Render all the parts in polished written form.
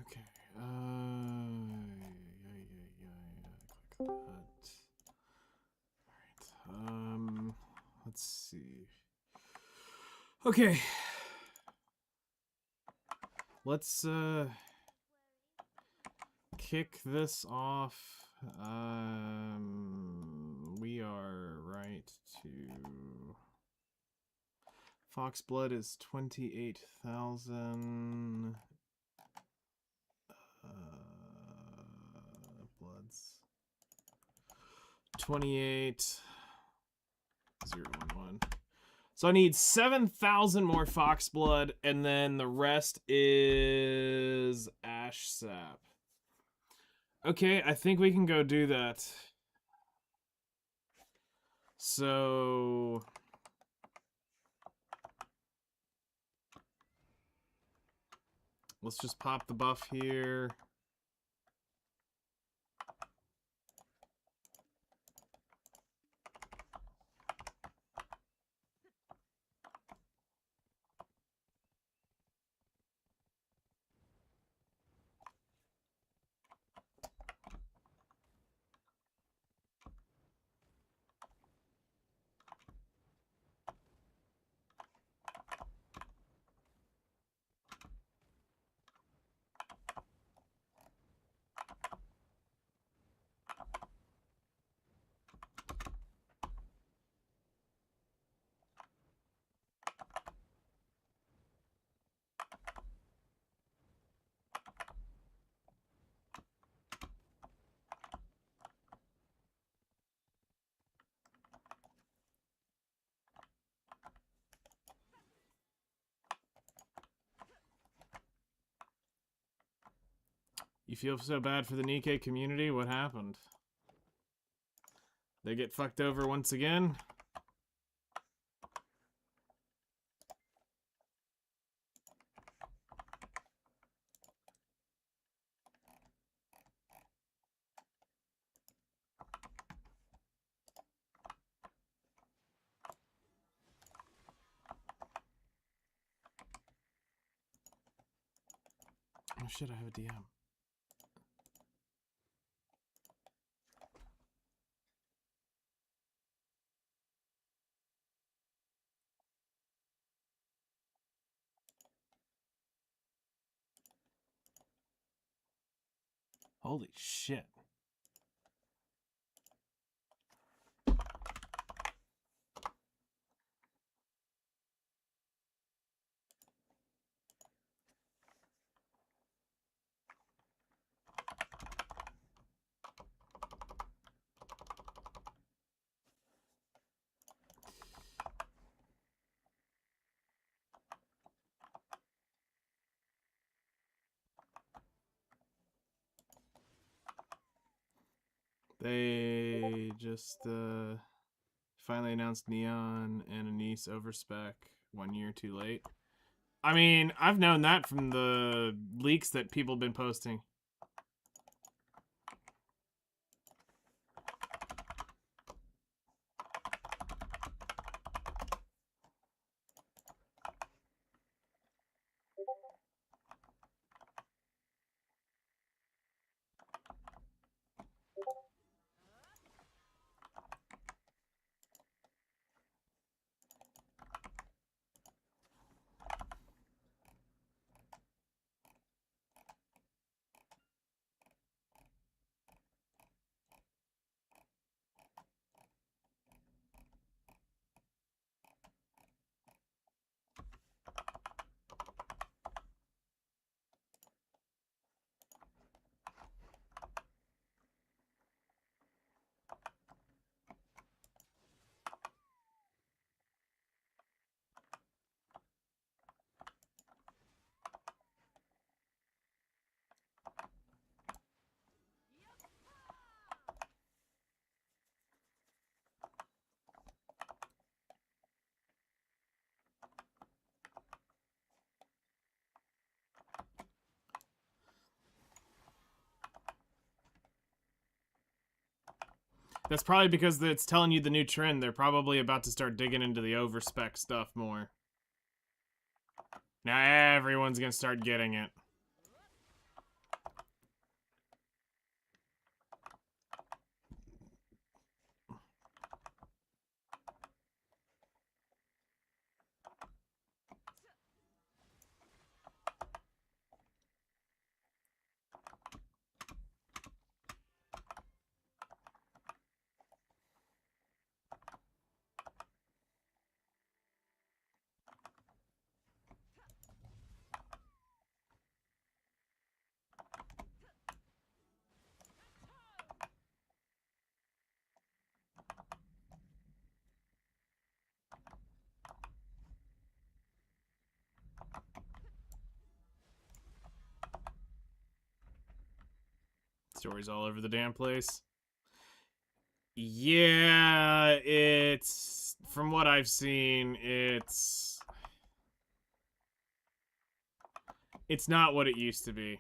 Okay. Click that. Alright. Let's see. Okay. Let's kick this off. We are right to Foxblood is 28,000. Bloods 28,011. So I need 7,000 more Foxblood, and then the rest is Ash Sap. Okay, I think we can go do that. So let's just pop the buff here. You feel so bad for the Nikke community? What happened? They get fucked over once again? Oh shit, I have a DM. Holy shit. They just finally announced Neon and Anise overspec 1 year too late. I mean, I've known that from the leaks that people have been posting. That's probably because it's telling you the new trend. They're probably about to start digging into the overspec stuff more. Now everyone's gonna start getting it. Stories all over the damn place. Yeah, it's... From what I've seen, it's not what it used to be.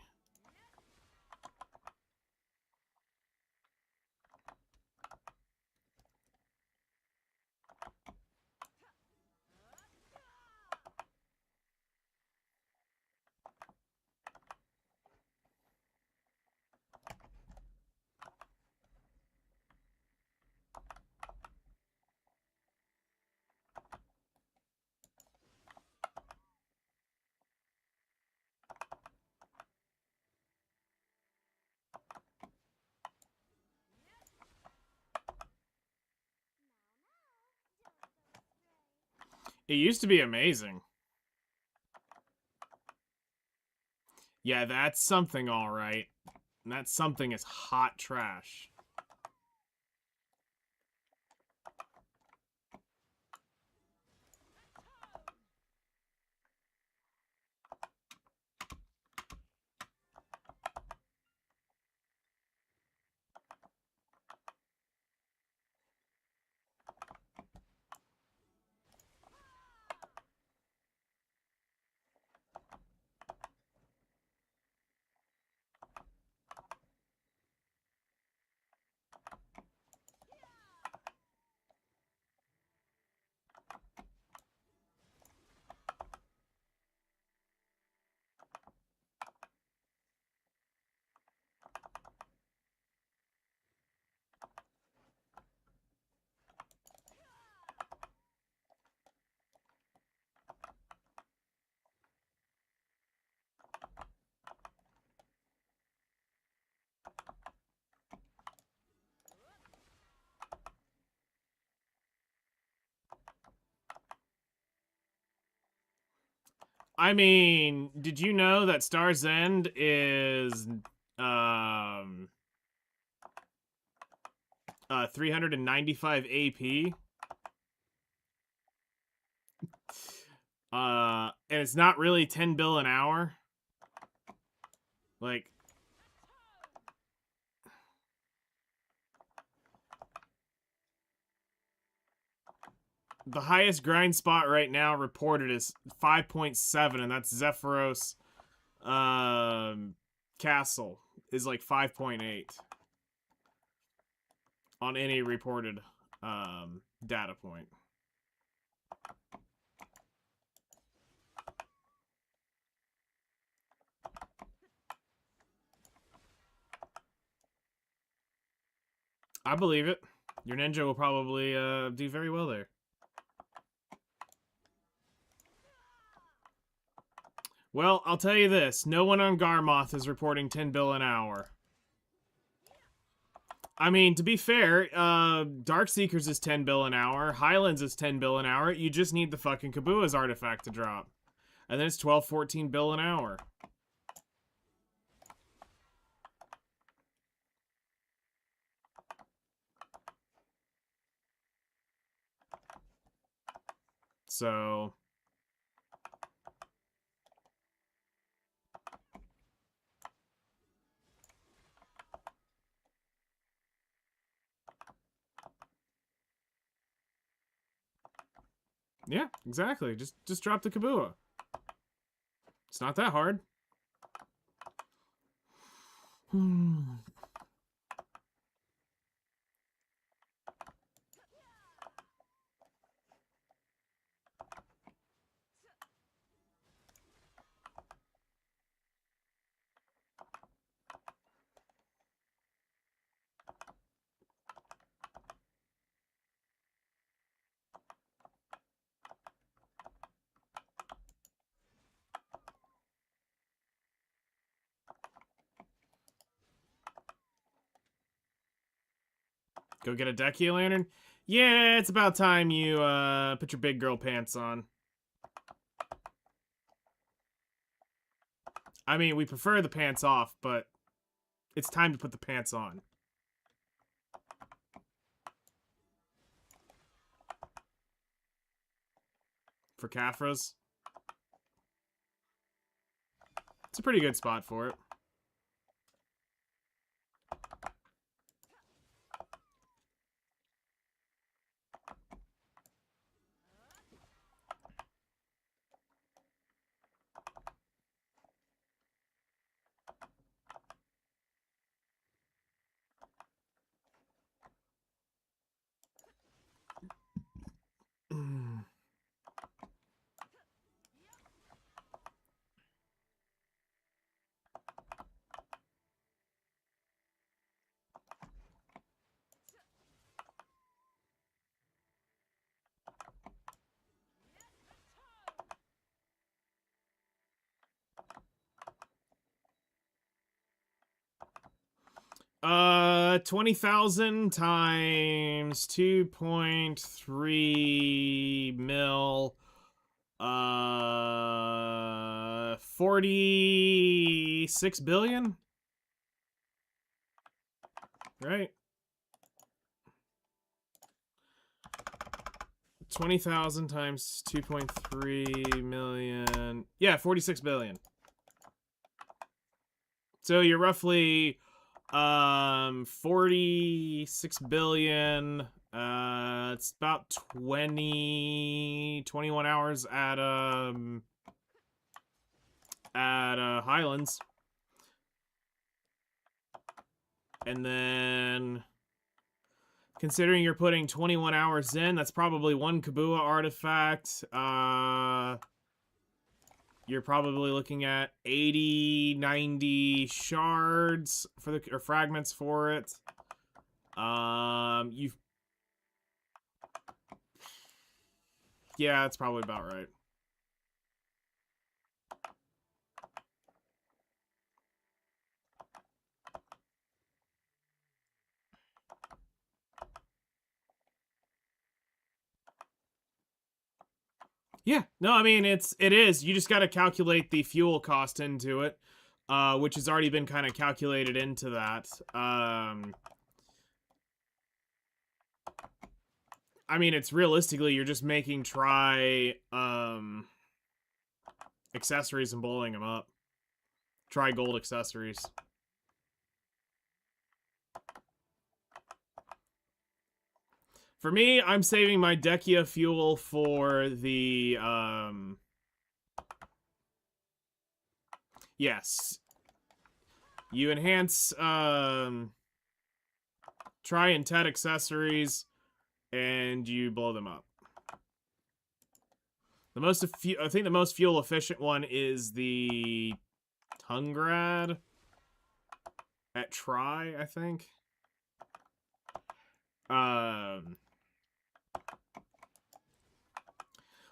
It used to be amazing. Yeah, that's something all right. And that something is hot trash. I mean, did you know that Star's End is 395 AP? And it's not really 10 bill an hour. Like, the highest grind spot right now reported is 5.7, and that's Zephyros Castle is like 5.8 on any reported data point. I believe it. Your ninja will probably do very well there. Well, I'll tell you this. No one on Garmoth is reporting 10 bill an hour. I mean, to be fair, Darkseekers is 10 bill an hour. Highlands is 10 bill an hour. You just need the fucking Kabua's artifact to drop. And then it's 12, 14 bill an hour. So... yeah, exactly. Just drop the Kabua. It's not that hard. Go get a Deki Lantern? Yeah, it's about time you put your big girl pants on. I mean, we prefer the pants off, but it's time to put the pants on. For Caphras. It's a pretty good spot for it. 20,000 times 2.3 mil. 46 billion? Right? 20,000 times 2.3 million. Yeah, 46 billion. So you're roughly 46 billion. It's about 21 hours at Highlands. And then considering you're putting 21 hours in, that's probably one Kabua artifact. You're probably looking at 80, 90 shards for the or fragments for it. Yeah, that's probably about right. Yeah, no, I mean it is. You just got to calculate the fuel cost into it, which has already been kind of calculated into that. I mean, it's realistically you're just making accessories and blowing them up. Try gold accessories. For me, I'm saving my Dechia fuel for the yes. You enhance Try and Tet accessories and you blow them up. I think the most fuel efficient one is the Tungrad at Try, I think.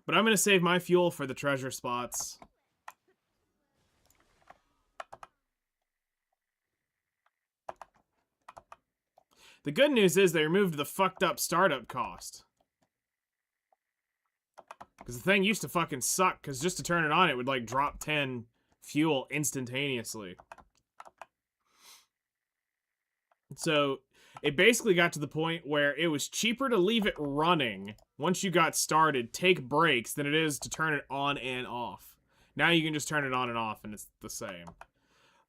But I'm going to save my fuel for the treasure spots. The good news is they removed the fucked up startup cost. Because the thing used to fucking suck, because just to turn it on, it would, like, drop 10 fuel instantaneously. So, it basically got to the point where it was cheaper to leave it running once you got started, take breaks, than it is to turn it on and off. Now you can just turn it on and off, and it's the same.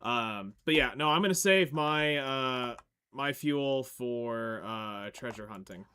But yeah, no, I'm gonna save my, my fuel for, treasure hunting.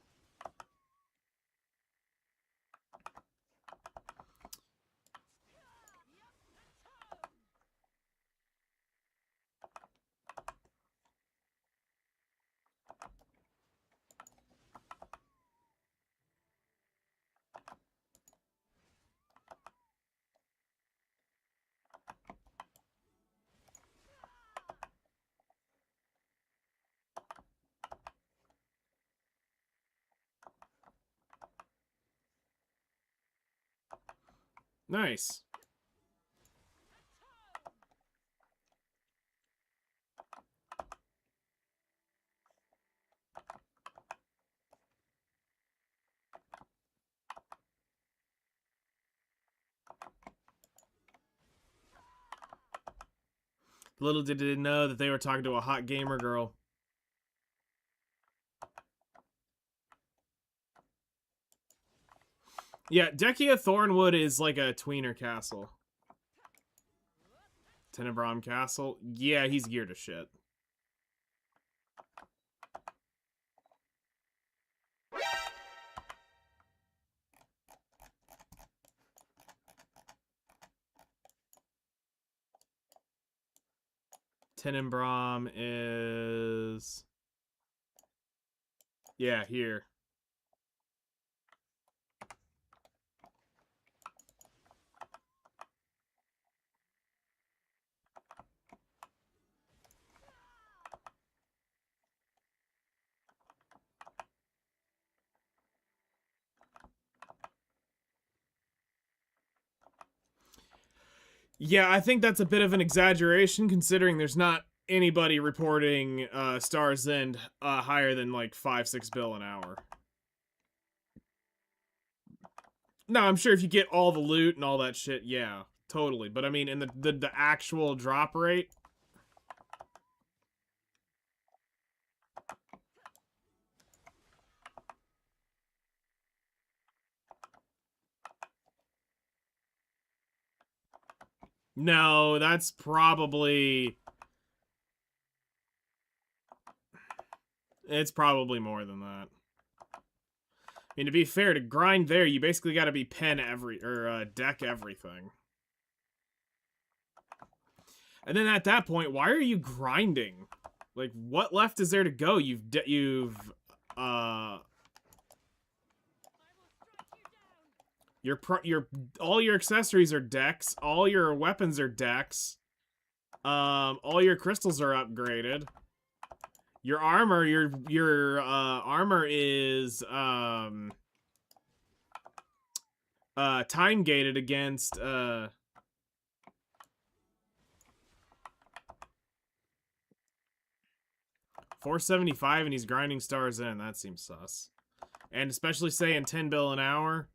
Nice. Little did they know that they were talking to a hot gamer girl. Yeah, Dechia Thornwood is like a tweener castle. Tenebrom Castle? Yeah, he's geared to shit. Tenenbaum is... yeah, here. Yeah, I think that's a bit of an exaggeration considering there's not anybody reporting Star's End higher than like 5-6 bill an hour. No, I'm sure if you get all the loot and all that shit, yeah, totally. But I mean, in the actual drop rate. No, that's probably... It's probably more than that. I mean, to be fair, to grind there, you basically got to be deck everything. And then at that point, why are you grinding? Like, what left is there to go? All your accessories are decks. All your weapons are decks. All your crystals are upgraded. Your armor, your armor is time gated against 475, and he's grinding Star's End. That seems sus. And especially saying 10 bill an hour.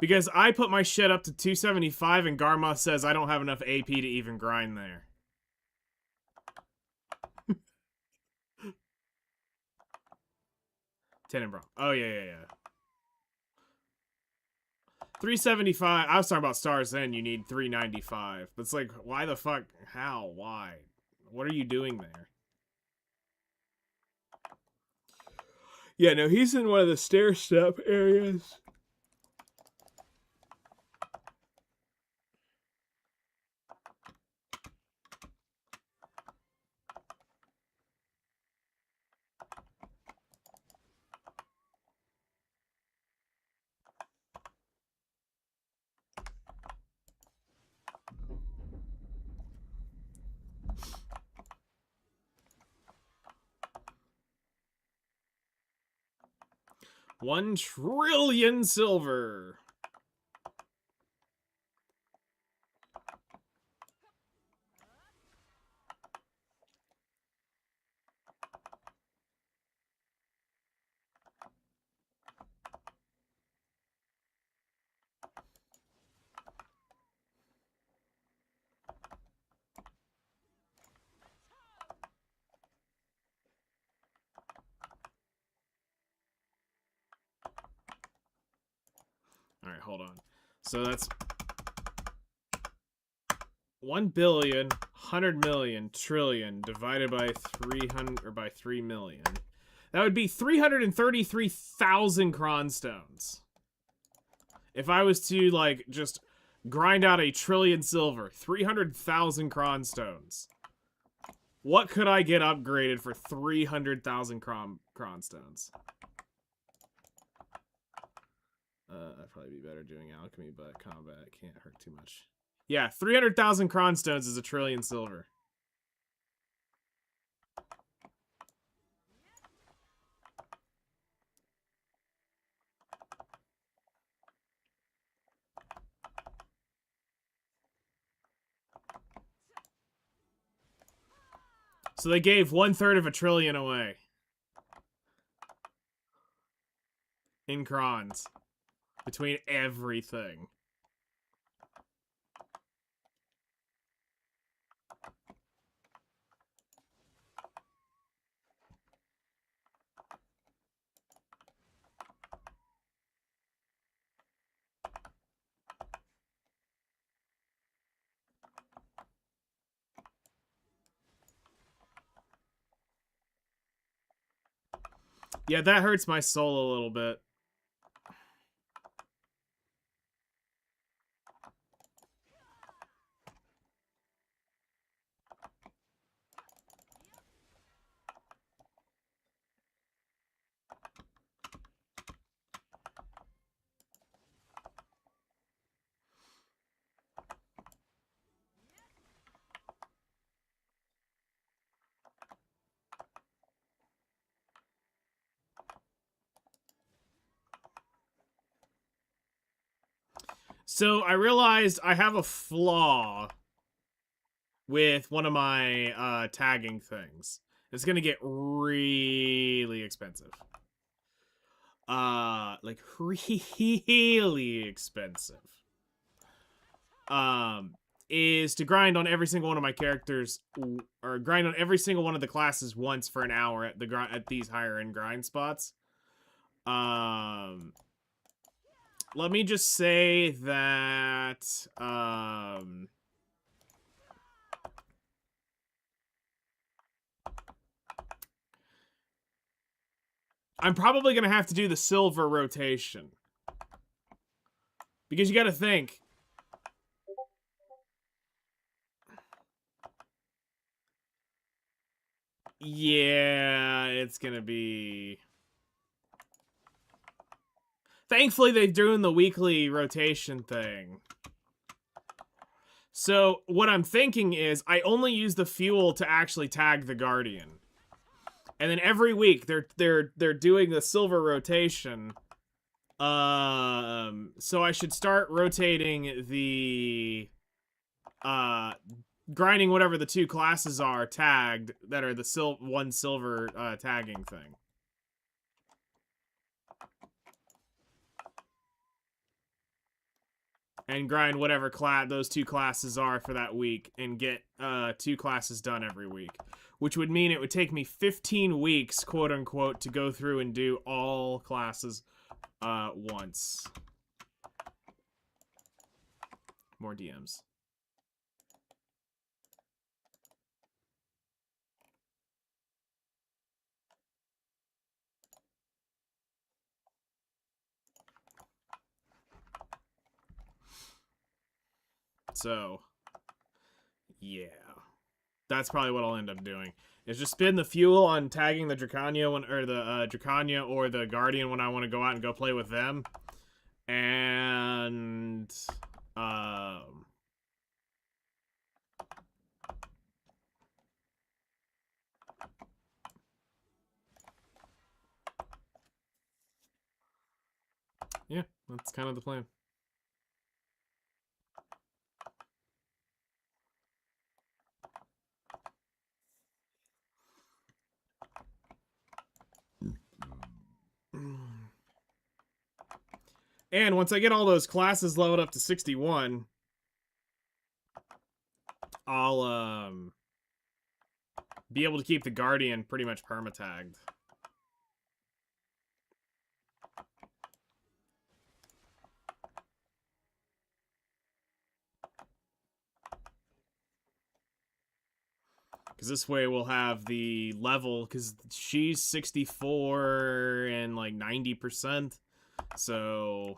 Because I put my shit up to 275 and Garmoth says I don't have enough AP to even grind there. Tenenbaum. Oh, yeah. 375. I was talking about Star's End. You need 395. That's like, why the fuck? How? Why? What are you doing there? Yeah, no, he's in one of the stair step areas. $1 trillion silver. All right, hold on. So that's 1 billion, 100 million, trillion divided by 300 or by 3 million. That would be 333,000 cronstones. If I was to like just grind out a trillion silver, 300,000 cronstones. What could I get upgraded for 300,000 cronstones? I'd probably be better doing alchemy, but combat can't hurt too much. Yeah, 300,000 cronstones is 1 trillion silver. So they gave 1/3 of 1 trillion away. In crons. Between everything. Yeah, that hurts my soul a little bit. So I realized I have a flaw with one of my tagging things. It's gonna get really expensive. Like really expensive. Is to grind on every single one of my characters, or grind on every single one of the classes once for an hour at these higher end grind spots. Let me just say that I'm probably gonna have to do the silver rotation. Because you gotta think. Yeah, it's gonna be... Thankfully, they're doing the weekly rotation thing. So, what I'm thinking is, I only use the fuel to actually tag the Guardian. And then every week, they're doing the silver rotation. So I should start rotating the... grinding whatever the two classes are tagged that are the one silver tagging thing. And grind whatever those two classes are for that week and get 2 classes done every week. Which would mean it would take me 15 weeks, quote unquote, to go through and do all classes once. More DMs. So, yeah. That's probably what I'll end up doing. Is just spend the fuel on tagging the Dracania or the Dracania or the Guardian when I want to go out and go play with them. And yeah, that's kind of the plan. And once I get all those classes leveled up to 61, I'll be able to keep the Guardian pretty much perma-tagged. Because this way we'll have the level, because she's 64 and like 90%. So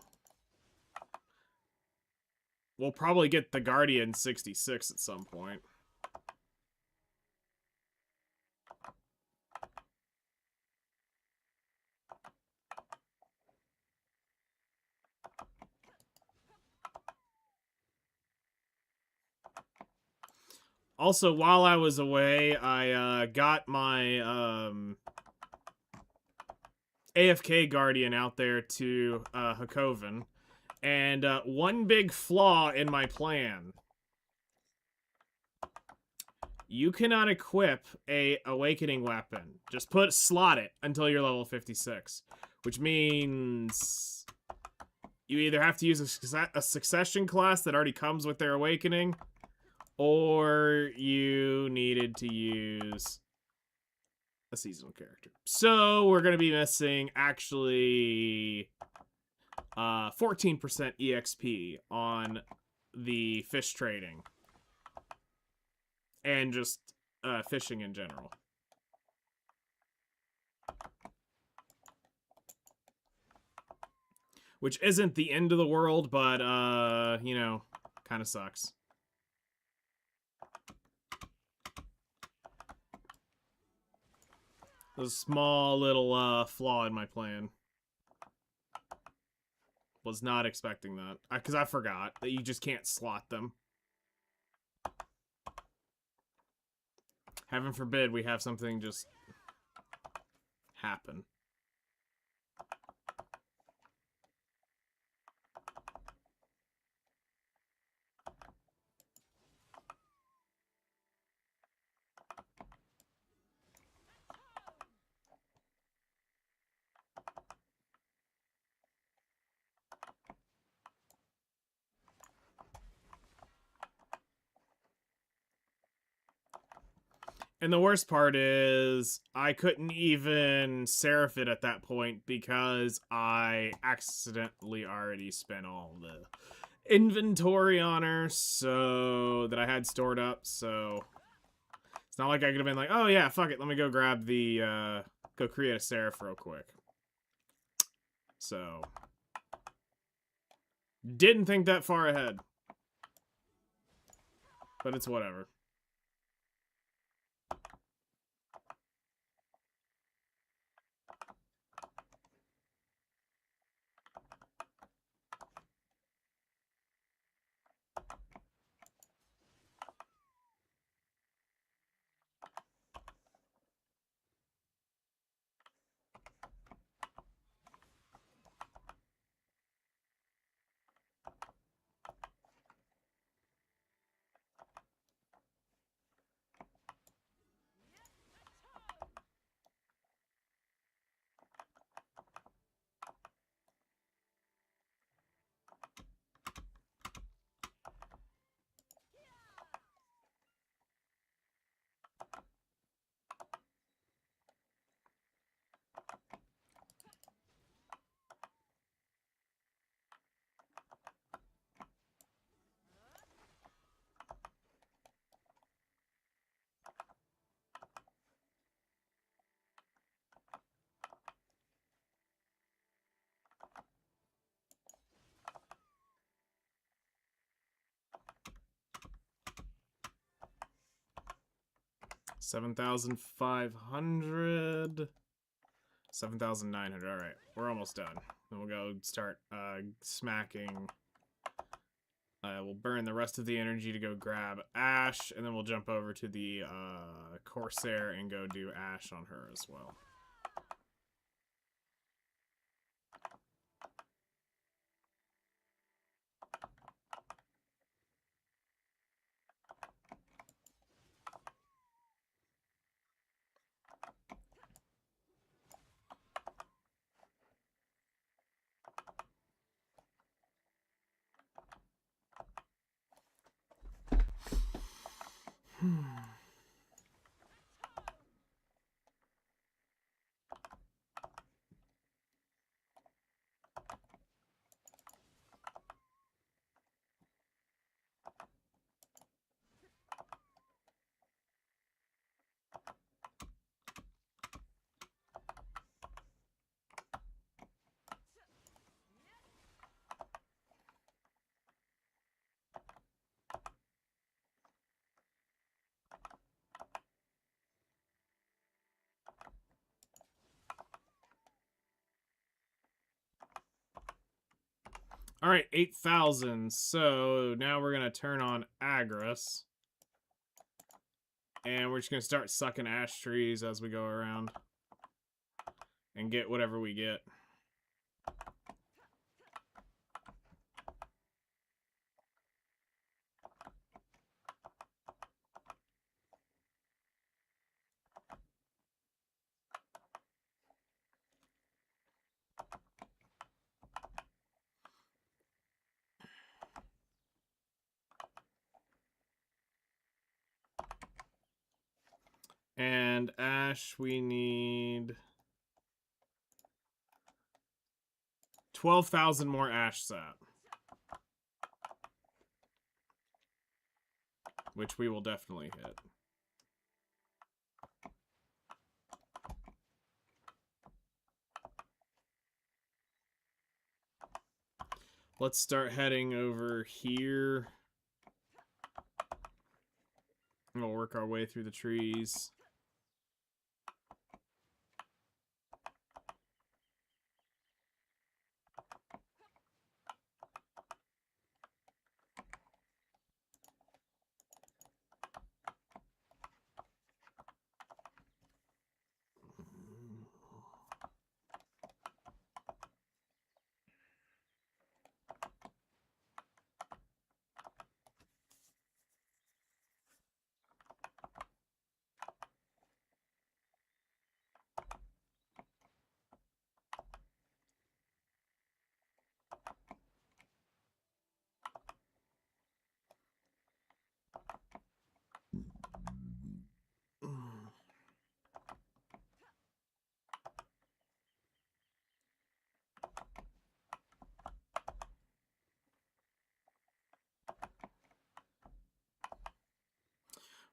we'll probably get the Guardian 66 at some point. Also, while I was away, I got my AFK Guardian out there to Hakoven. And one big flaw in my plan. You cannot equip a Awakening weapon. Just slot it until you're level 56. Which means you either have to use a Succession class that already comes with their Awakening, or you needed to use a seasonal character. So we're going to be missing actually 14% EXP on the fish trading. And just fishing in general. Which isn't the end of the world, but, you know, kind of sucks. A small little flaw in my plan. Was not expecting that. Because I forgot that you just can't slot them. Heaven forbid we have something just happen. And the worst part is I couldn't even Seraph it at that point because I accidentally already spent all the inventory on her, so that I had stored up, so it's not like I could have been like, oh yeah, fuck it, let me go grab the, go create a Seraph real quick. So, didn't think that far ahead. But it's whatever. $7,500. 7,900. All right, we're almost done. Then we'll go start smacking. We'll burn the rest of the energy to go grab Ash, and then we'll jump over to the Corsair and go do Ash on her as well. All right, 8,000. So now we're gonna turn on Agris, and we're just gonna start sucking ash trees as we go around and get whatever we get. And Ash, we need 12,000 more Ash sap, which we will definitely hit. Let's start heading over here. And we'll work our way through the trees.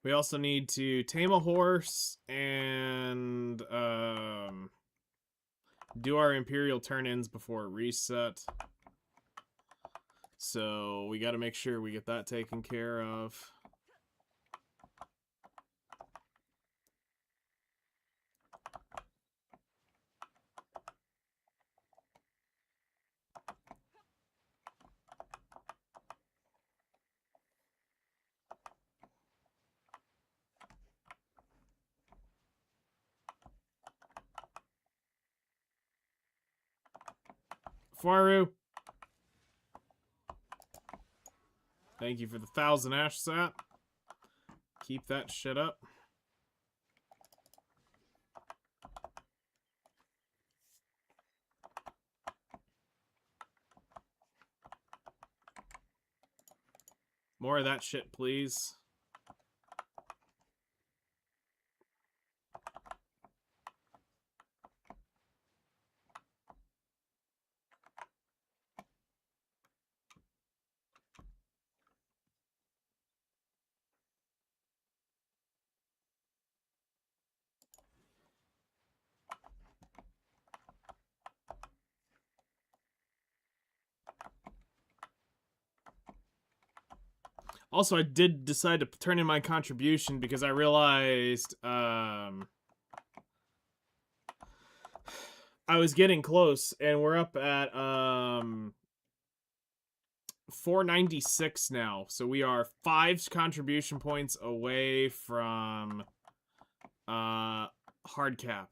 We also need to tame a horse and do our Imperial turn-ins before reset. So we got to make sure we get that taken care of. Faru, thank you for the 1,000 ash sap. Keep that shit up. More of that shit, please. Also, I did decide to turn in my contribution because I realized I was getting close, and we're up at 496 now. So we are 5 contribution points away from hard cap.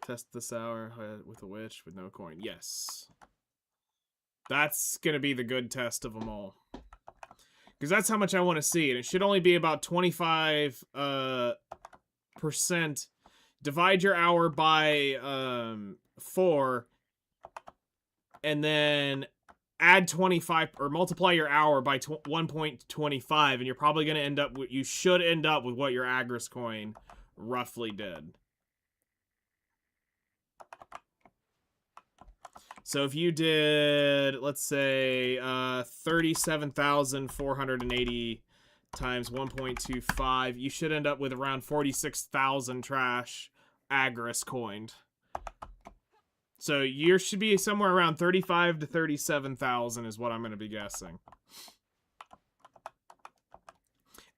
Test this hour with a witch with no coin. Yes. That's going to be the good test of them all. Because that's how much I want to see. And it should only be about 25%. Divide your hour by 4. And then add 25 or multiply your hour by 1.25. And you're probably going to end up with, you should end up with what your Agris coin roughly did. So if you did, let's say, 37,480 times 1.25, you should end up with around 46,000 trash Agris coined. So you should be somewhere around 35 to 37,000 is what I'm going to be guessing.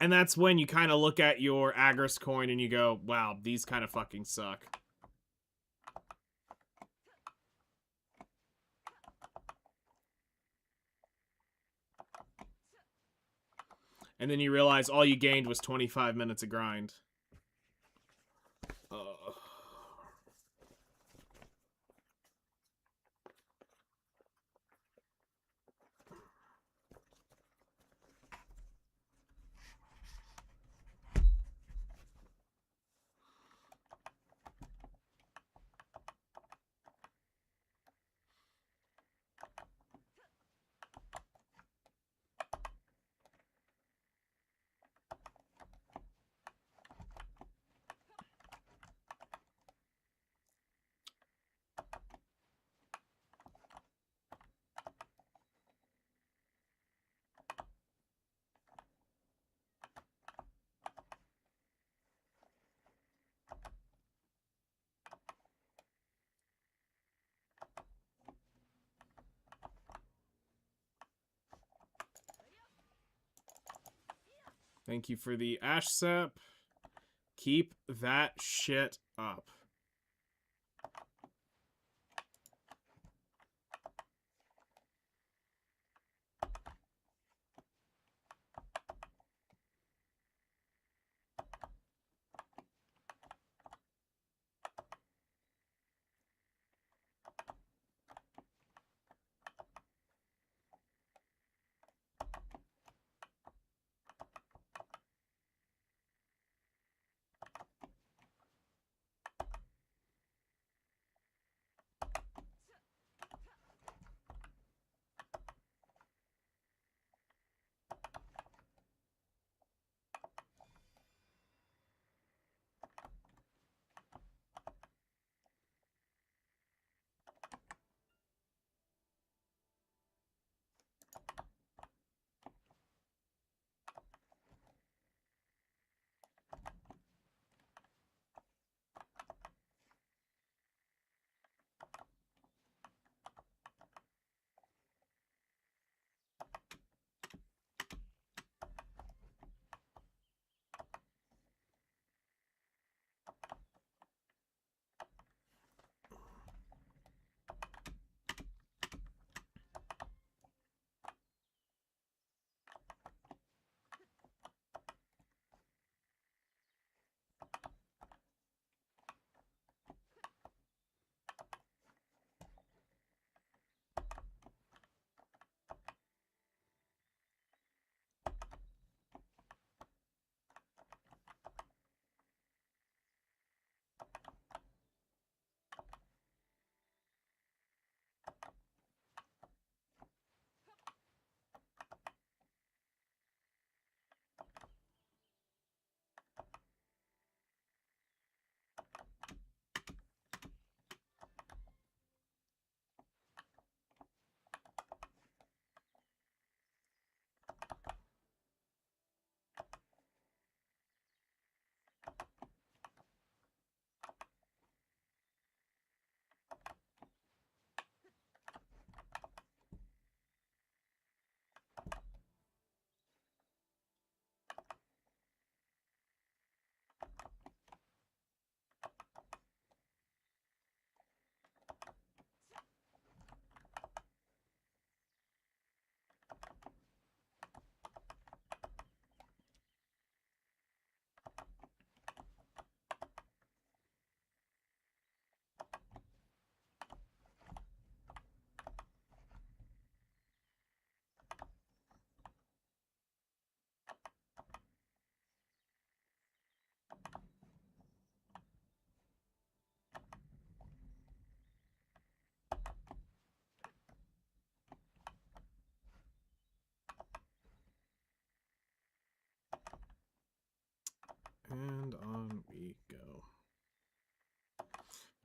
And that's when you kind of look at your Agris coin and you go, wow, these kind of fucking suck. And then you realize all you gained was 25 minutes of grind. Thank you for the ash sap. Keep that shit up.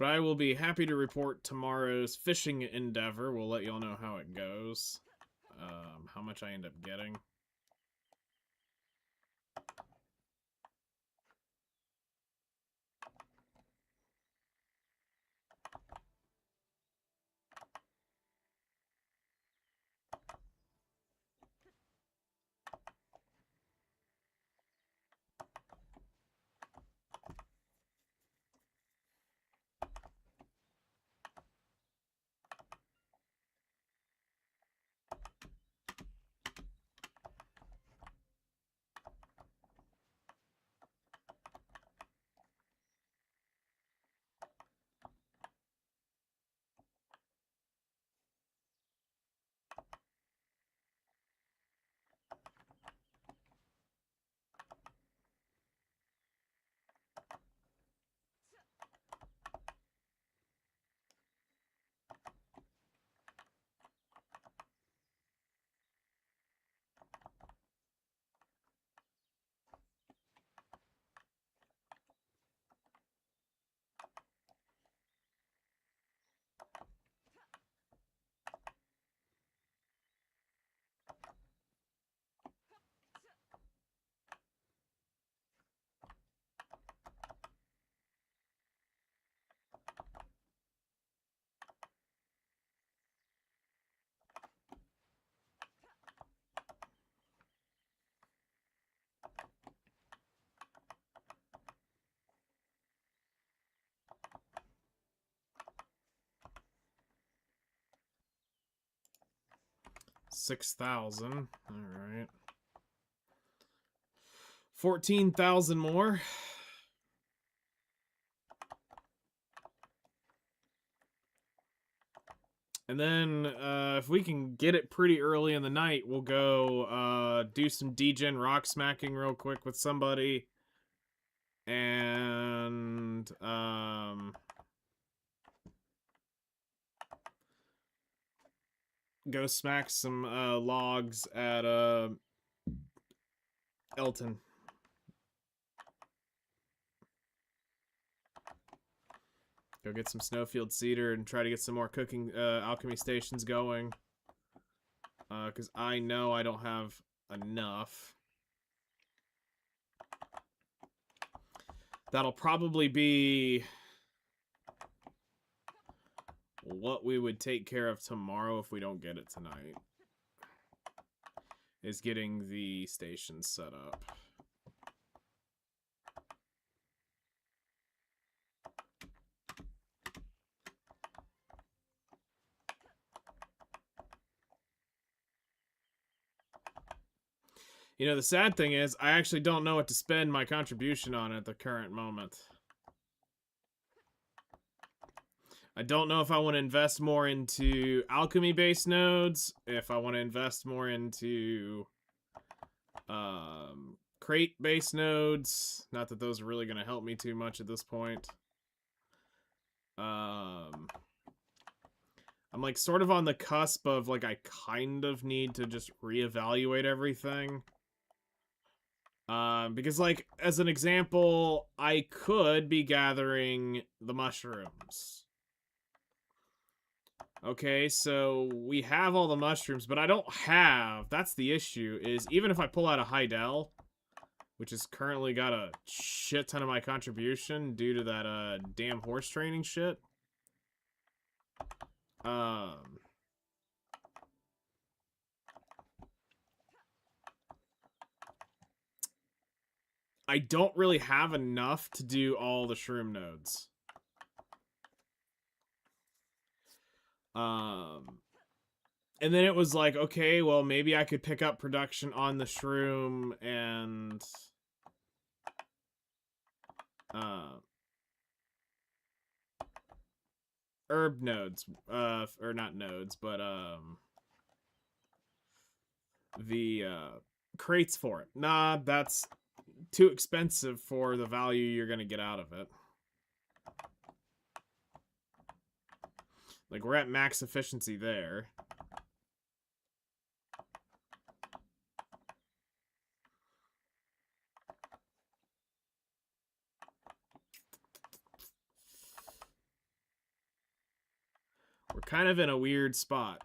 But I will be happy to report tomorrow's fishing endeavor. We'll let y'all know how it goes. How much I end up getting. $6,000. All right. 14,000 more. And then, if we can get it pretty early in the night, we'll go do some degen rock smacking real quick with somebody. And, go smack some logs at Elton. Go get some snowfield cedar and try to get some more cooking alchemy stations going. Because I know I don't have enough. That'll probably be what we would take care of tomorrow if we don't get it tonight. Is getting the station set up. You know, the sad thing is, I actually don't know what to spend my contribution on at the current moment. I don't know if I want to invest more into alchemy-based nodes, if I want to invest more into crate-based nodes. Not that those are really going to help me too much at this point. I'm like sort of on the cusp of like I kind of need to just reevaluate everything. Because, like, as an example, I could be gathering the mushrooms. Okay, so we have all the mushrooms, but I don't have... That's the issue, is even if I pull out a Heidel, which has currently got a shit ton of my contribution due to that, damn horse training shit. I don't really have enough to do all the shroom nodes. And then it was like, okay, well, maybe I could pick up production on the shroom and... herb nodes. Or not nodes, but, the, crates for it. Nah, that's too expensive for the value you're gonna get out of it. Like, we're at max efficiency there. kind of in a weird spot.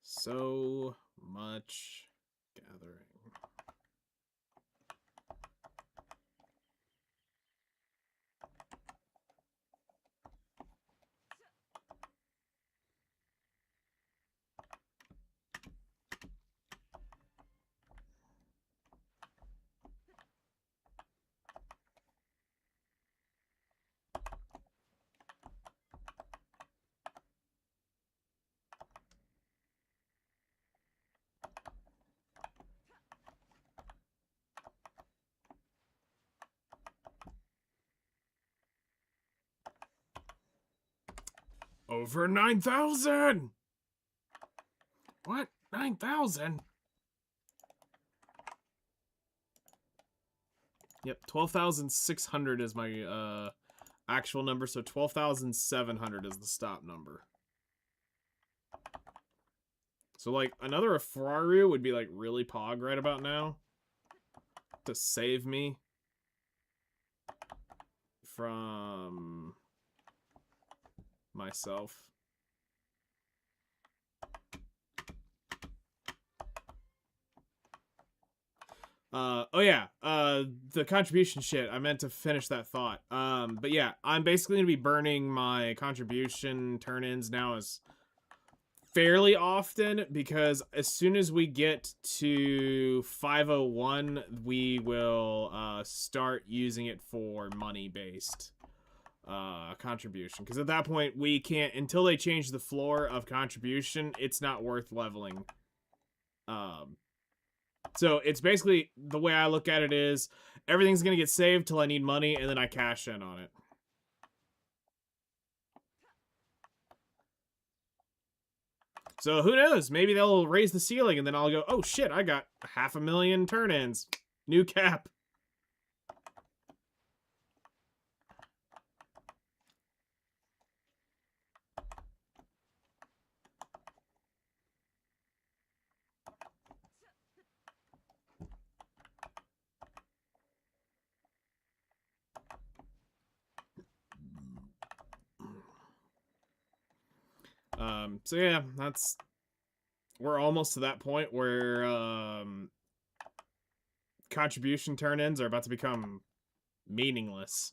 So much gathering. Over 9,000! What? 9,000? Yep, 12,600 is my actual number, so 12,700 is the stop number. So, like, another Afraru would be, like, really pog right about now to save me from myself. Oh yeah, the contribution shit, I meant to finish that thought. But yeah, I'm basically gonna be burning my contribution turn-ins now as fairly often, because as soon as we get to 501, we will start using it for money-based contribution. Because at that point, we can't, until they change the floor of contribution, it's not worth leveling So it's basically, the way I look at it is, everything's gonna get saved till I need money, and then I cash in on it. So who knows? Maybe they'll raise the ceiling, and then I'll go, oh shit, I got 500,000 turn-ins. New cap. So yeah, we're almost to that point where contribution turn-ins are about to become meaningless.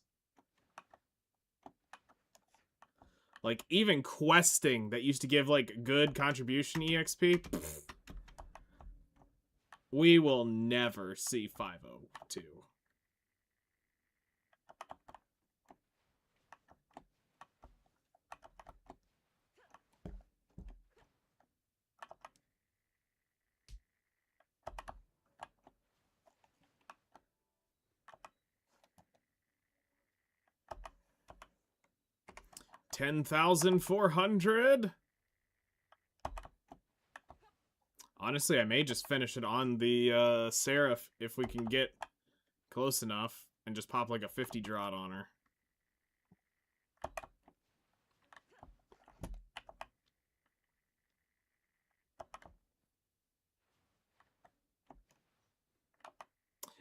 Like, even questing that used to give, like, good contribution EXP, pfft, we will never see 502. $10,400. Honestly, I may just finish it on the Seraph if we can get close enough and just pop like a 50 drought on her.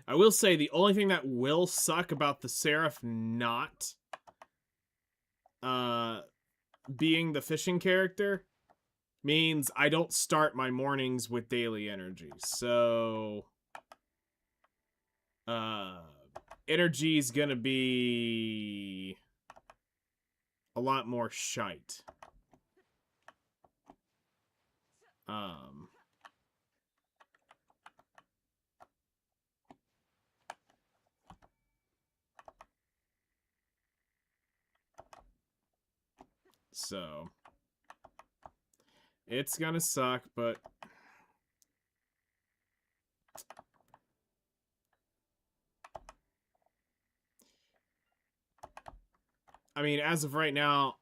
I will say the only thing that will suck about the Seraph not being the fishing character means I don't start my mornings with daily energy. So energy's gonna be a lot more shite. So it's gonna suck, but I mean, as of right now,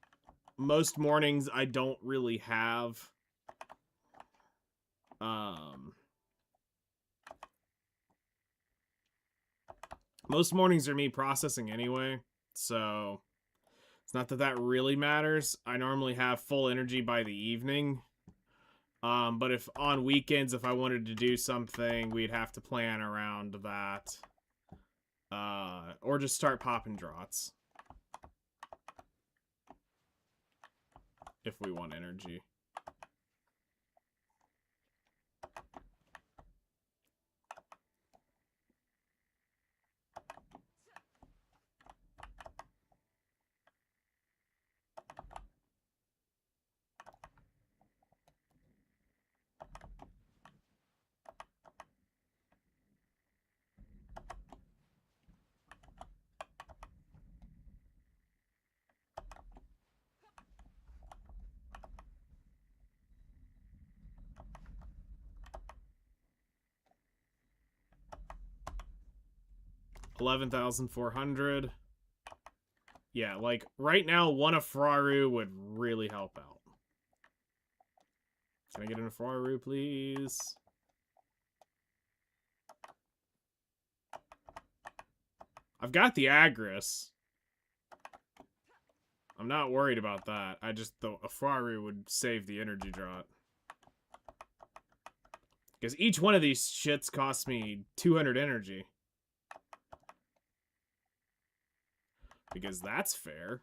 most mornings I don't really have most mornings are me processing anyway, so it's not that that really matters. I normally have full energy by the evening. But if on weekends, if I wanted to do something, we'd have to plan around that. Or just start popping draughts. If we want energy. $11,400. Yeah, like, right now, one Afraru would really help out. Can I get an Afraru, please? I've got the Agris. I'm not worried about that. I just, the Afraru would save the energy drought. Because each one of these shits costs me 200 energy. Because that's fair.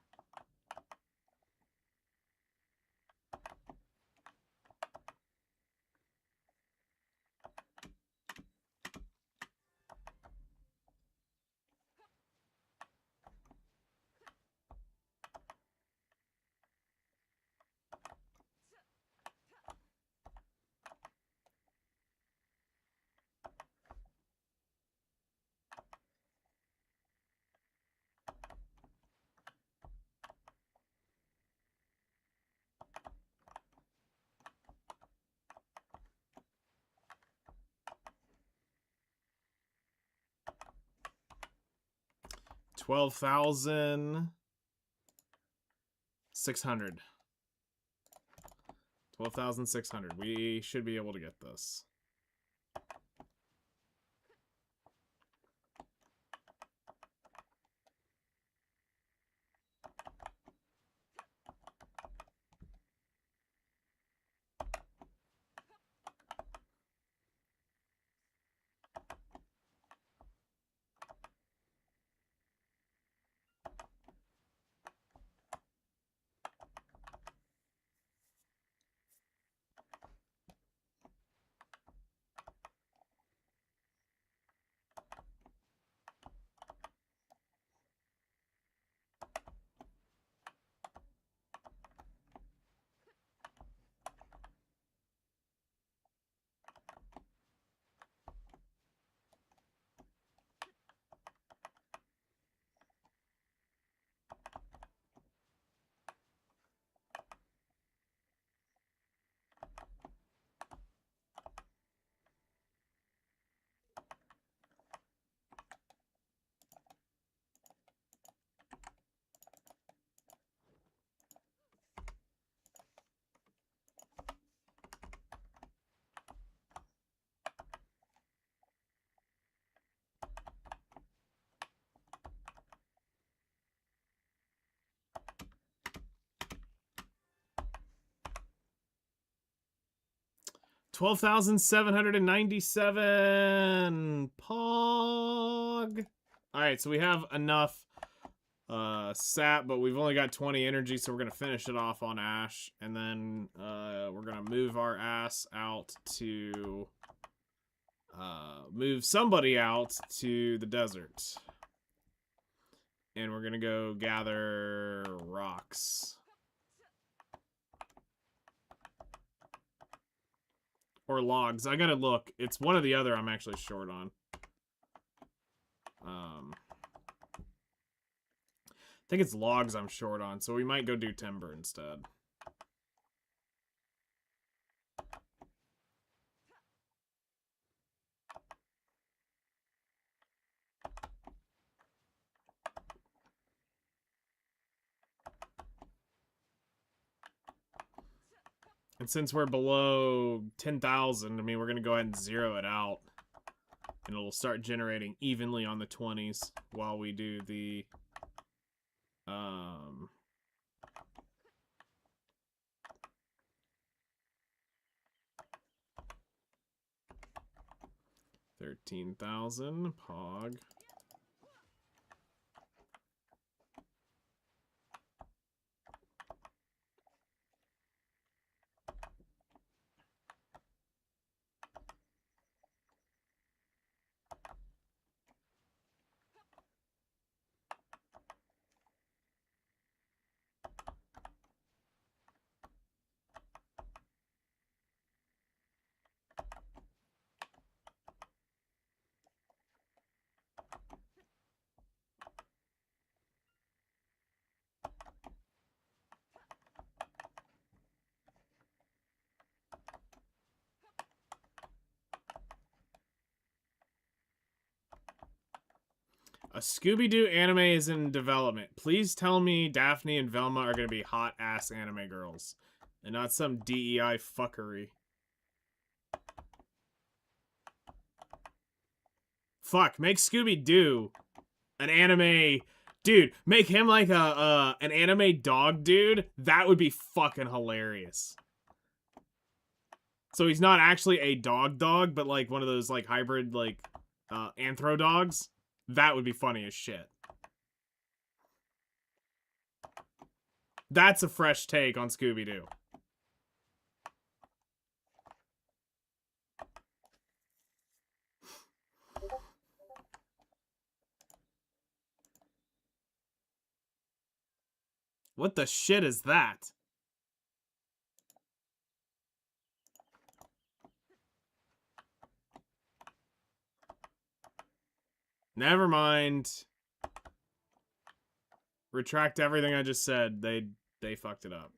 12,600. 12,600. We should be able to get this. $12,797 Pog. All right, so we have enough sap, but we've only got 20 energy, so we're gonna finish it off on Ash, and then we're gonna move our ass out to move somebody out to the desert, and we're gonna go gather rocks. Or logs. I gotta look. It's one or the other I'm actually short on. I think it's logs I'm short on, so we might go do timber instead. And since we're below 10,000, I mean, we're going to go ahead and zero it out. And it'll start generating evenly on the 20s while we do the... 13,000 Pog. A Scooby-Doo anime is in development. Please tell me Daphne and Velma are going to be hot-ass anime girls. And not some DEI fuckery. Fuck, make Scooby-Doo an anime... Dude, make him like an anime dog dude. That would be fucking hilarious. So he's not actually a dog, but like one of those like hybrid like anthro dogs. That would be funny as shit. That's a fresh take on Scooby-Doo. What the shit is that? Never mind. Retract everything I just said. They fucked it up.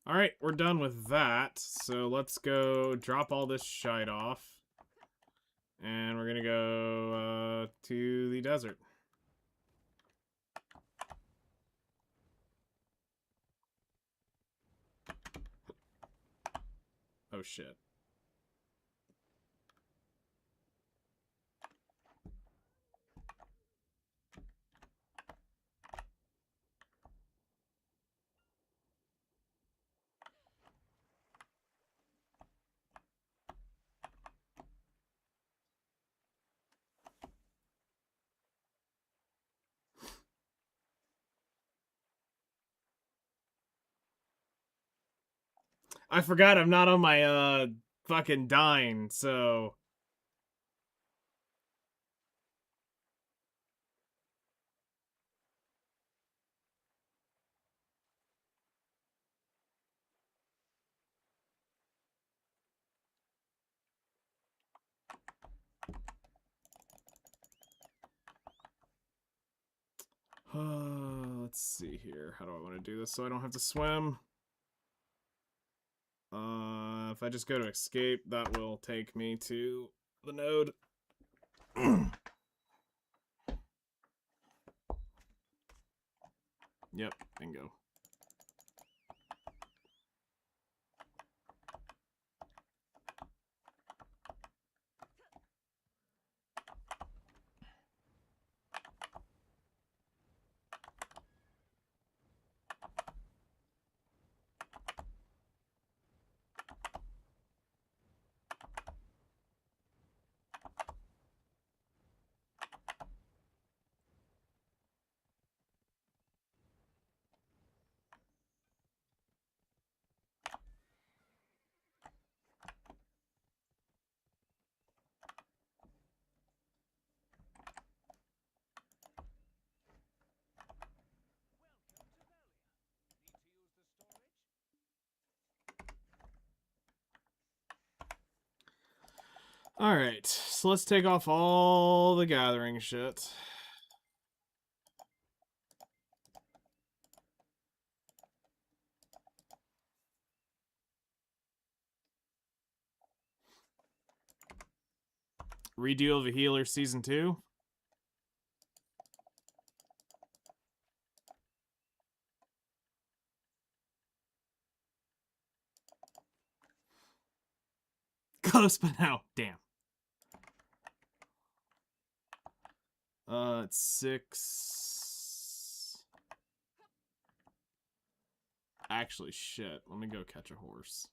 Alright, we're done with that. So let's go drop all this shite off. And we're gonna go to the desert. Oh shit. I forgot I'm not on my fucking dine, so let's see here. How do I want to do this so I don't have to swim? If I just go to escape, that will take me to the node. Yep, bingo. Alright, so let's take off all the gathering shit. Redeal of a Healer Season 2. Close, but now, damn. It's 6. Actually, shit. Let me go catch a horse.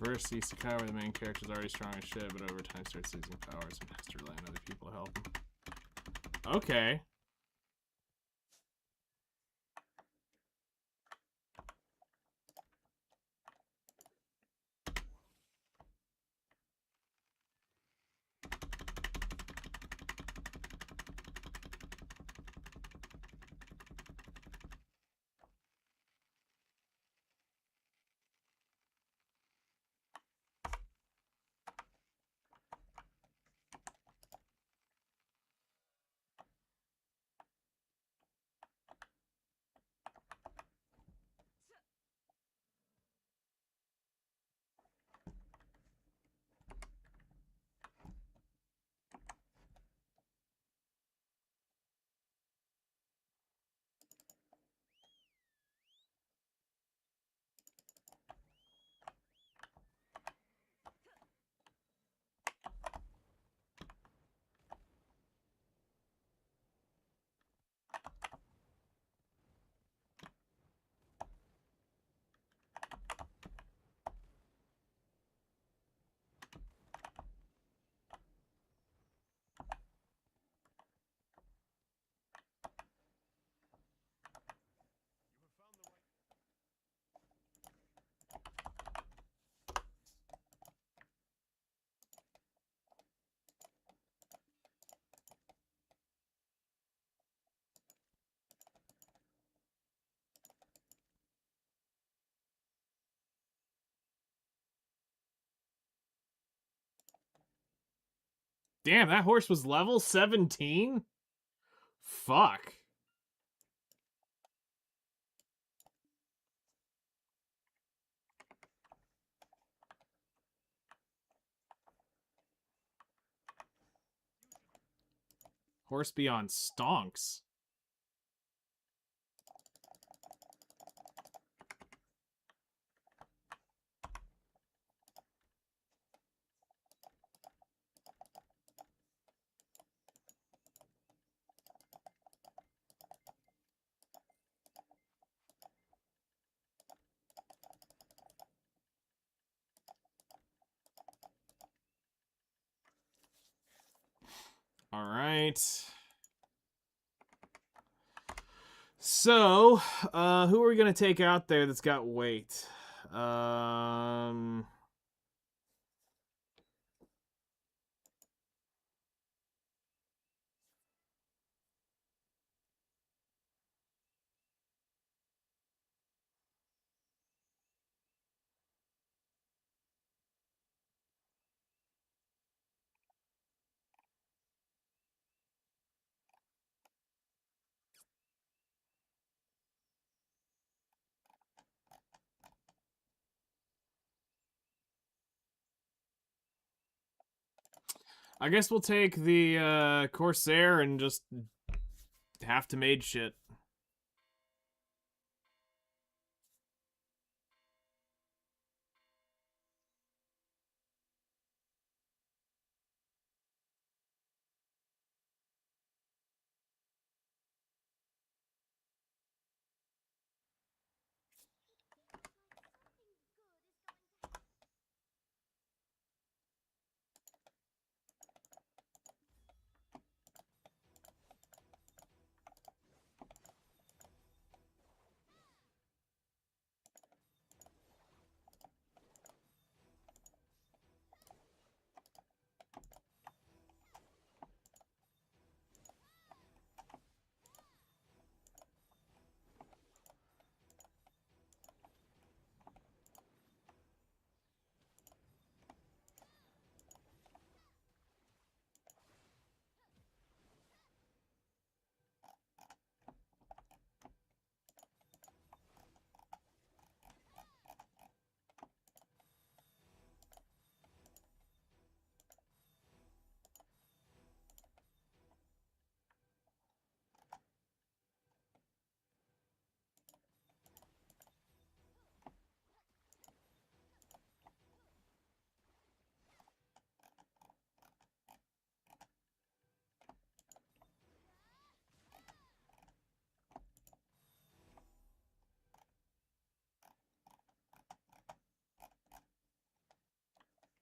First, the Isekai where the main character is already strong as shit, but over time starts losing powers and has to rely on other people to help him. Okay. Damn, that horse was level 17? Fuck. Horse beyond stonks. All right. So, who are we gonna take out there that's got weight? I guess we'll take the Corsair and just have to mage shit.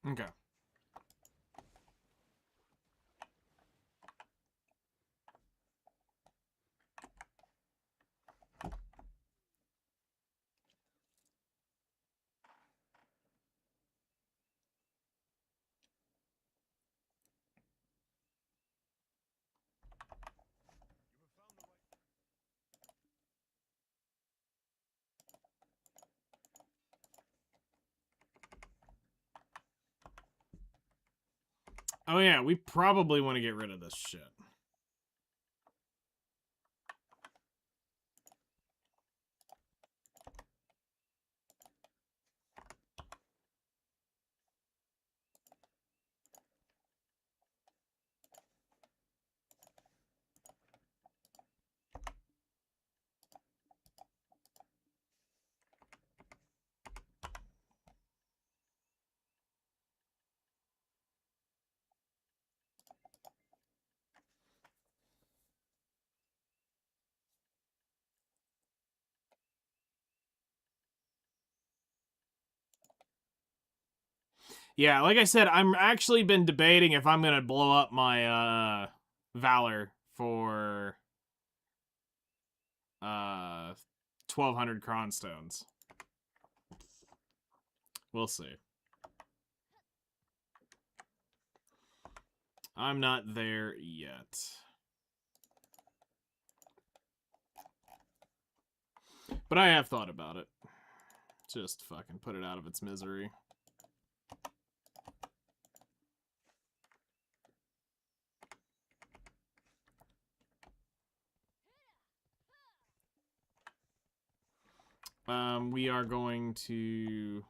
Okay. Oh yeah, we probably want to get rid of this shit. Yeah, like I said, I'm actually been debating if I'm gonna blow up my Valor for 1200 Cronstones. We'll see. I'm not there yet. But I have thought about it. Just fucking put it out of its misery. We are going to...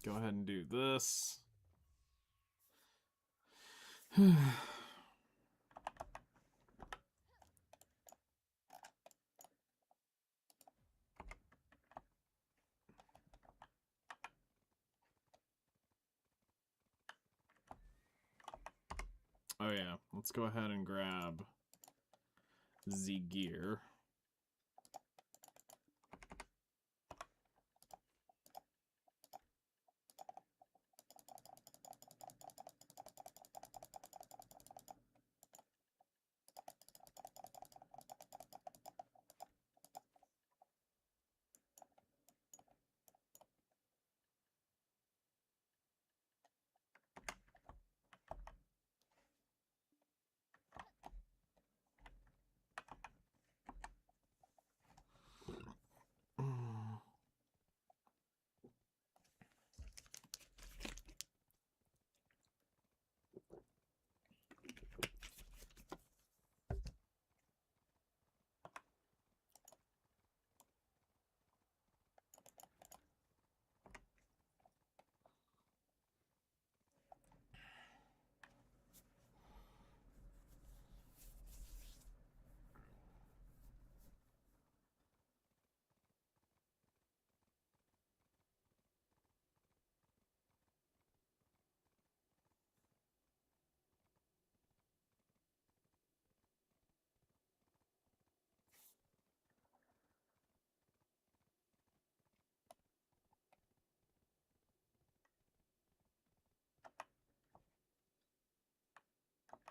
Go ahead and do this. Oh yeah, let's go ahead and grab the gear.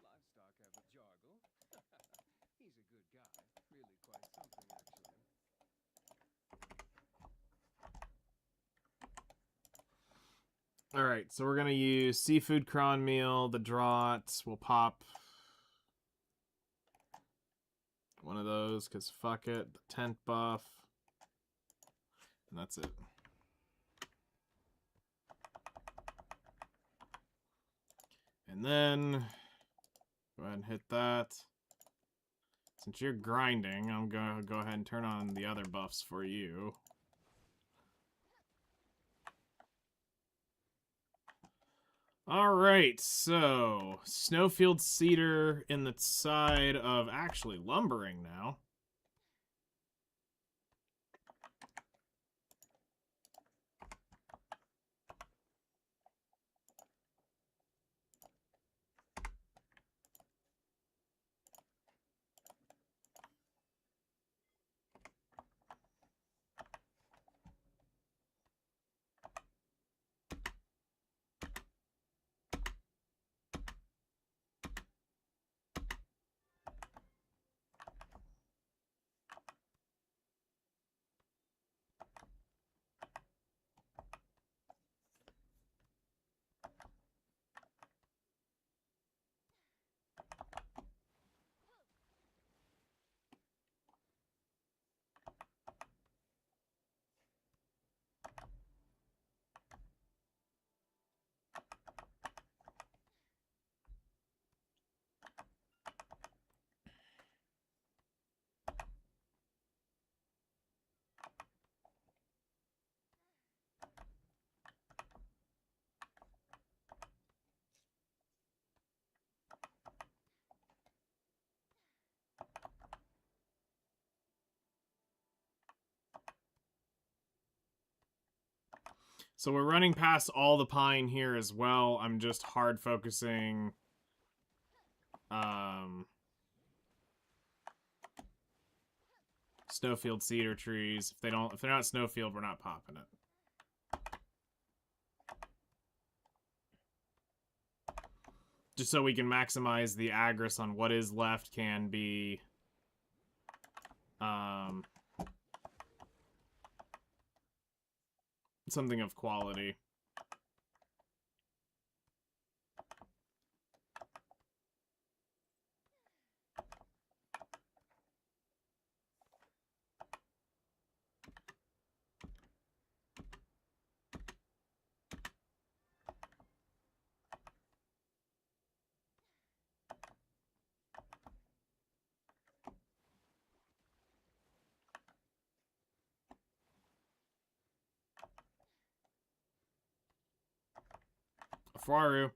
Livestock have a jargle. He's a good guy. Really quite something, actually. Alright, so we're going to use Seafood Cron Meal, the Draught. We'll pop one of those, because fuck it. The tent buff. And that's it. And then, go ahead and hit that. Since you're grinding, I'm going to go ahead and turn on the other buffs for you. Alright, so Snowfield Cedar in the side of actually lumbering now. So we're running past all the pine here as well. I'm just hard focusing Snowfield cedar trees. If they're not Snowfield, we're not popping it. Just so we can maximize the Agris on what is left can be something of quality. Faru.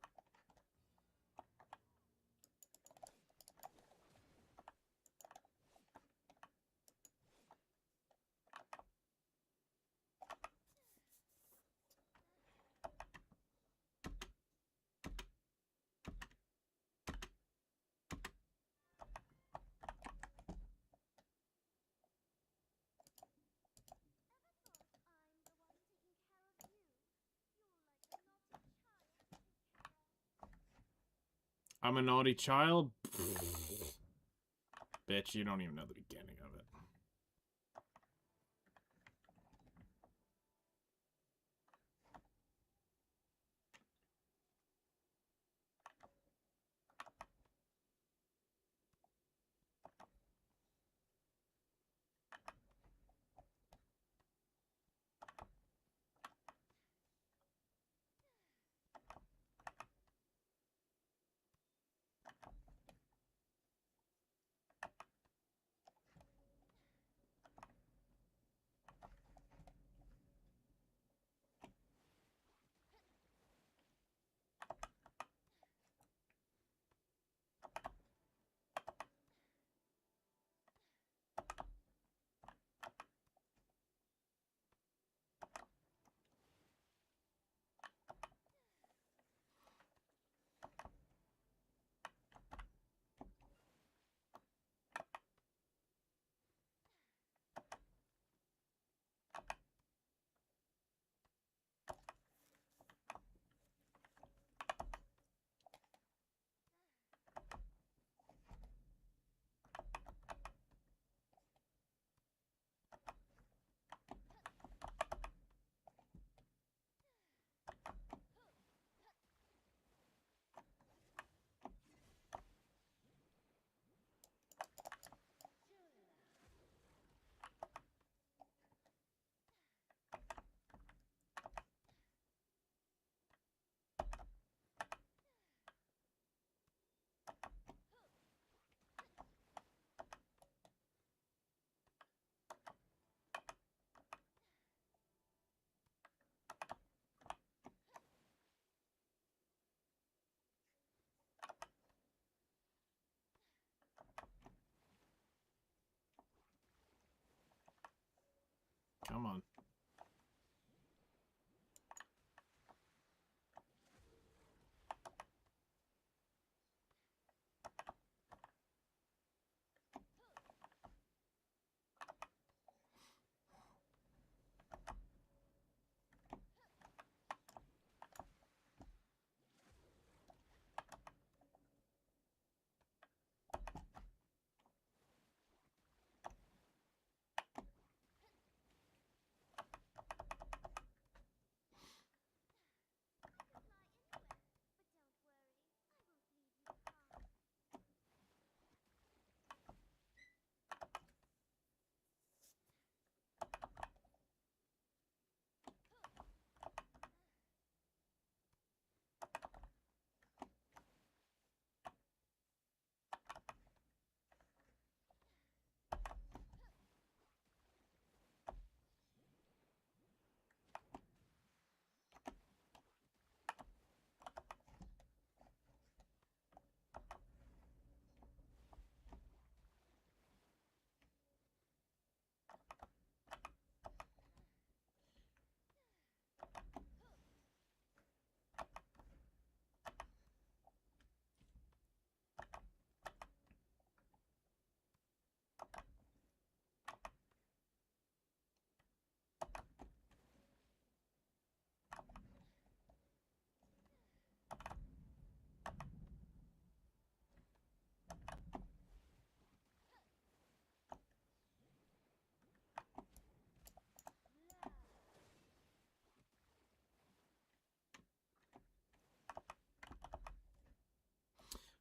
I'm a naughty child? Bitch, you don't even know the beginning of it. Come on.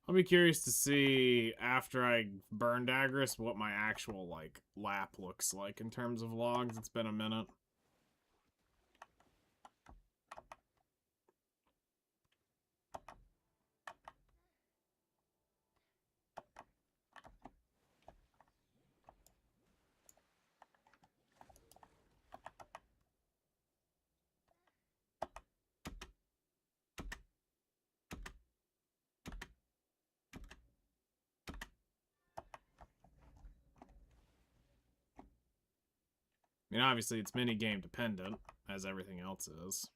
I'll be curious to see after I burn Dagras what my actual like lap looks like in terms of logs. It's been a minute. mean, obviously it's minigame dependent, as everything else is.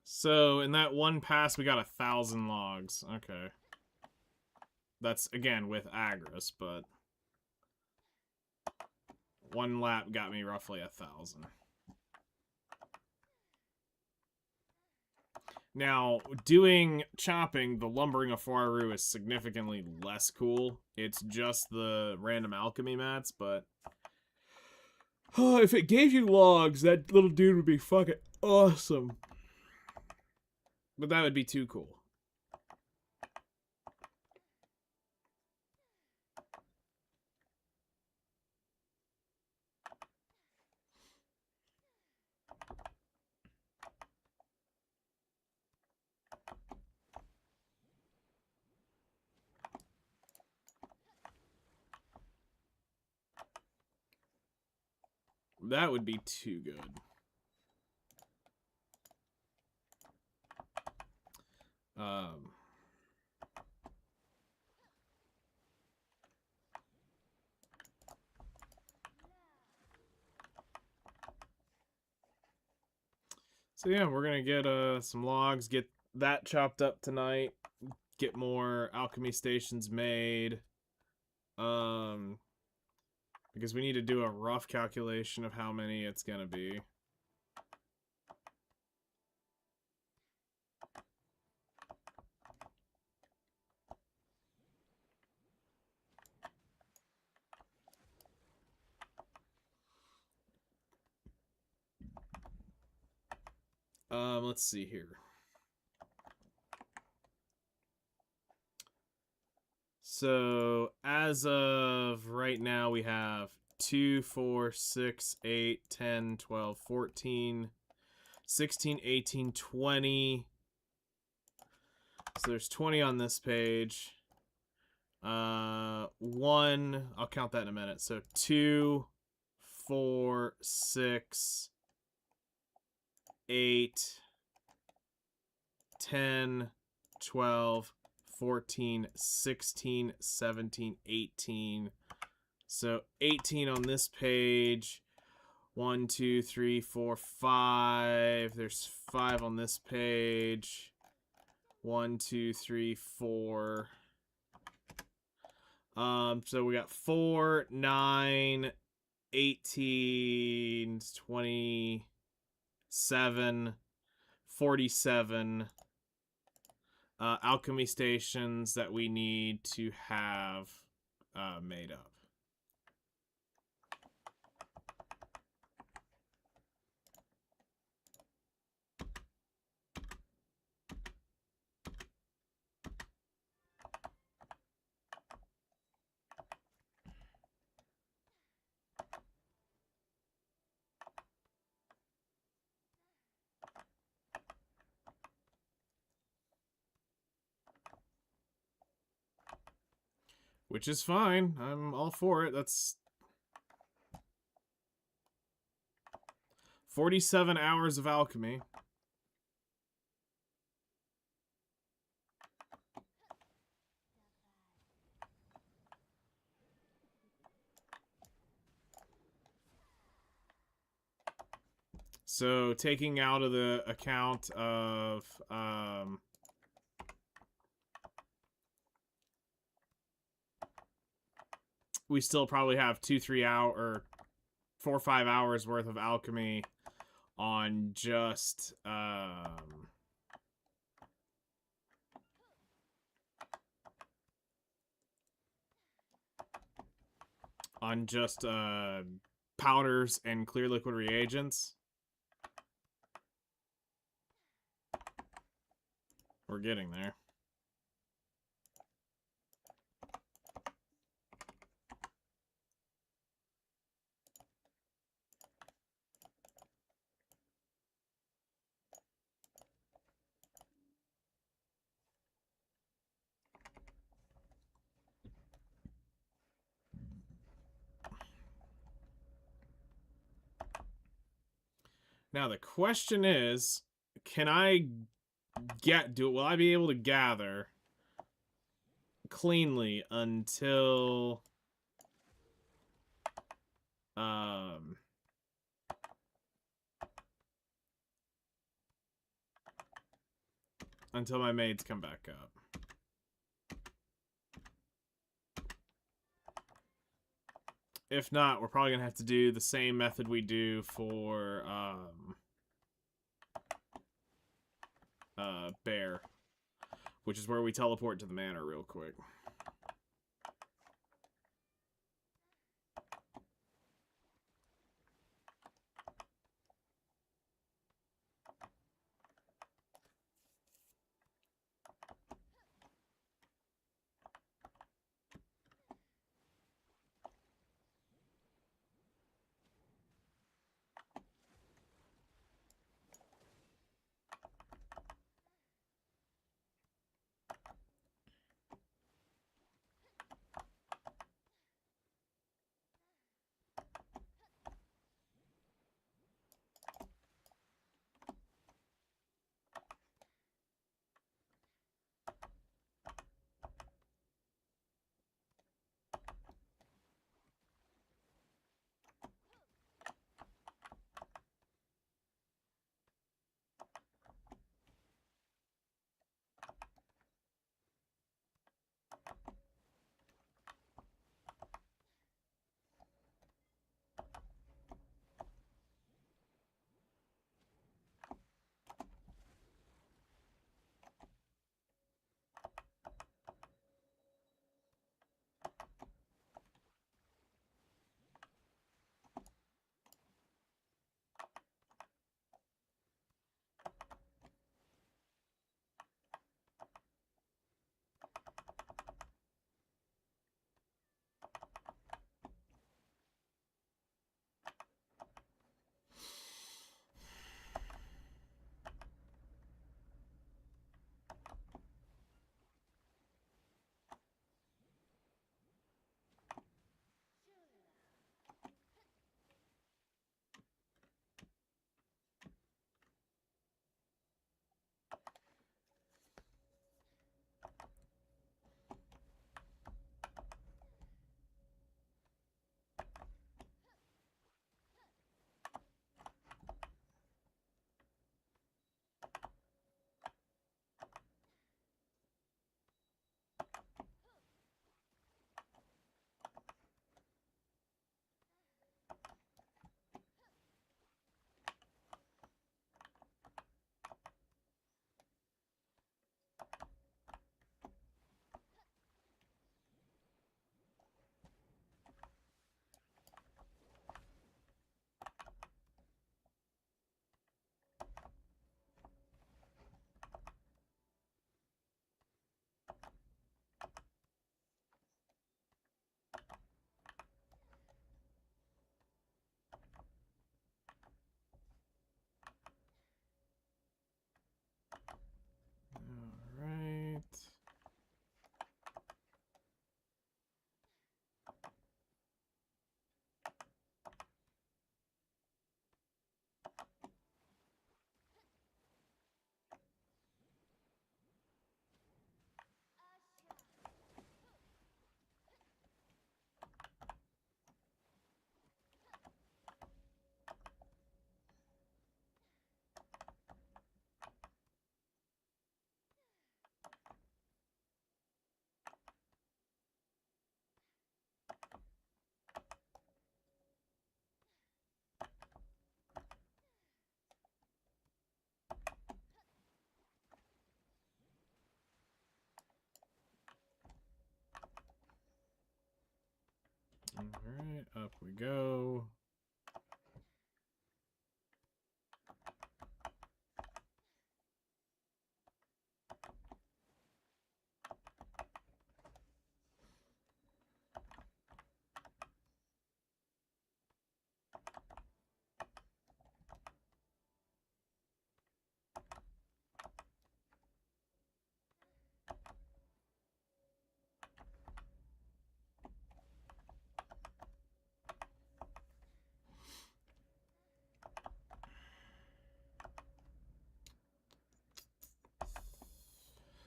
So, in that one pass, we got 1,000 logs. Okay. That's, again, with Agris, but... one lap got me roughly 1,000. Now, doing chopping, the lumbering of Faru is significantly less cool. It's just the random alchemy mats, but... if it gave you logs, that little dude would be fucking awesome. But that would be too cool. That would be too good. So yeah, we're gonna get some logs, get that chopped up tonight, get more alchemy stations made. Because we need to do a rough calculation of how many it's gonna be. Let's see here. So, as of right now, we have 2, 4, 6, 8, 10, 12, 14, 16, 18, 20. So there's 20 on this page. 1, I'll count that in a minute. So 2, 4, 6, 8, 10, 12, 14, 16, 17, 18. So 18 on this page. 1, 2, 3, 4, 5. There's 5 on this page. 1, 2, 3, 4. So we got 4, 9, 18, 27, 47 alchemy stations that we need to have made up. Which is fine. I'm all for it. That's 47 hours of alchemy. So taking out of the account of we still probably have 2-3 hour or 4 or 5 hours worth of alchemy on just powders and clear liquid reagents. We're getting there. Now the question is, can I will I be able to gather cleanly until until my maids come back up? If not, we're probably gonna have to do the same method we do for Bear, which is where we teleport to the manor real quick. Okay, up we go.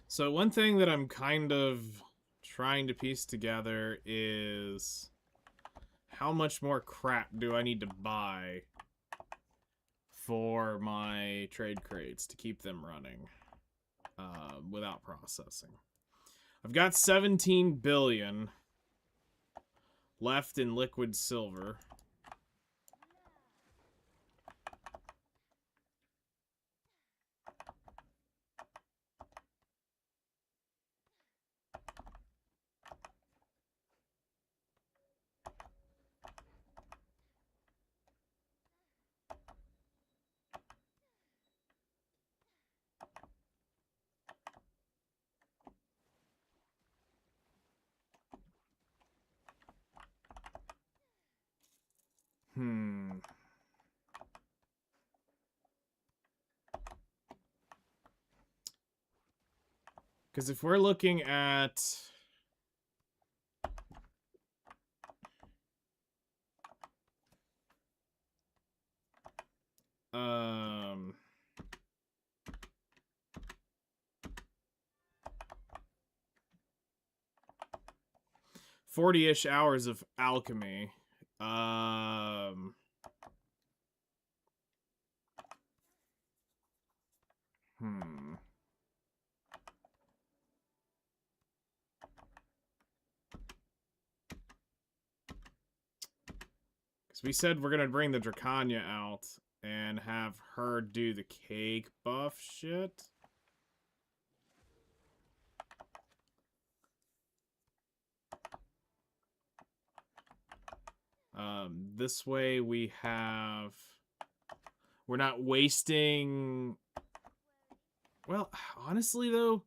So one thing that I'm kind of trying to piece together is how much more crap do I need to buy for my trade crates to keep them running without processing. I've got 17 billion left in liquid silver. Because if we're looking at... Um... 40-ish hours of alchemy. Because we said we're gonna bring the Dracania out and have her do the cake buff shit. This way we have... We're not wasting... Well, honestly, though...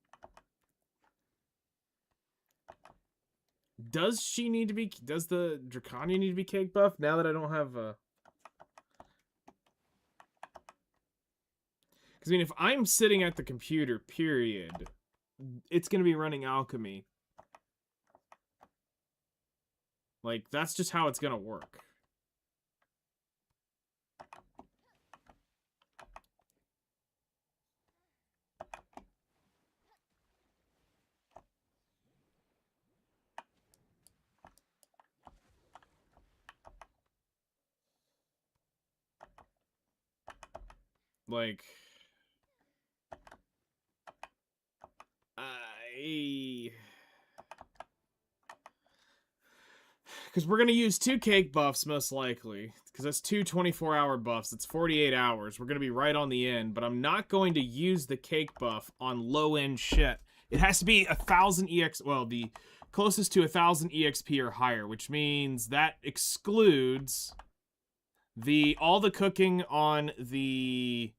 Does she need to be... Does the Dracania need to be cake buff now that I don't have a... Because, I mean, if I'm sitting at the computer, period, it's going to be running alchemy. Like, that's just how it's going to work. Like... Because we're going to use 2 cake buffs, most likely. Because that's 2 24-hour buffs. It's 48 hours. We're going to be right on the end. But I'm not going to use the cake buff on low-end shit. It has to be 1,000 EX... Well, the closest to 1,000 EXP or higher. Which means that excludes all the cooking on the...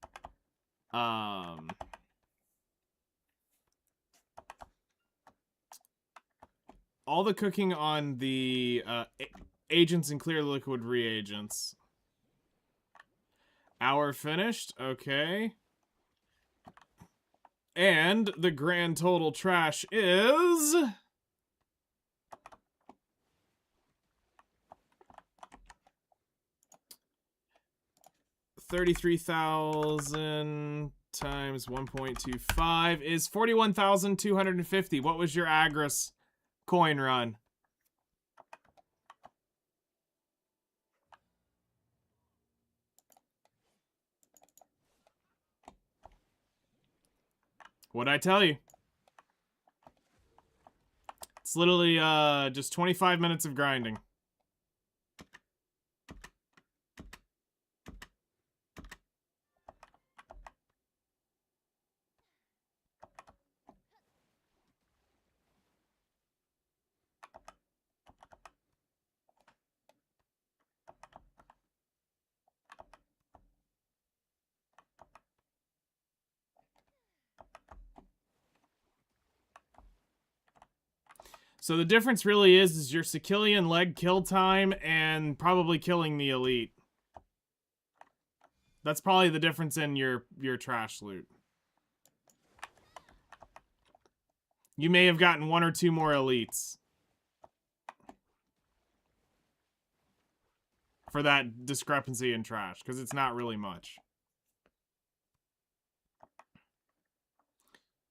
all the cooking on the agents and clear liquid reagents. Hour finished. Okay. And the grand total trash is... 33,000 times 1.25 is 41,250. What was your Agris coin run? What'd I tell you? It's literally just 25 minutes of grinding. So the difference really is your Siquillian leg kill time and probably killing the elite. That's probably the difference in your trash loot. You may have gotten 1 or 2 more elites for that discrepancy in trash, because it's not really much.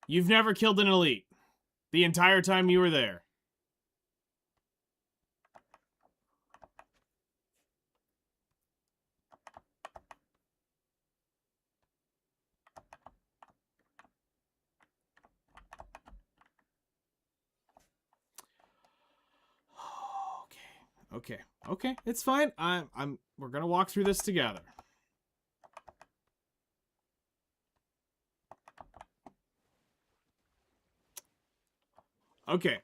You've never killed an elite the entire time you were there. Okay, it's fine. We're gonna walk through this together. Okay.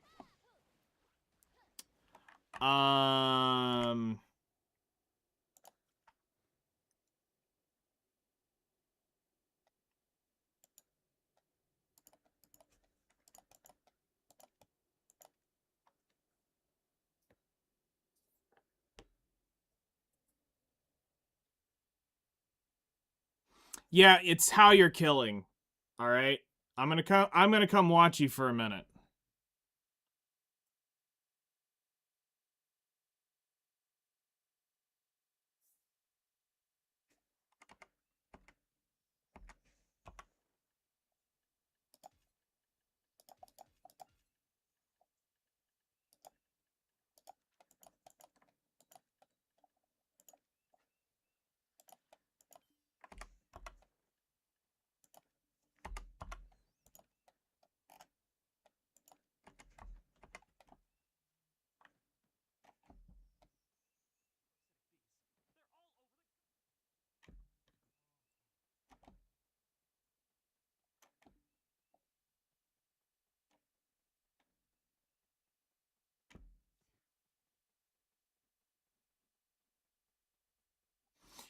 Yeah, it's how you're killing. All right. I'm going to come watch you for a minute.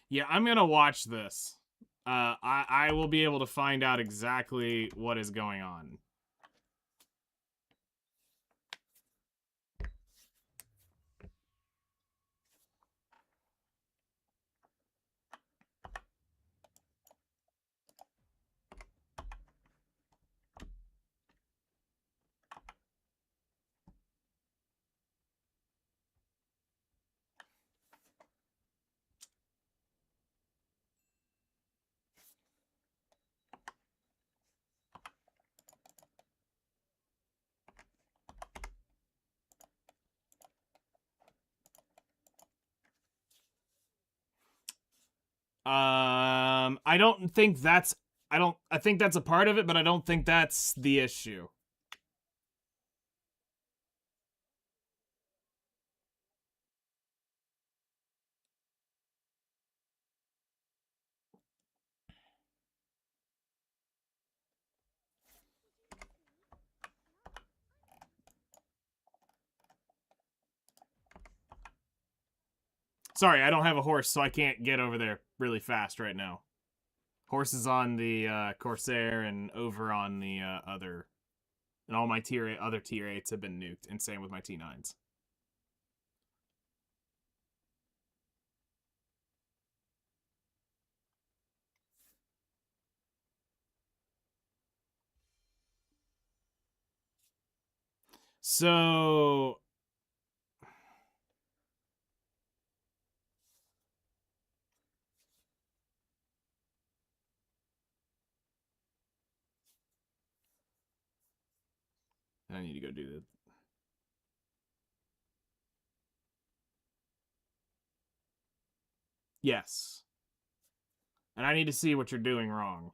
Yeah, I'm going to watch this. I will be able to find out exactly what is going on. I don't think that's I think that's a part of it, but I don't think that's the issue. Sorry, I don't have a horse, so I can't get over there really fast right now. Horse is on the Corsair and over on the other. And all my other tier 8s have been nuked, and same with my T9s. So I need to go do that. Yes. And I need to see what you're doing wrong.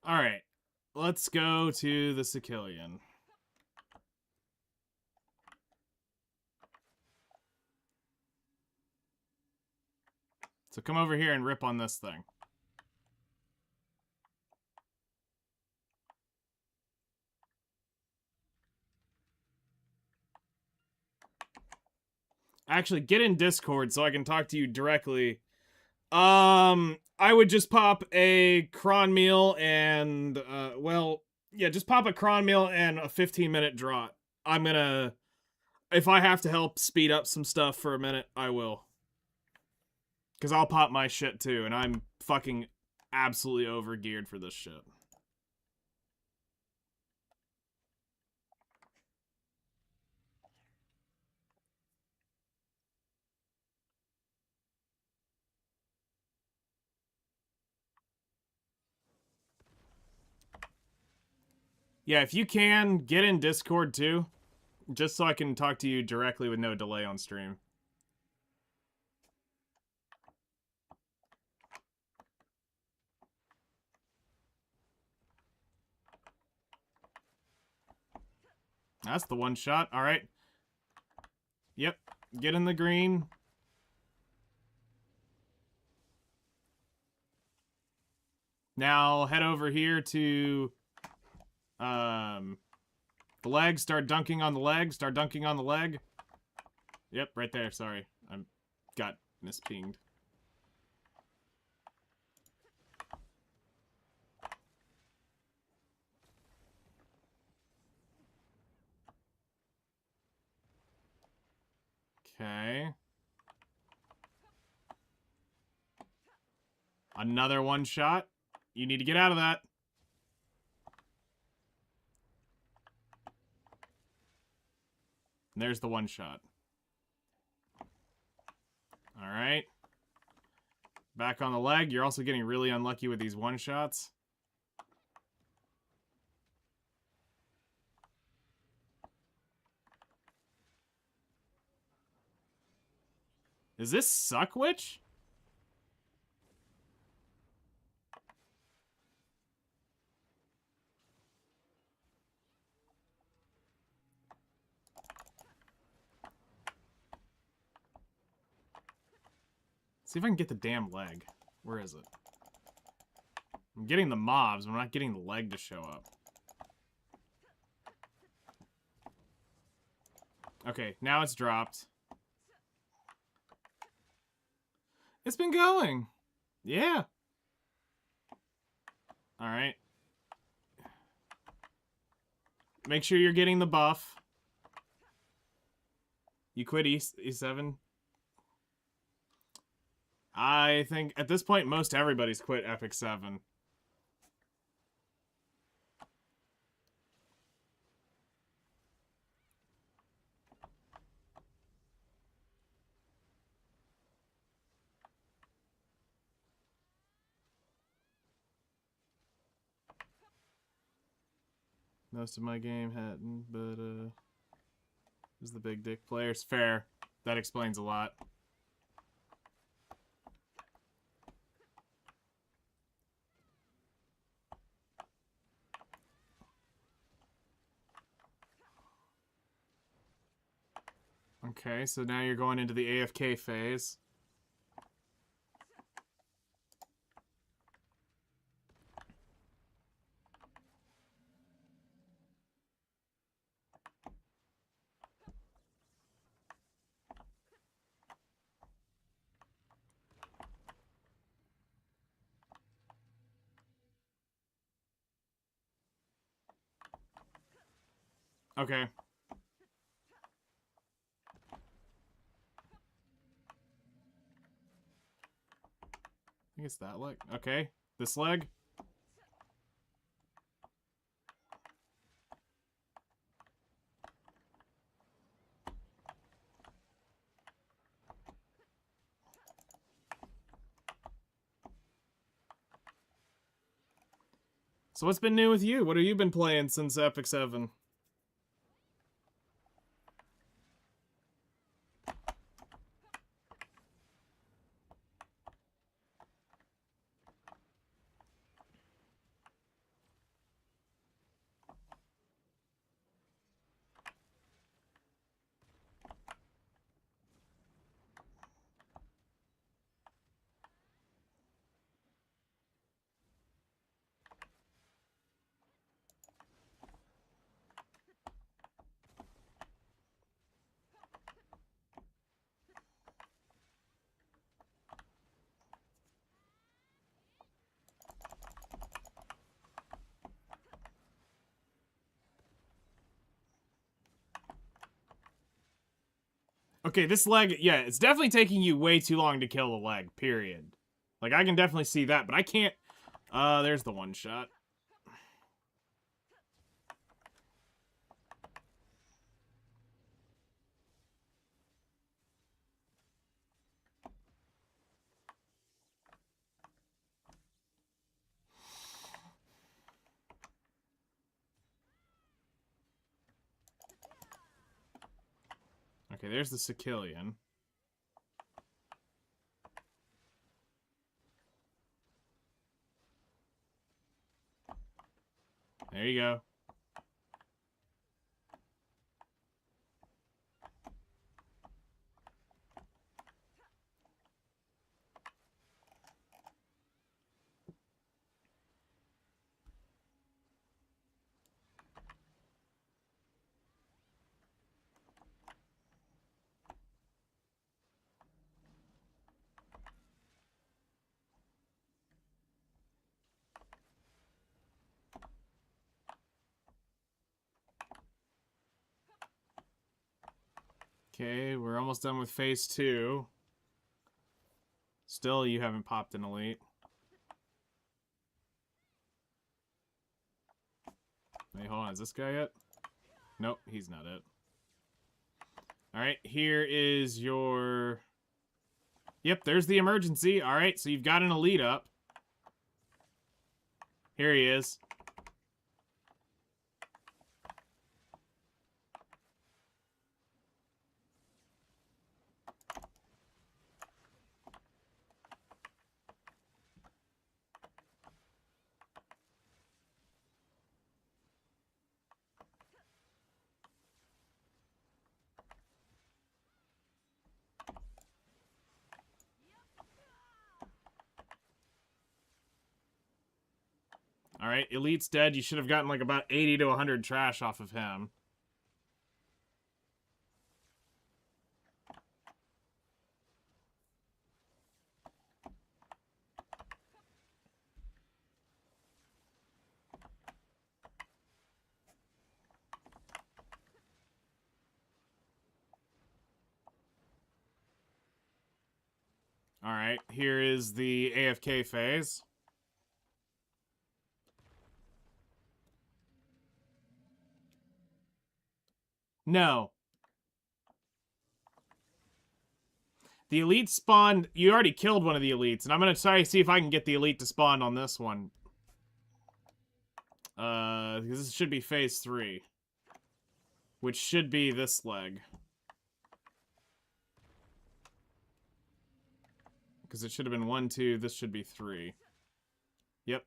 Alright. Let's go to the Sicilian. So come over here and rip on this thing. Actually, get in Discord so I can talk to you directly. I would just pop a cron meal and, well, yeah, just pop a cron meal and a 15-minute draught. I'm gonna, if I have to help speed up some stuff for a minute, I will. Because I'll pop my shit too, and I'm fucking absolutely overgeared for this shit. Yeah, if you can, get in Discord too. Just so I can talk to you directly with no delay on stream. That's the one shot. All right. Yep. Get in the green. Now head over here to the leg. Start dunking on the leg. Start dunking on the leg. Yep, right there. Sorry. I got mispinged. Okay. Another one shot. You need to get out of that. And there's the one shot. All right. Back on the leg. You're also getting really unlucky with these one shots. Is this Suckwitch? See if I can get the damn leg. Where is it? I'm getting the mobs, but I'm not getting the leg to show up. Okay, now it's dropped. It's been going. Yeah. Alright. Make sure you're getting the buff. You quit E7? I think at this point most everybody's quit Epic 7. Most of my game hadn't, but is the big dick players fair? That explains a lot. Okay, so now you're going into the AFK phase. Okay. I think it's that leg. Okay. This leg. So what's been new with you? What have you been playing since Epic 7? Okay, this leg, yeah, it's definitely taking you way too long to kill the leg, period. Like, I can definitely see that, but I can't... there's the one shot. Okay, there's the Sicilian. There you go. Okay, we're almost done with phase 2. Still, you haven't popped an elite. Hey, hold on, is this guy it? Nope, he's not it. Alright, here is your... Yep, there's the emergency. Alright, so you've got an elite up. Here he is. Alright, elite's dead. You should have gotten like about 80 to 100 trash off of him. Alright, here is the AFK phase. No. The elite spawned... You already killed one of the elites, and I'm going to try to see if I can get the elite to spawn on this one. Because this should be phase 3. Which should be this leg. Because it should have been 1, 2, this should be 3. Yep.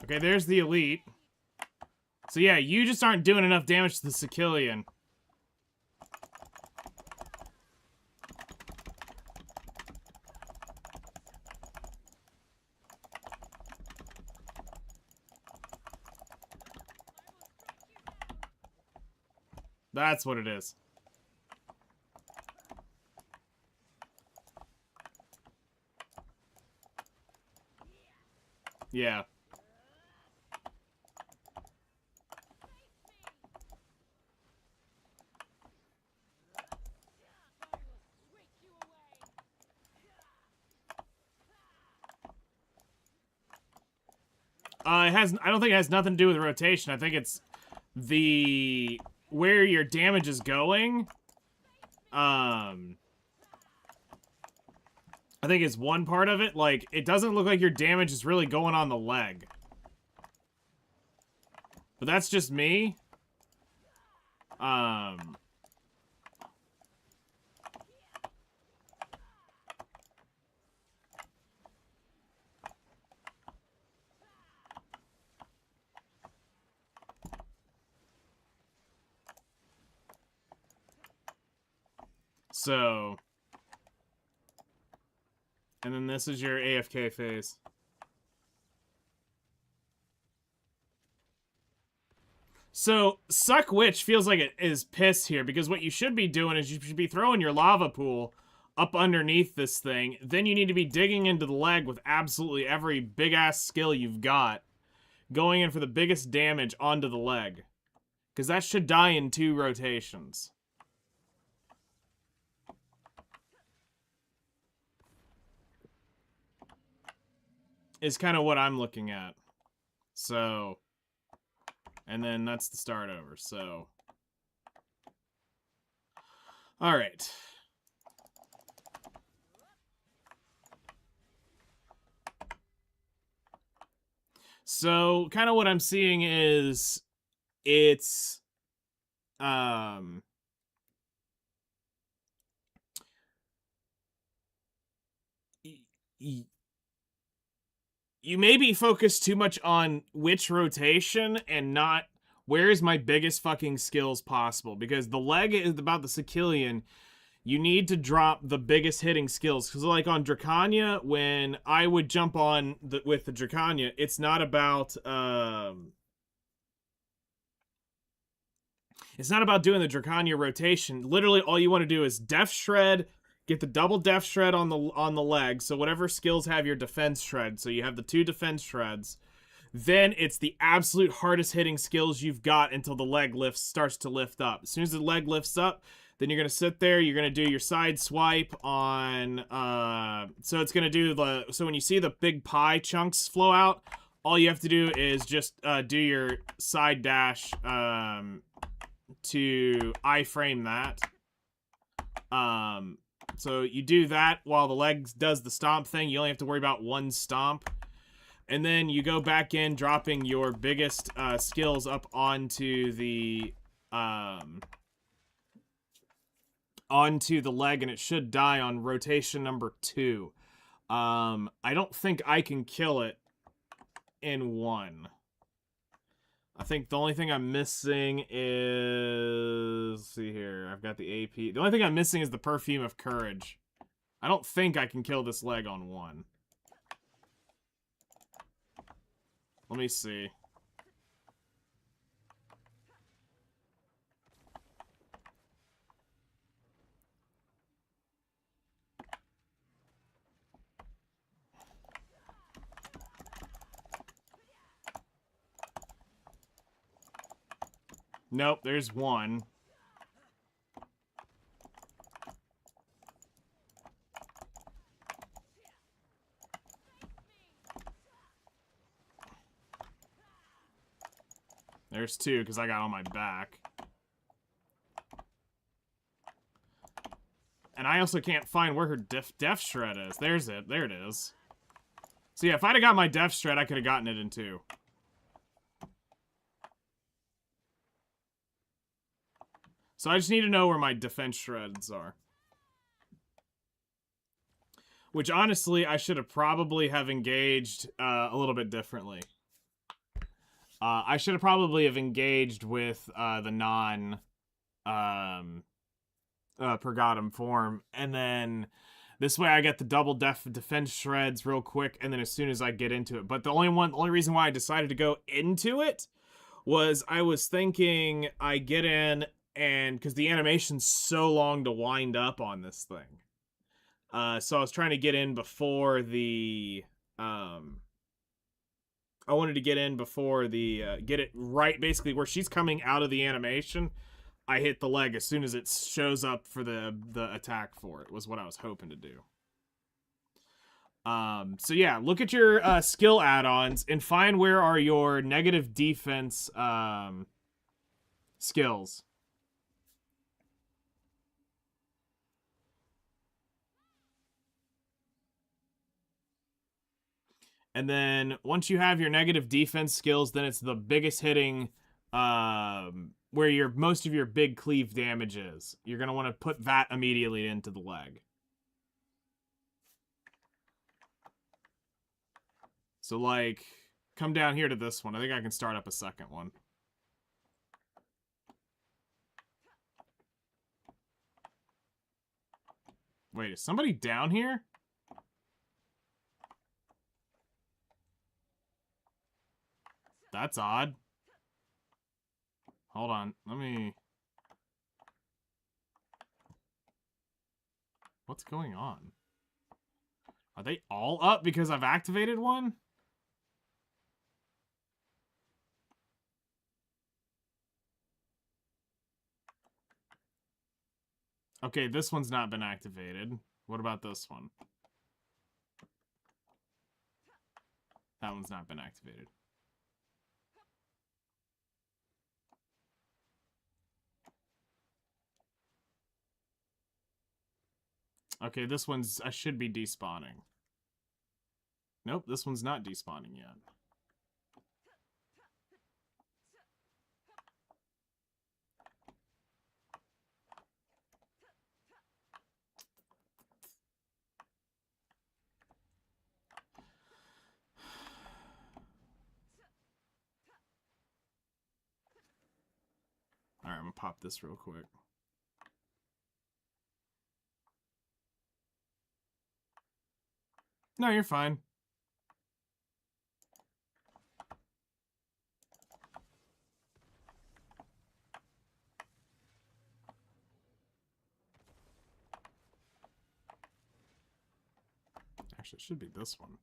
Okay, there's the elite. So yeah, you just aren't doing enough damage to the Sicilian. That's what it is. Yeah. It has. I don't think it has nothing to do with rotation. I think it's the where your damage is going. I think it's one part of it. Like, it doesn't look like your damage is really going on the leg. But that's just me. So, and then this is your AFK phase. So, Suck Witch feels like it is pissed here, because what you should be doing is you should be throwing your lava pool up underneath this thing. Then you need to be digging into the leg with absolutely every big-ass skill you've got, going in for the biggest damage onto the leg. Because that should die in 2 rotations. Is kind of what I'm looking at. So, and then that's the start over, so. Alright. So, kind of what I'm seeing is, it's, you maybe focus too much on which rotation and not where's my biggest fucking skills possible. Because the leg is about the Sicilian. You need to drop the biggest hitting skills. Because like on Dracania, when I would jump on with the Dracania, it's not about... it's not about doing the Dracania rotation. Literally, all you want to do is Def Shred, get the double Def Shred on the leg, so whatever skills have your defense shred, so you have the 2 defense shreds. Then it's the absolute hardest hitting skills you've got until the leg starts to lift up. As soon as the leg lifts up, then you're going to sit there, you're going to do your side swipe on, so it's going to do so when you see the big pie chunks flow out, all you have to do is just do your side dash to iframe that. So you do that while the leg does the stomp thing. You only have to worry about 1 stomp. And then you go back in, dropping your biggest skills up onto the leg, and it should die on rotation number 2. I don't think I can kill it in 1. I think the only thing I'm missing is... Let's see here. I've got the AP. The only thing I'm missing is the Perfume of Courage. I don't think I can kill this leg on 1. Let me see. Nope, there's 1. There's 2, because I got on my back. And I also can't find where her Def Shred is. There's it. There it is. So yeah, if I'd have got my Def Shred, I could have gotten it in 2. So I just need to know where my defense shreds are. Which, honestly, I should have probably have engaged a little bit differently. I should have probably have engaged with the non-Pergatum form. And then this way I get the double defense shreds real quick, and then as soon as I get into it. But the only reason why I decided to go into it was I was thinking I get in... And because the animation's so long to wind up on this thing. So I was trying to get in before the I wanted to get in before the get it right, basically where she's coming out of the animation. I hit the leg as soon as it shows up for the attack for it, was what I was hoping to do. So yeah, look at your skill add-ons and find where are your negative defense skills. And then once you have your negative defense skills, then it's the biggest hitting, where your most of your big cleave damage is. You're going to want to put that immediately into the leg. So, like, come down here to this one. I think I can start up a second one. Wait, is somebody down here? That's odd. Hold on, let me... What's going on? Are they all up because I've activated one? Okay, this one's not been activated. What about this one? That one's not been activated. Okay, this one's... I should be despawning. Nope, this one's not despawning yet. Alright, I'm gonna pop this real quick. No, you're fine. Actually, it should be this one.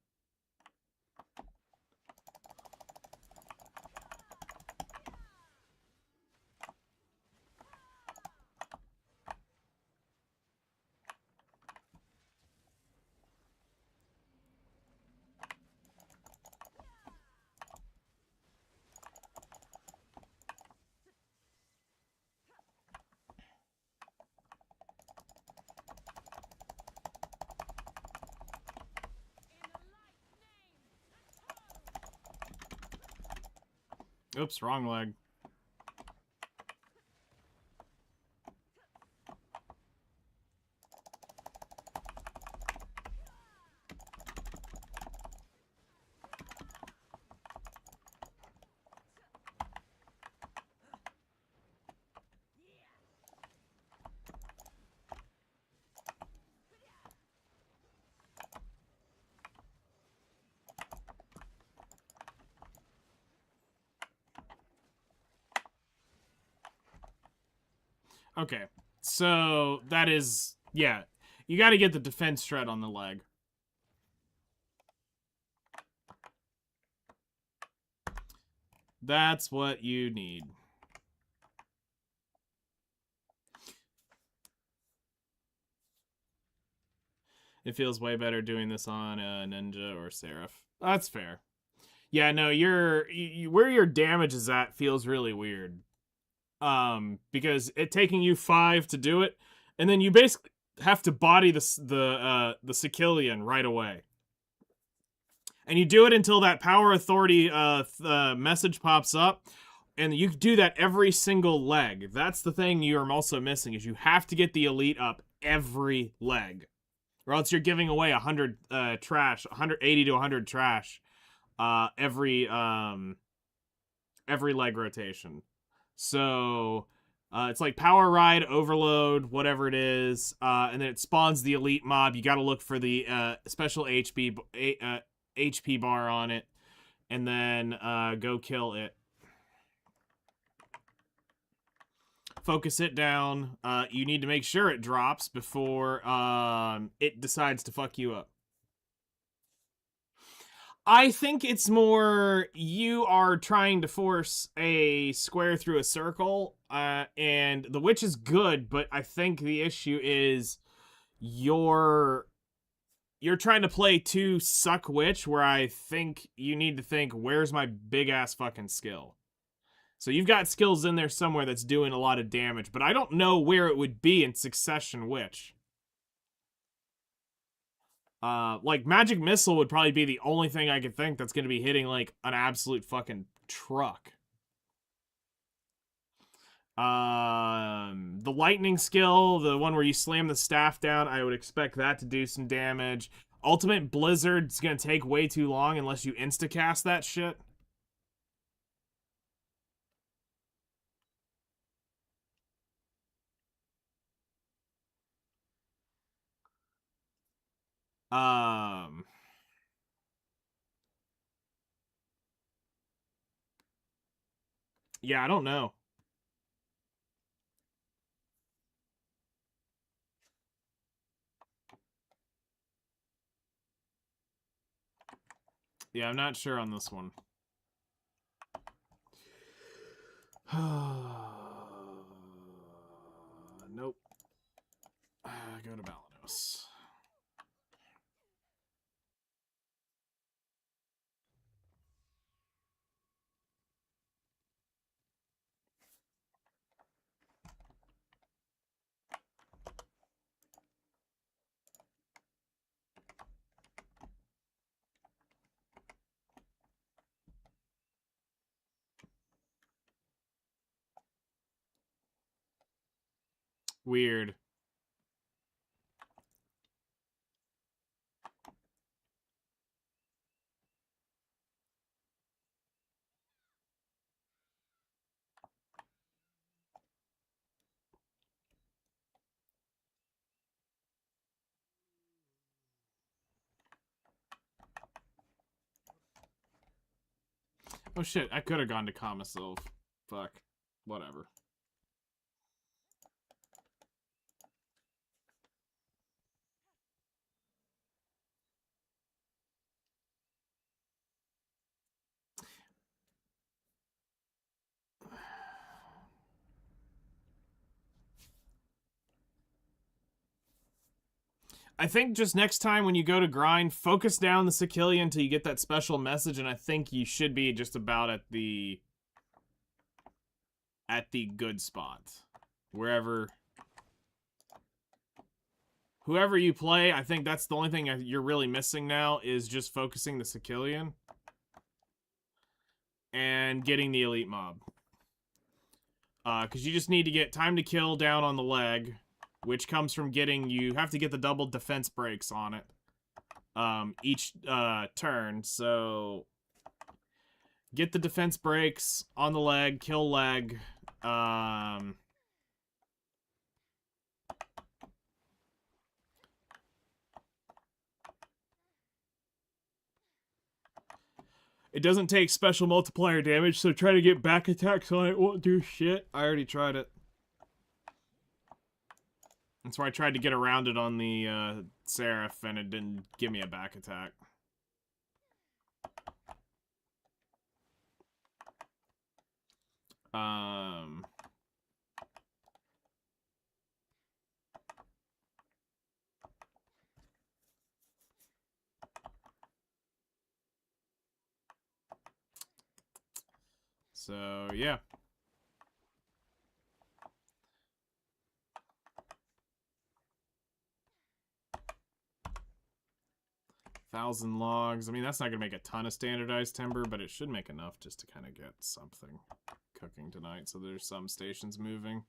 Oops, wrong leg. Okay, so that is, yeah, you got to get the defense shred on the leg. That's what you need. It feels way better doing this on a Ninja or Seraph. That's fair. Yeah, no, where your damage is at feels really weird. Because it taking you 5 to do it, and then you basically have to body the Sicilian right away. And you do it until that Power Authority message pops up, and you do that every single leg. That's the thing you're also missing, is you have to get the Elite up every leg. Or else you're giving away 100 trash, 180 to 100 trash every leg rotation. So it's like Power Ride, Overload, whatever it is, and then it spawns the Elite mob. You got to look for the special HP bar on it, and then go kill it. Focus it down. You need to make sure it drops before it decides to fuck you up. I think it's more you are trying to force a square through a circle, and the witch is good, but I think the issue is you're trying to play two suck witch, where I think you need to think, where's my big ass fucking skill? So you've got skills in there somewhere that's doing a lot of damage, but I don't know where it would be in Succession Witch. Like Magic Missile would probably be the only thing I could think that's going to be hitting like an absolute fucking truck. The lightning skill, the one where you slam the staff down, I would expect that to do some damage. Ultimate Blizzard's going to take way too long unless you insta-cast that shit. Um, yeah, I don't know. Yeah, I'm not sure on this one. Nope. Go to Balanos. Weird. Oh shit, I could have gone to Kamisil. Fuck. Whatever. I think just next time when you go to grind, focus down the Sikilia until you get that special message, and I think you should be just about at the good spot. Whoever you play, I think that's the only thing you're really missing now is just focusing the Sikilian and getting the elite mob. Because you just need to get time to kill down on the leg, which comes from you have to get the double defense breaks on it each turn. So get the defense breaks on the leg, kill leg. It doesn't take special multiplier damage, so try to get back attacks on it won't do shit. I already tried it. That's why I tried to get around it on the Seraph, and it didn't give me a back attack. So, yeah. Thousand logs. I mean, that's not going to make a ton of standardized timber, but it should make enough just to kind of get something cooking tonight. So there's some stations moving.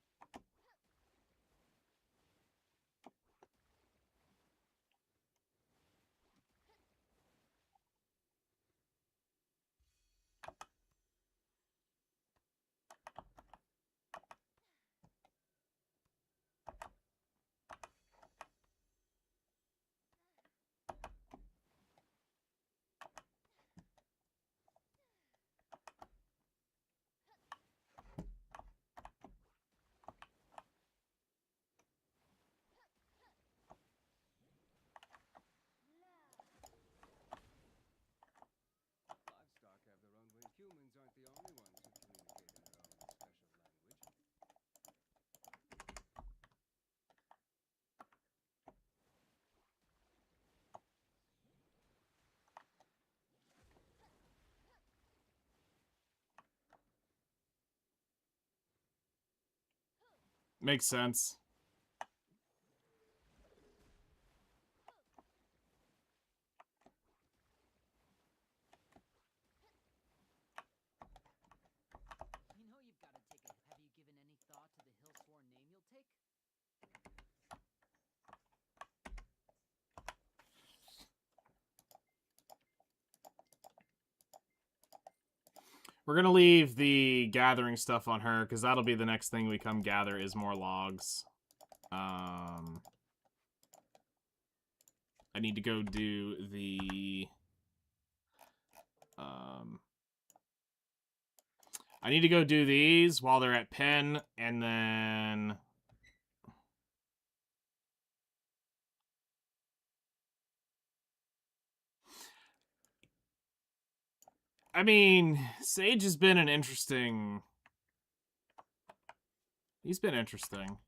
Makes sense. You know you've got to take a... Have you given any thought to the Hillsworn name you'll take? We're gonna leave the gathering stuff on her, because that'll be the next thing we come gather is more logs. I need to go do the... I need to go do these while they're at pen, and then... I mean, Sage has been an interesting... He's been interesting.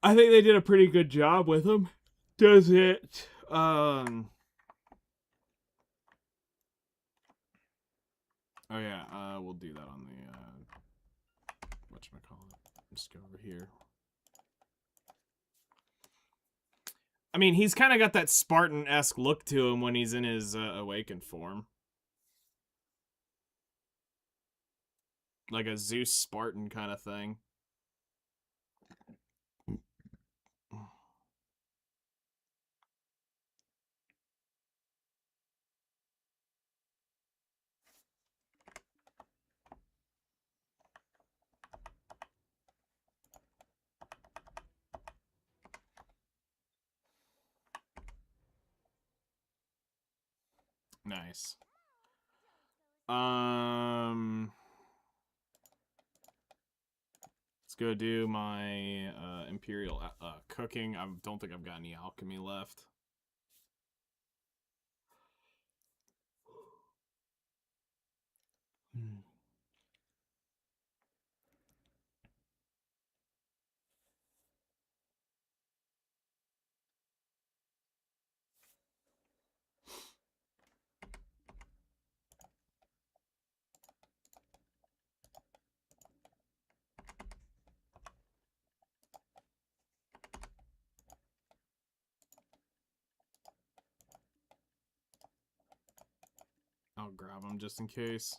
I think they did a pretty good job with him. Does it? Oh yeah, we'll do that on the whatchamacallit. Just go over here. I mean, he's kind of got that Spartan-esque look to him when he's in his awakened form. Like a Zeus Spartan kind of thing. Nice. Let's go do my Imperial cooking. I don't think I've got any alchemy left. I'll grab them just in case.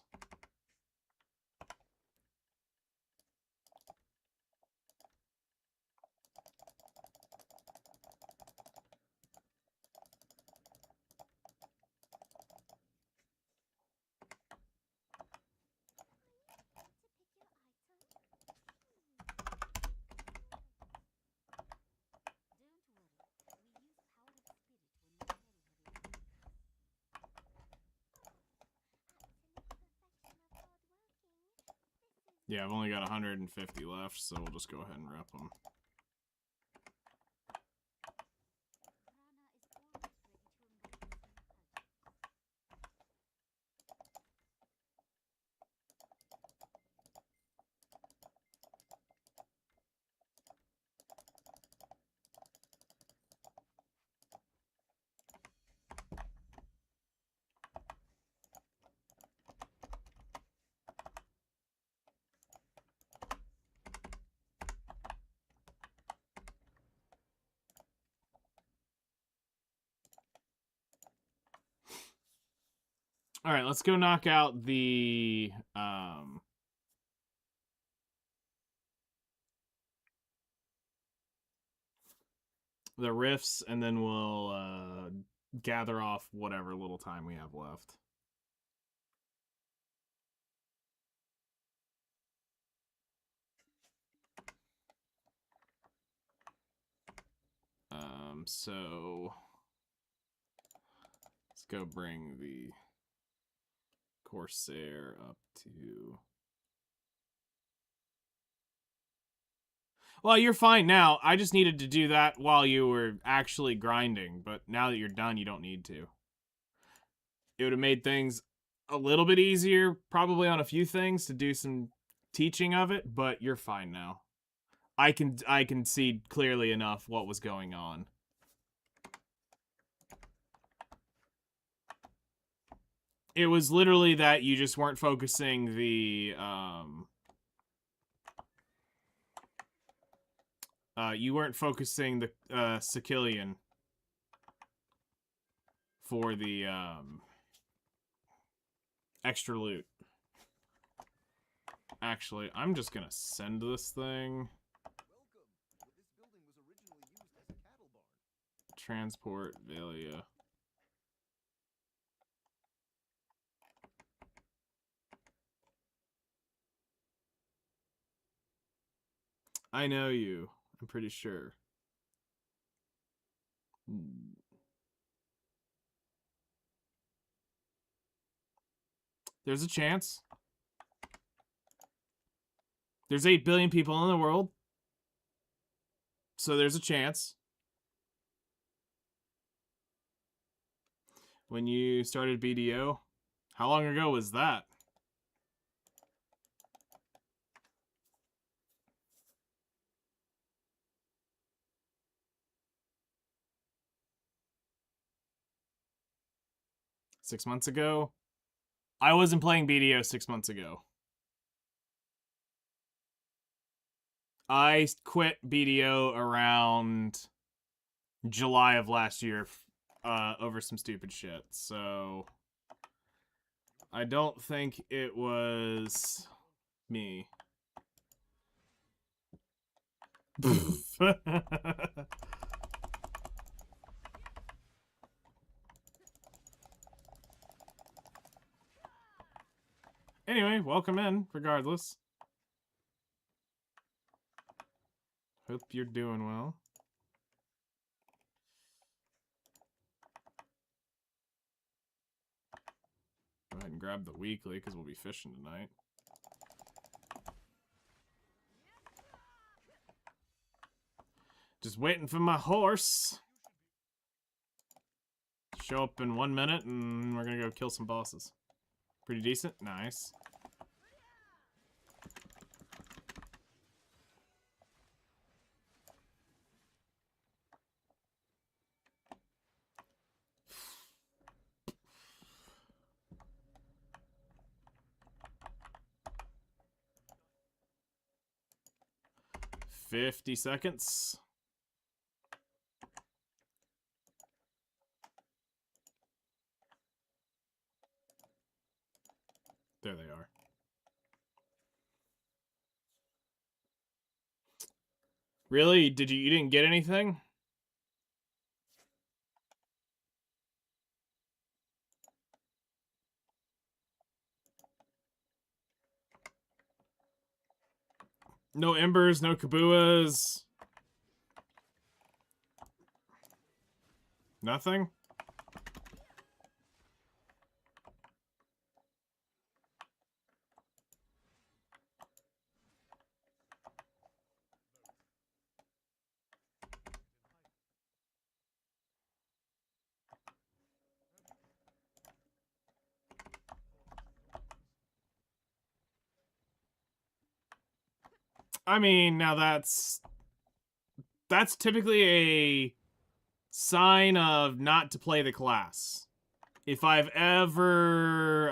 Yeah, I've only got 150 left, so we'll just go ahead and rep them. All right, let's go knock out the rifts, and then we'll gather off whatever little time we have left. So let's go bring the Corsair up to... Well, you're fine now. I just needed to do that while you were actually grinding, but now that you're done, you don't need to. It would have made things a little bit easier, probably on a few things, to do some teaching of it, but you're fine now. I can see clearly enough what was going on. It was literally that you just weren't focusing the, you weren't focusing the, Sicilian for the, extra loot. Actually, I'm just gonna send this thing. Welcome. This building was originally used as a cattle barn. Transport Velia. I know you. I'm pretty sure. There's a chance. There's 8 billion people in the world. So there's a chance. When you started BDO, how long ago was that? Six months ago? I wasn't playing BDO 6 months ago. I quit BDO around July of last year over some stupid shit. So I don't think it was me. Anyway, welcome in, regardless. Hope you're doing well. Go ahead and grab the weekly, because we'll be fishing tonight. Just waiting for my horse. Show up in 1 minute, and we're gonna go kill some bosses. Pretty decent? Nice. $50 seconds. There they are. Really? You didn't get anything? No embers, no kabuas. Nothing? I mean, now that's typically a sign of not to play the class. If I've ever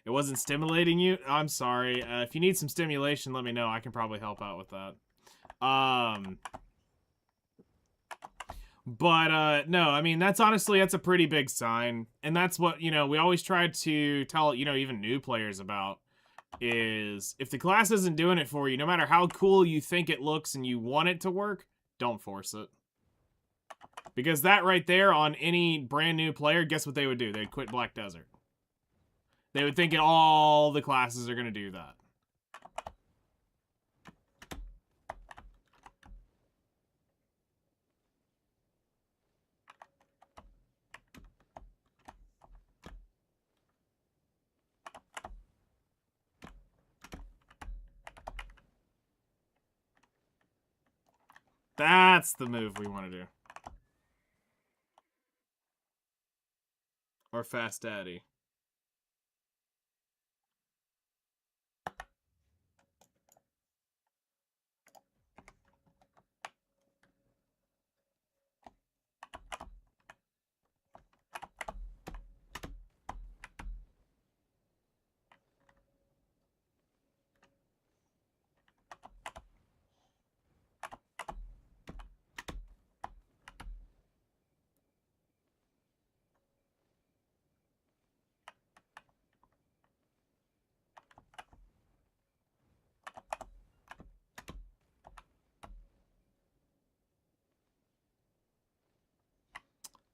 it wasn't stimulating you, I'm sorry. If you need some stimulation, let me know. I can probably help out with that. But no, I mean, that's a pretty big sign. And that's what, we always try to tell, even new players about, is if the class isn't doing it for you, no matter how cool you think it looks and you want it to work, don't force it. Because that right there on any brand new player, guess what they would do? They'd quit Black Desert. They would think all the classes are going to do that. That's the move we want to do. Or Fast Daddy.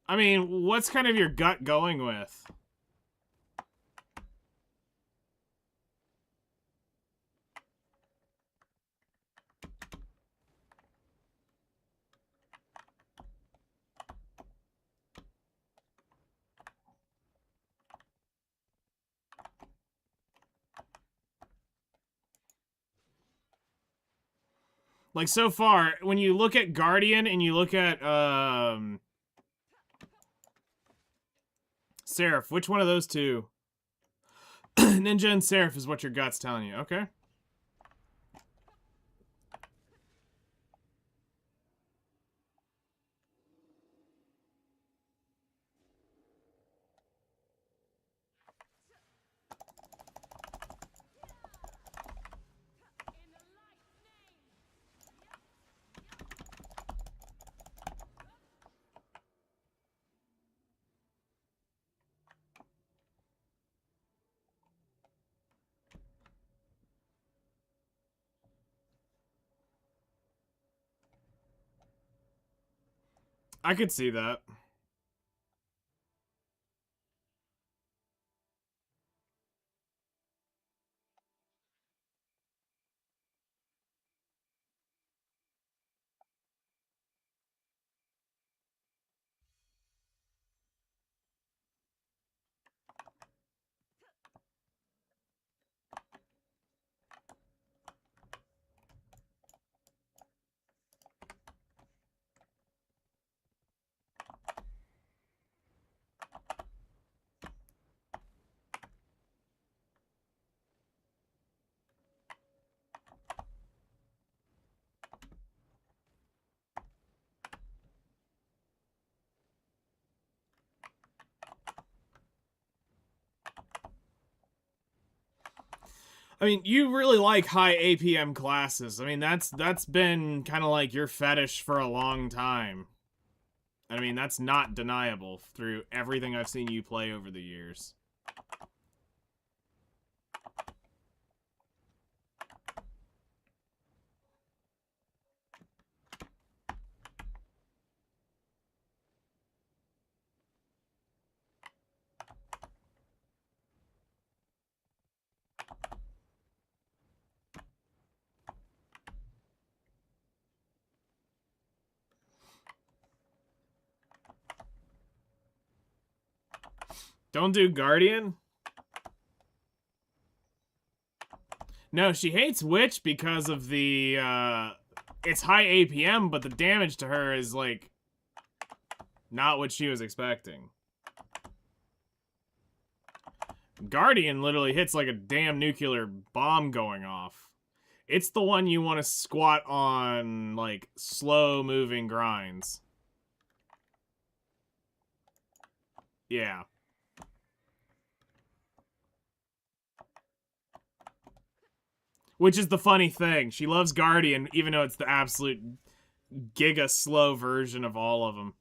I mean, what's kind of your gut going with? Like, so far, when you look at Guardian and you look at, Seraph, which one of those two? Ninja and Seraph is what your gut's telling you. Okay. I could see that. I mean, you really like high APM classes. I mean, that's been kind of like your fetish for a long time. I mean, that's not deniable through everything I've seen you play over the years. Don't do Guardian? No, she hates Witch because of the, it's high APM, but the damage to her is, like, not what she was expecting. Guardian literally hits like a damn nuclear bomb going off. It's the one you want to squat on, like, slow-moving grinds. Yeah. Which is the funny thing. She loves Guardian, even though it's the absolute giga-slow version of all of them.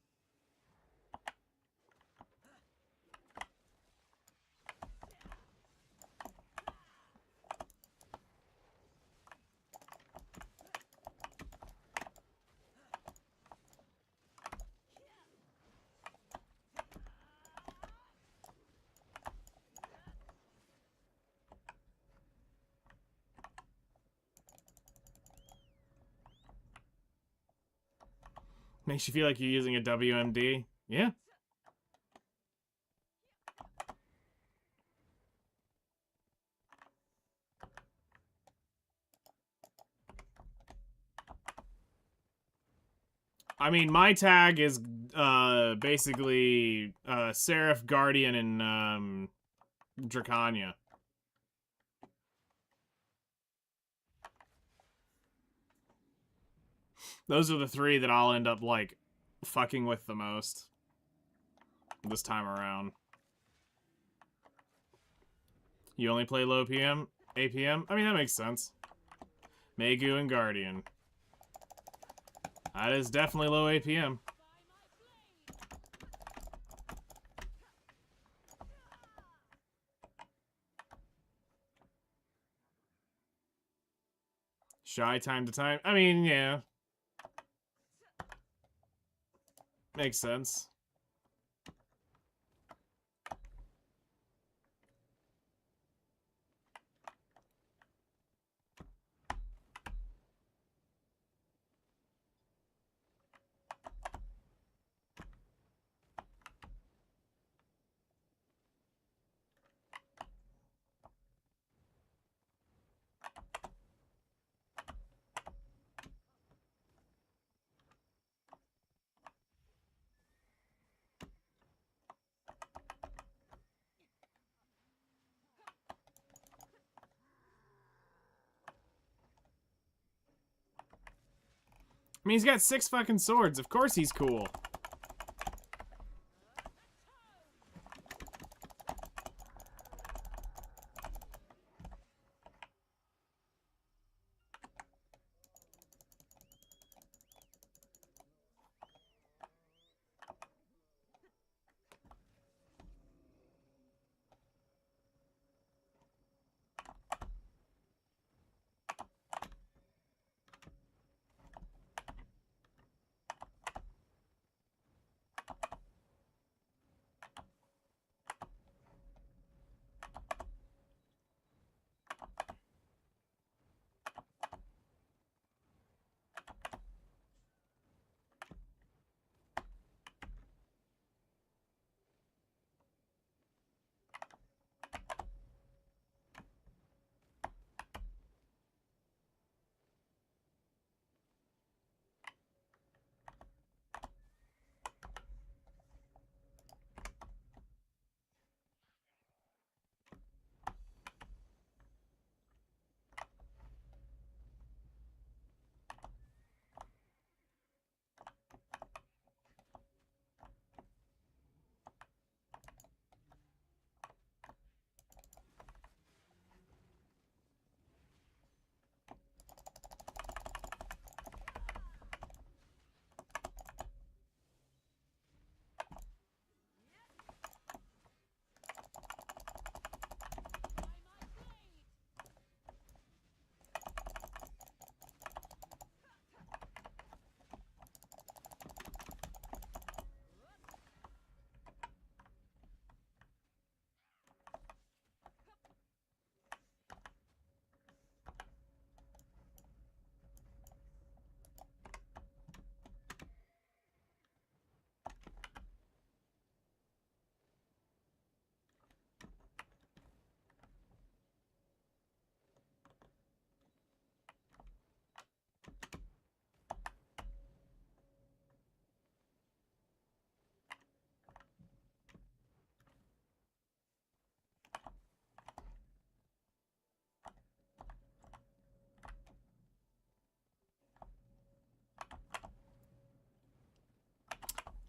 Makes you feel like you're using a WMD. Yeah. I mean, my tag is basically Seraph, Guardian, and Dracania. Those are the three that I'll end up, like, fucking with the most this time around. You only play low PM? APM? I mean, that makes sense. Megu and Guardian. That is definitely low APM. Shy time to time. I mean, yeah. Makes sense. I mean, he's got 6 fucking swords. Of course he's cool.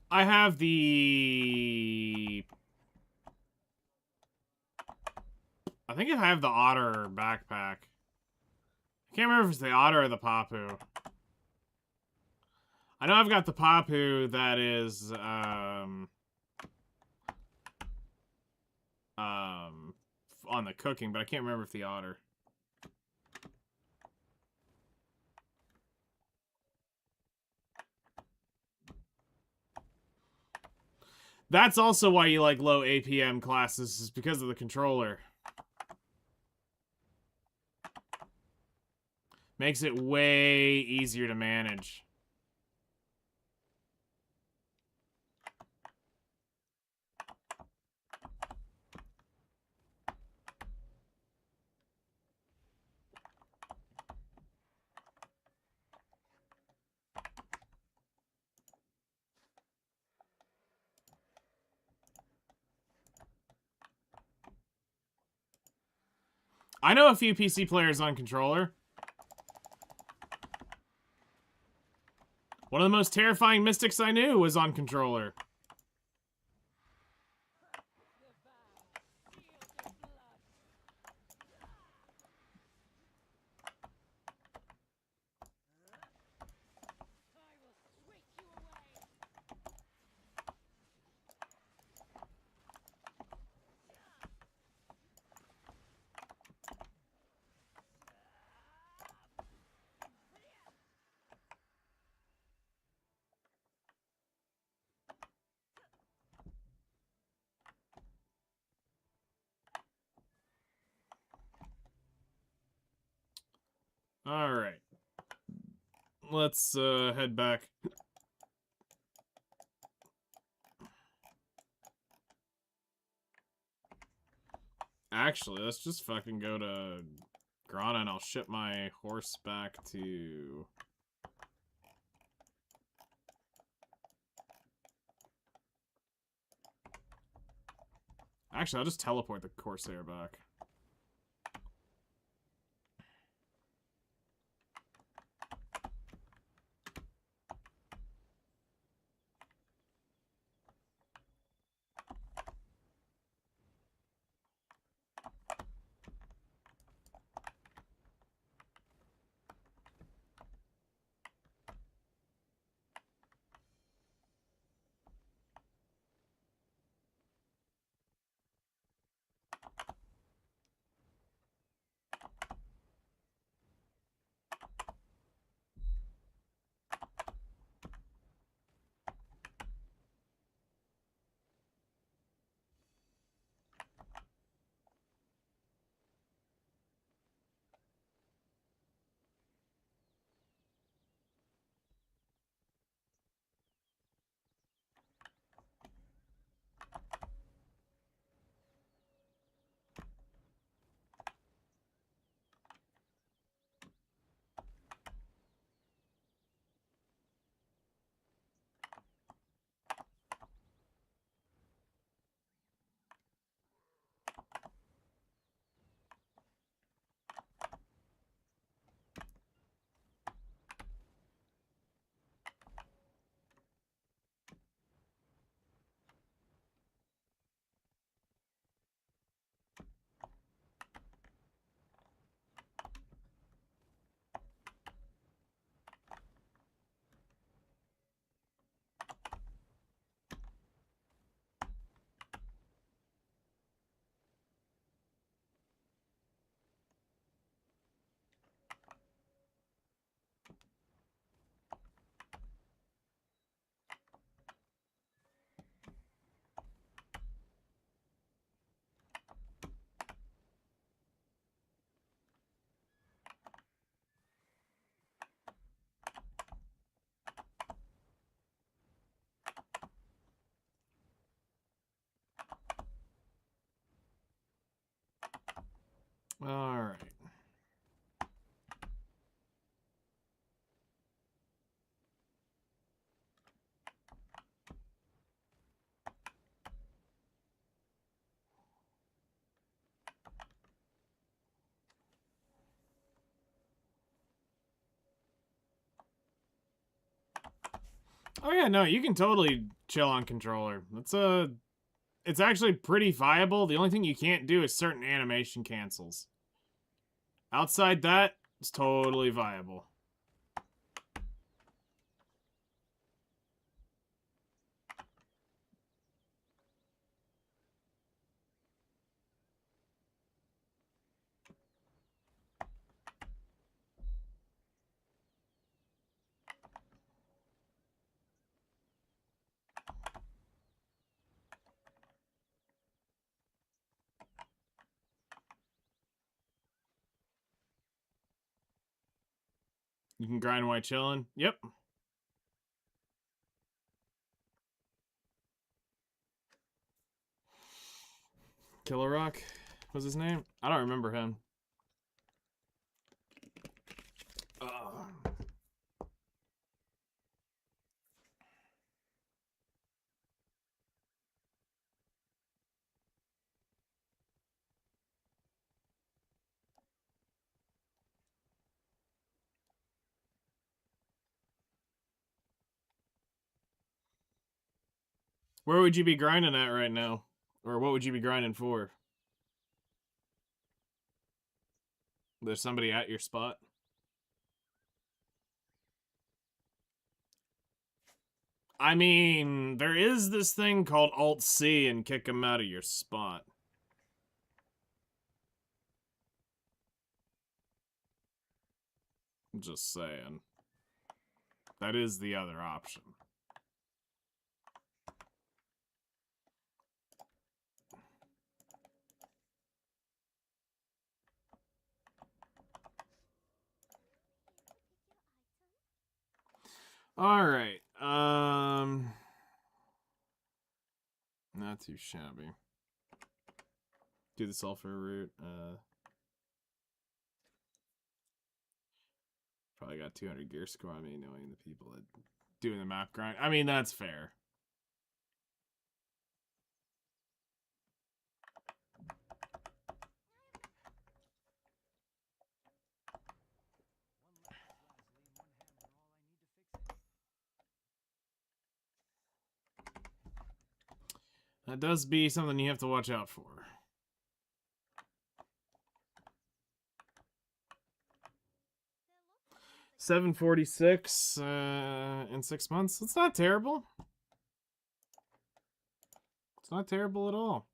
I have the... I think I have the otter backpack. I can't remember if it's the otter or the papu. I know I've got the papu that is, on the cooking, but I can't remember if the otter. That's also why you like low APM classes, is because of the controller. Makes it way easier to manage. I know a few PC players on controller. One of the most terrifying mystics I knew was on controller. Alright. Let's head back. Actually, let's just fucking go to Grana and I'll ship my horse back to... Actually, I'll just teleport the Corsair back. All right. Oh yeah, no, you can totally chill on controller. It's actually pretty viable. The only thing you can't do is certain animation cancels. Outside that, it's totally viable. You can grind while chilling. Yep. Killer Rock was his name? I don't remember him. Where would you be grinding at right now? Or what would you be grinding for? There's somebody at your spot? I mean, there is this thing called Alt-C and kick them out of your spot. I'm just saying. That is the other option. All right. Not too shabby. Do the sulfur route. Probably got 200 gear score on me, knowing the people that doing the map grind. I mean, that's fair. That does be something you have to watch out for. 746 in 6 months. It's not terrible. It's not terrible at all.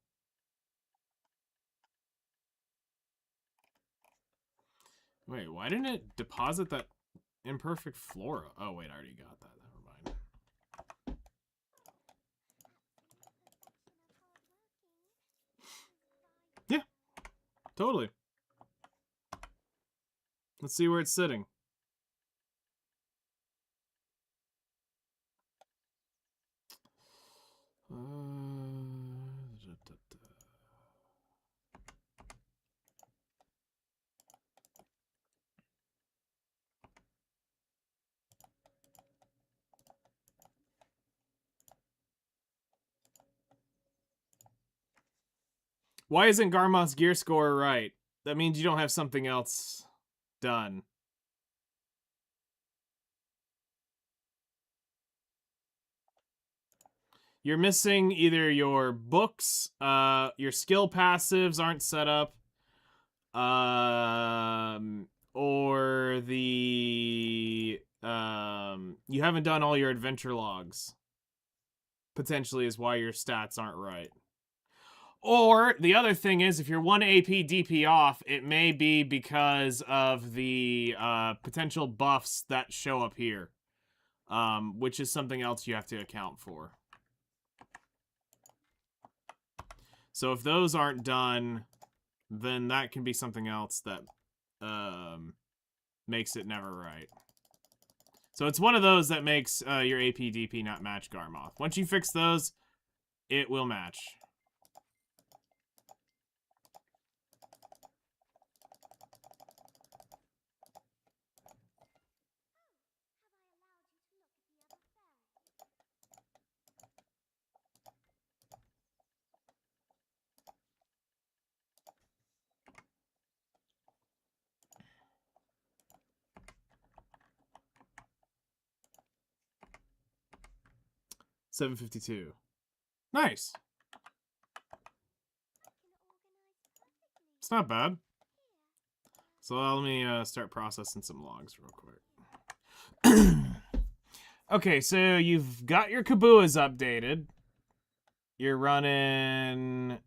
Wait, why didn't it deposit that imperfect flora? Oh, wait, I already got that. Never mind. Yeah, totally. Let's see where it's sitting. Why isn't Garmoth's gear score right? That means you don't have something else done. You're missing either your books, your skill passives aren't set up, or the you haven't done all your adventure logs. Potentially is why your stats aren't right. Or the other thing is, if you're 1 AP DP off, it may be because of the potential buffs that show up here, which is something else you have to account for. So if those aren't done, then that can be something else that makes it never right. So it's one of those that makes your AP DP not match Garmoth. Once you fix those, it will match. 752. Nice. It's not bad. So let me start processing some logs real quick. Okay, so you've got your Kabuas updated. You're running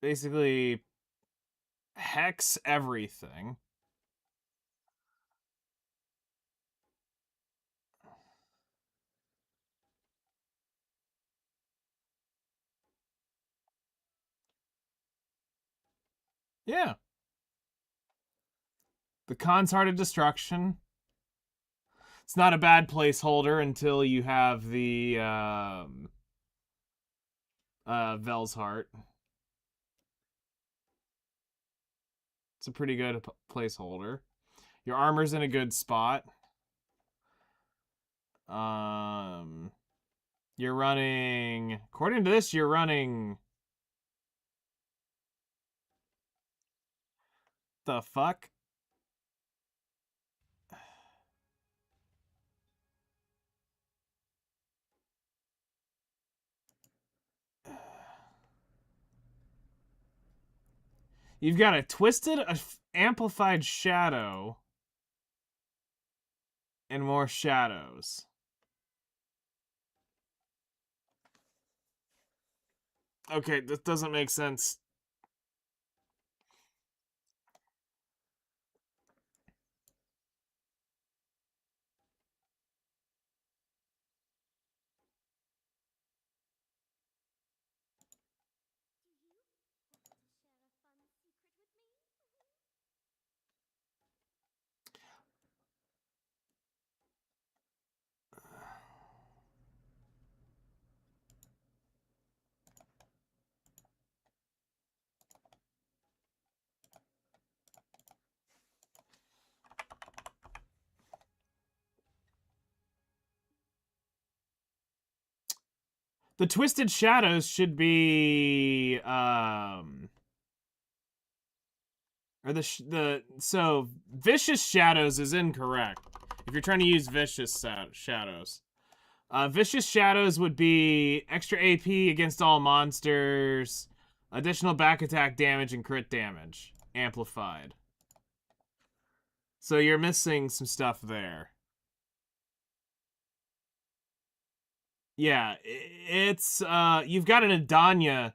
basically hex everything. Yeah. The Khan's Heart of Destruction. It's not a bad placeholder until you have the Vel's Heart. It's a pretty good placeholder. Your armor's in a good spot. You're running, according to this, you're running, the fuck? You've got a twisted, amplified shadow, and more shadows. Okay, that doesn't make sense. The twisted shadows should be or so vicious shadows is incorrect. If you're trying to use vicious shadows. Vicious shadows would be extra AP against all monsters, additional back attack damage and crit damage, amplified. So you're missing some stuff there. Yeah, it's you've got an Adanya,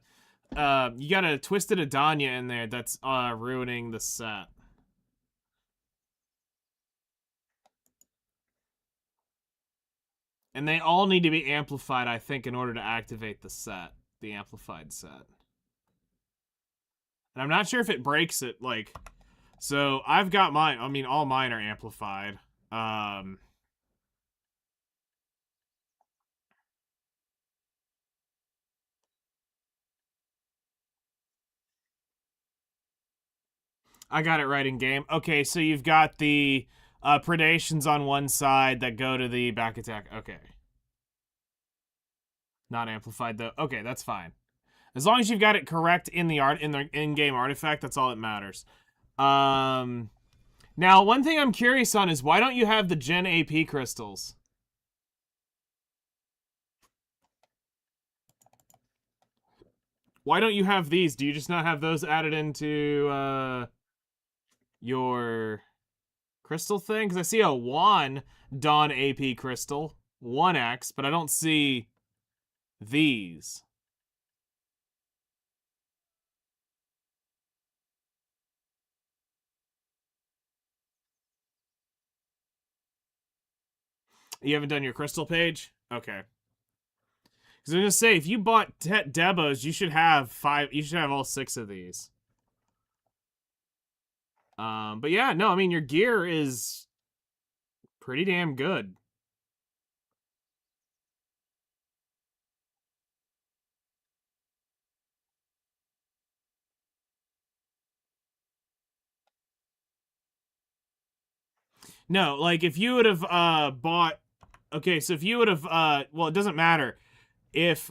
you got a twisted Adanya in there that's ruining the set. And they all need to be amplified, I think, in order to activate the set, the amplified set. And I'm not sure if it breaks it, like, so I've got mine, I mean, all mine are amplified. I got it right in game. Okay, so you've got the predations on one side that go to the back attack. Okay. Not amplified though. Okay, that's fine. As long as you've got it correct in the in-game artifact, that's all that matters. Now one thing I'm curious on is why don't you have the Gen AP crystals? Why don't you have these? Do you just not have those added into your crystal thing? Because I see a 1 Dawn AP crystal, 1x, but I don't see these. You haven't done your crystal page? Okay. Because I'm gonna say, if you bought Debos, you should have 5. You should have all 6 of these. But yeah, no, I mean your gear is pretty damn good. No, like if you would have bought, okay, so if you would have well, it doesn't matter if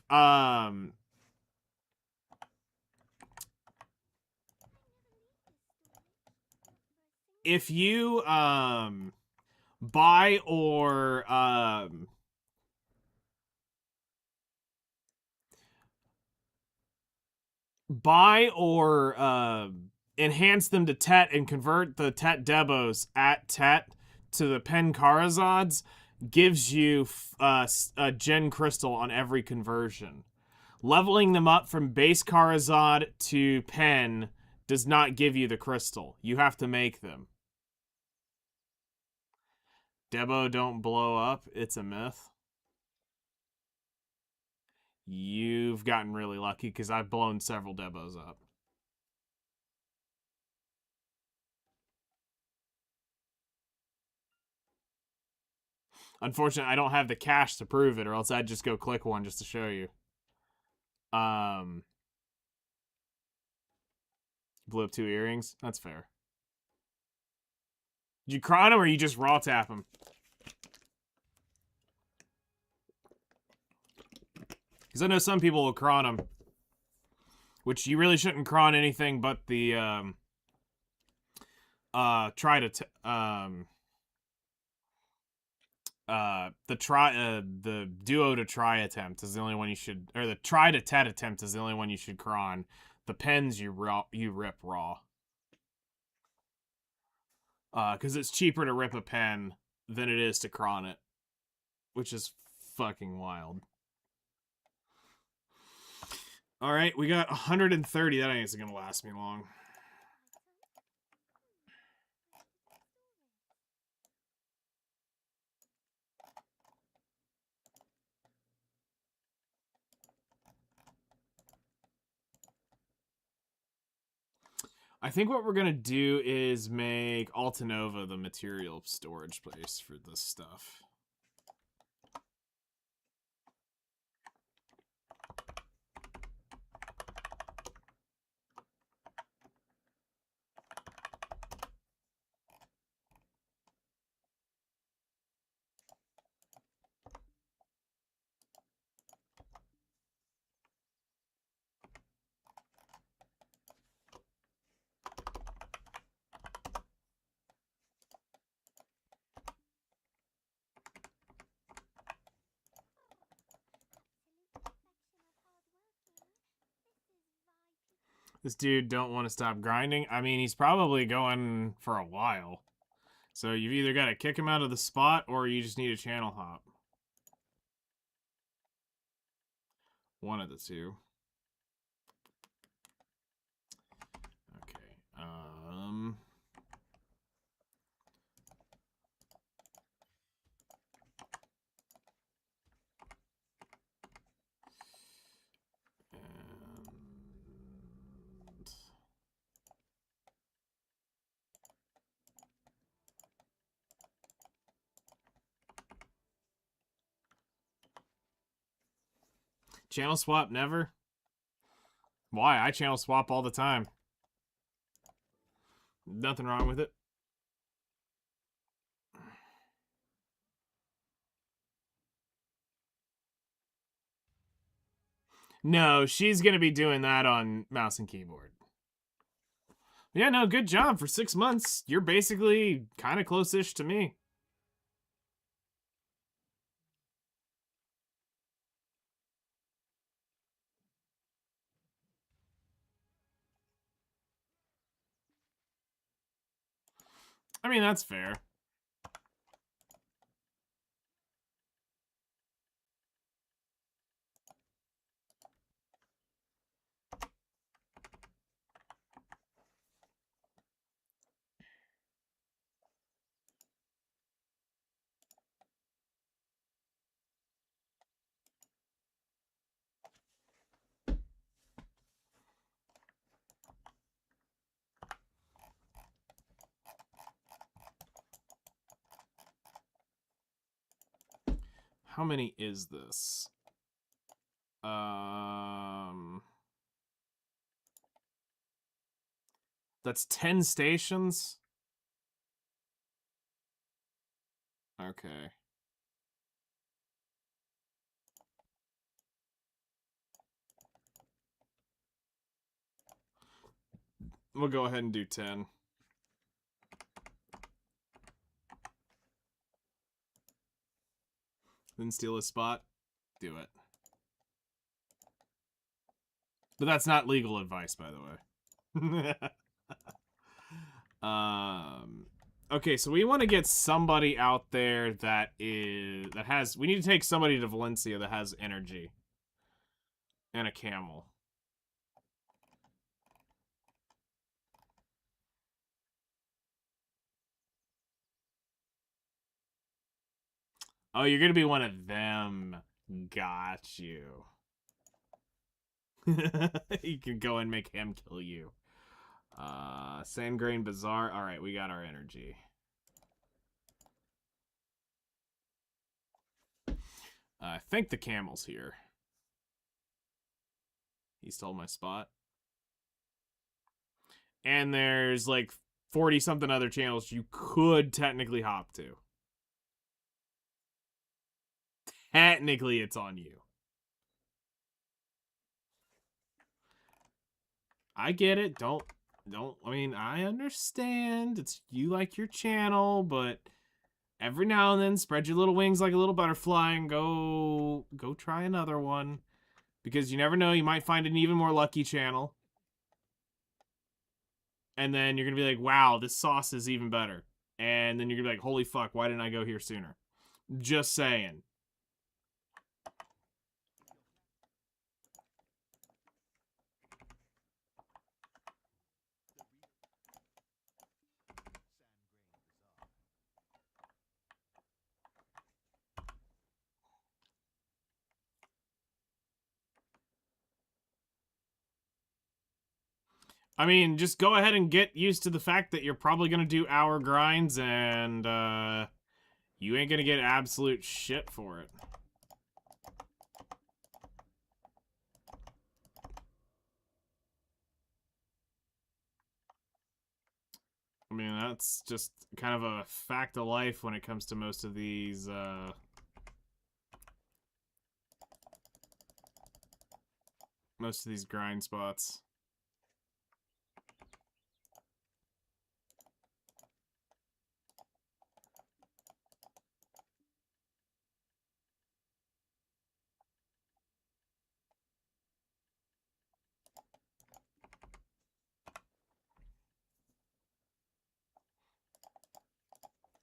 you buy or buy or enhance them to Tet and convert the Tet Debos at Tet to the Pen Karazods gives you a Gen Crystal on every conversion. Leveling them up from base Karazad to Pen does not give you the crystal. You have to make them. Debo don't blow up. It's a myth. You've gotten really lucky because I've blown several Debos up. Unfortunately, I don't have the cash to prove it, or else I'd just go click one just to show you. Blew up 2 earrings. That's fair. Did you cron him or you just raw tap him? Because I know some people will cron him. Which you really shouldn't cron anything but the the duo to try attempt is the only one you should, or the try to tet attempt is the only one you should cron. The pens you rip raw. Because it's cheaper to rip a pen than it is to cron it, which is fucking wild. All right, we got 130. That ain't gonna last me long. I think what we're gonna do is make Altanova the material storage place for this stuff. This dude don't want to stop grinding. I mean, he's probably going for a while. So you've either got to kick him out of the spot or you just need a channel hop. One of the two. Okay. Channel swap never? Why? I channel swap all the time. Nothing wrong with it. No, she's going to be doing that on mouse and keyboard. Yeah, no, good job. For 6 months, you're basically kind of close-ish to me. I mean, that's fair. How many is this? That's 10 stations? Okay. We'll go ahead and do 10. Then steal a spot? Do it. But that's not legal advice, by the way. Okay, so we want to get somebody out there that has. We need to take somebody to Valencia that has energy and a camel. Oh, you're gonna be one of them. Got you. You can go and make him kill you. Sandgrain Bazaar. Alright, we got our energy. I think the camel's here. He stole my spot. And there's like 40-something other channels you could technically hop to. Technically, it's on you. I get it. Don't, I mean, I understand. It's, you like your channel, but every now and then, spread your little wings like a little butterfly and go try another one. Because you never know, you might find an even more lucky channel. And then you're going to be like, wow, this sauce is even better. And then you're going to be like, holy fuck, why didn't I go here sooner? Just saying. I mean, just go ahead and get used to the fact that you're probably going to do hour grinds and you ain't going to get absolute shit for it. I mean, that's just kind of a fact of life when it comes to most of these grind spots.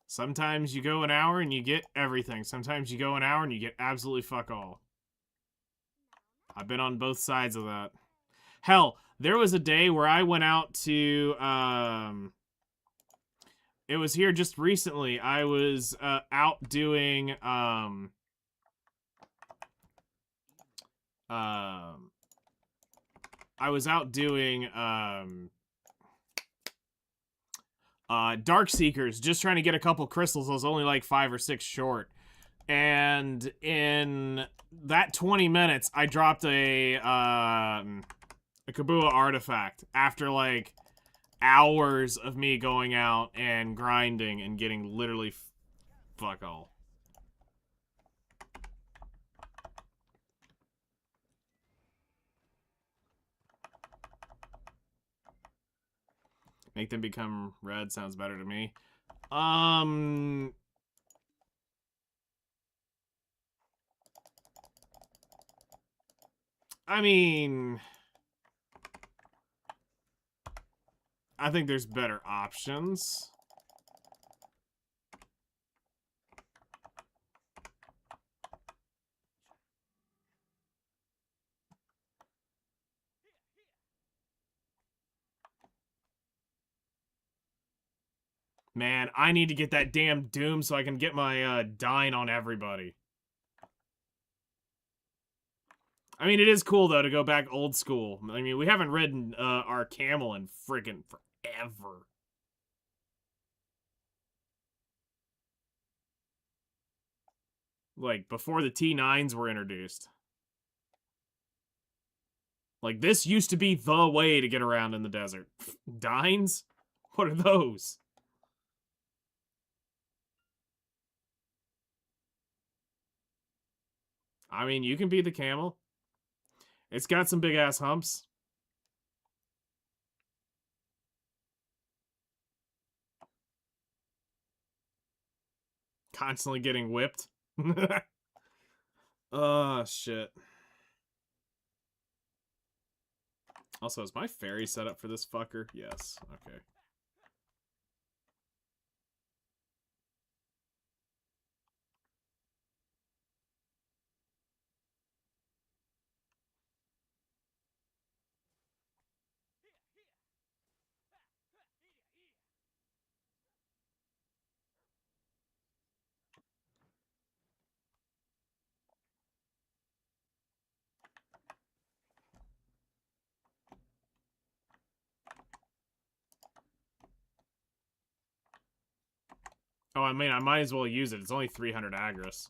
Sometimes you go an hour and you get everything. Sometimes you go an hour and you get absolutely fuck all. I've been on both sides of that. Hell, there was a day where I went out to, it was here just recently. I was out doing, Darkseekers, just trying to get a couple crystals. I was only like 5 or 6 short. And in that 20 minutes, I dropped a Kabua artifact after like hours of me going out and grinding and getting literally fuck all. Make them become red sounds better to me. I mean, I think there's better options. Man, I need to get that damn Doom so I can get my Dine on everybody. I mean, it is cool, though, to go back old school. I mean, we haven't ridden our camel in friggin' forever. Like, before the T9s were introduced. Like, this used to be the way to get around in the desert. Dines? What are those? I mean, you can be the camel. It's got some big-ass humps. Constantly getting whipped. Oh, shit. Also, is my ferry set up for this fucker? Yes. Okay. Oh, I mean, I might as well use it. It's only 300 Agris.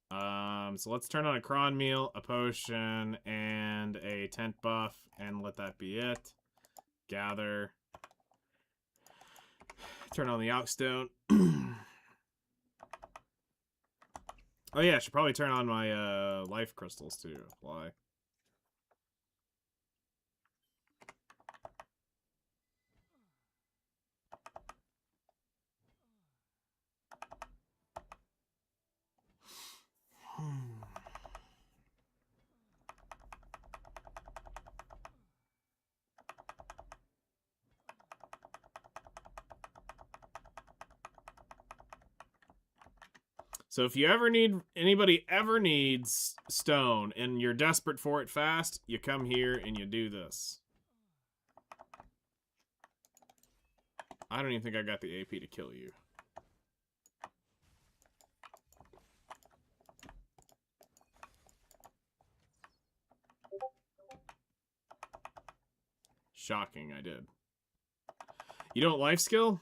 So let's turn on a Cron Meal, a Potion, and a Tent Buff, and let that be it. Gather. Turn on the Ox Stone. Oh yeah, I should probably turn on my Life Crystals too. Apply. So if you ever need, anybody ever needs stone and you're desperate for it fast, you come here and you do this. I don't even think I got the AP to kill you. Shocking, I did. You don't life skill?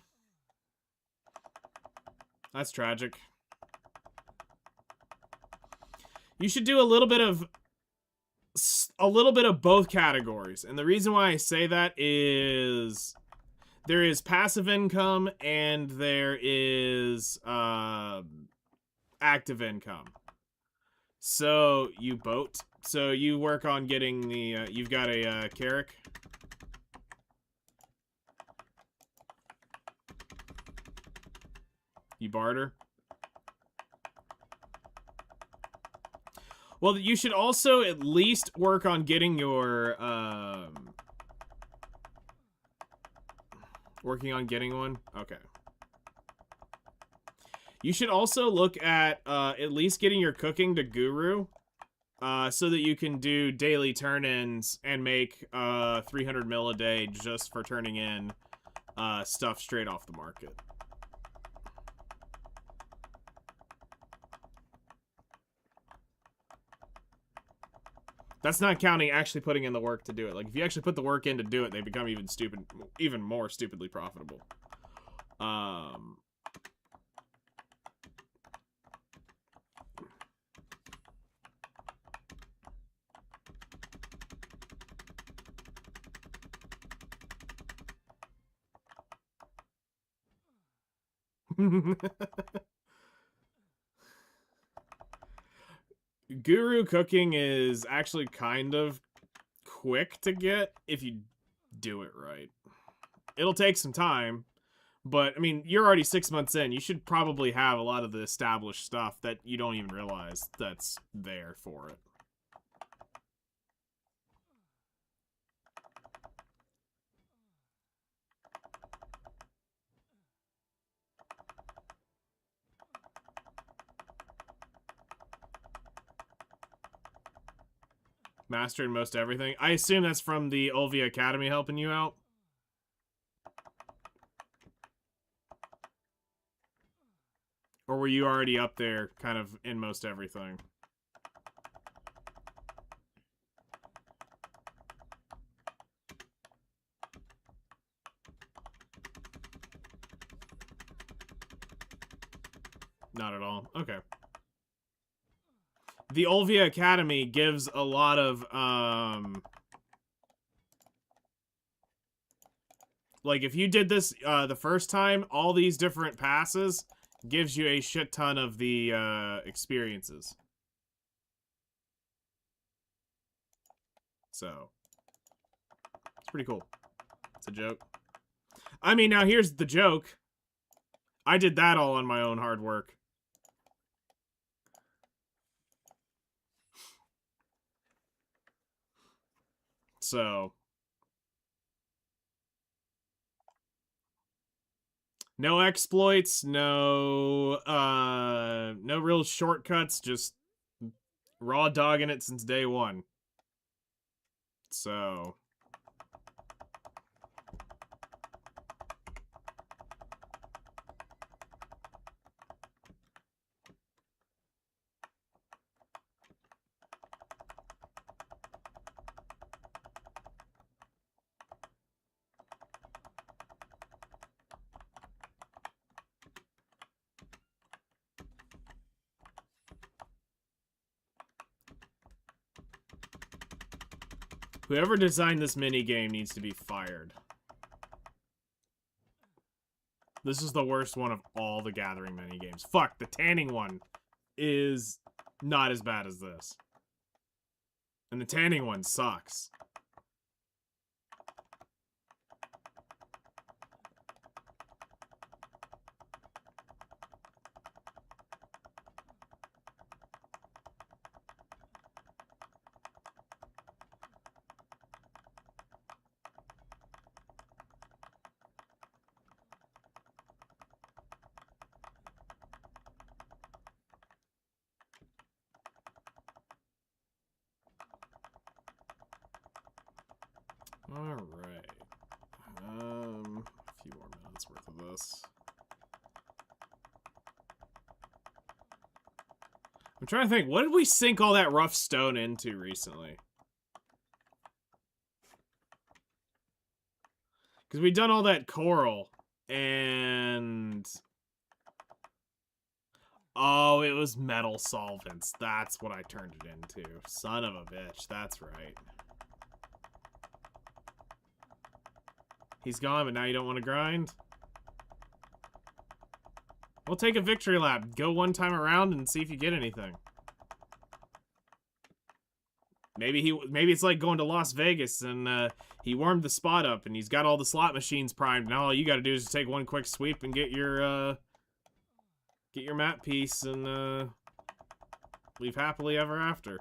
That's tragic. You should do a little bit of both categories. And the reason why I say that is there is passive income and there is active income. So you boat. So you work on getting the you've got a Carrick. You barter. Well, you should also at least work on getting your, working on getting one? Okay. You should also look at least getting your cooking to Guru, so that you can do daily turn-ins and make 300 mil a day just for turning in stuff straight off the market. That's not counting actually putting in the work to do it. Like, if you actually put the work in to do it, they become even more stupidly profitable. Guru cooking is actually kind of quick to get if you do it right. It'll take some time, but I mean, you're already 6 months in. You should probably have a lot of the established stuff that you don't even realize that's there for it. Mastering most everything. I assume that's from the Olvia Academy helping you out. Or were you already up there, kind of in most everything? Not at all. Okay. The Olvia Academy gives a lot of, like, if you did this the first time, all these different passes gives you a shit ton of the experiences. So, it's pretty cool. It's a joke. I mean, now here's the joke. I did that all on my own hard work. So, No exploits, no real shortcuts, just raw dogging it since day one. So whoever designed this minigame needs to be fired. This is the worst one of all the Gathering minigames. Fuck, the tanning one is not as bad as this. And the tanning one sucks. Alright. A few more minutes worth of this. I'm trying to think, what did we sink all that rough stone into recently? Because we'd done all that coral, and... Oh, it was metal solvents. That's what I turned it into. Son of a bitch, that's right. He's gone, but now you don't want to grind? We'll take a victory lap. Go one time around and see if you get anything. Maybe it's like going to Las Vegas and he warmed the spot up and he's got all the slot machines primed. Now all you got to do is just take one quick sweep and get your map piece and leave happily ever after.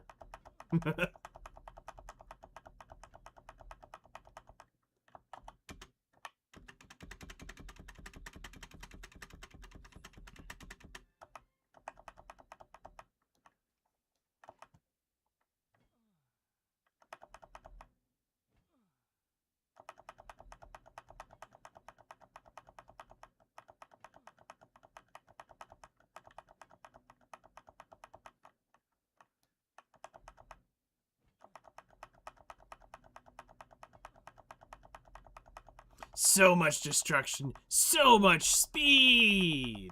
So much destruction, so much speed!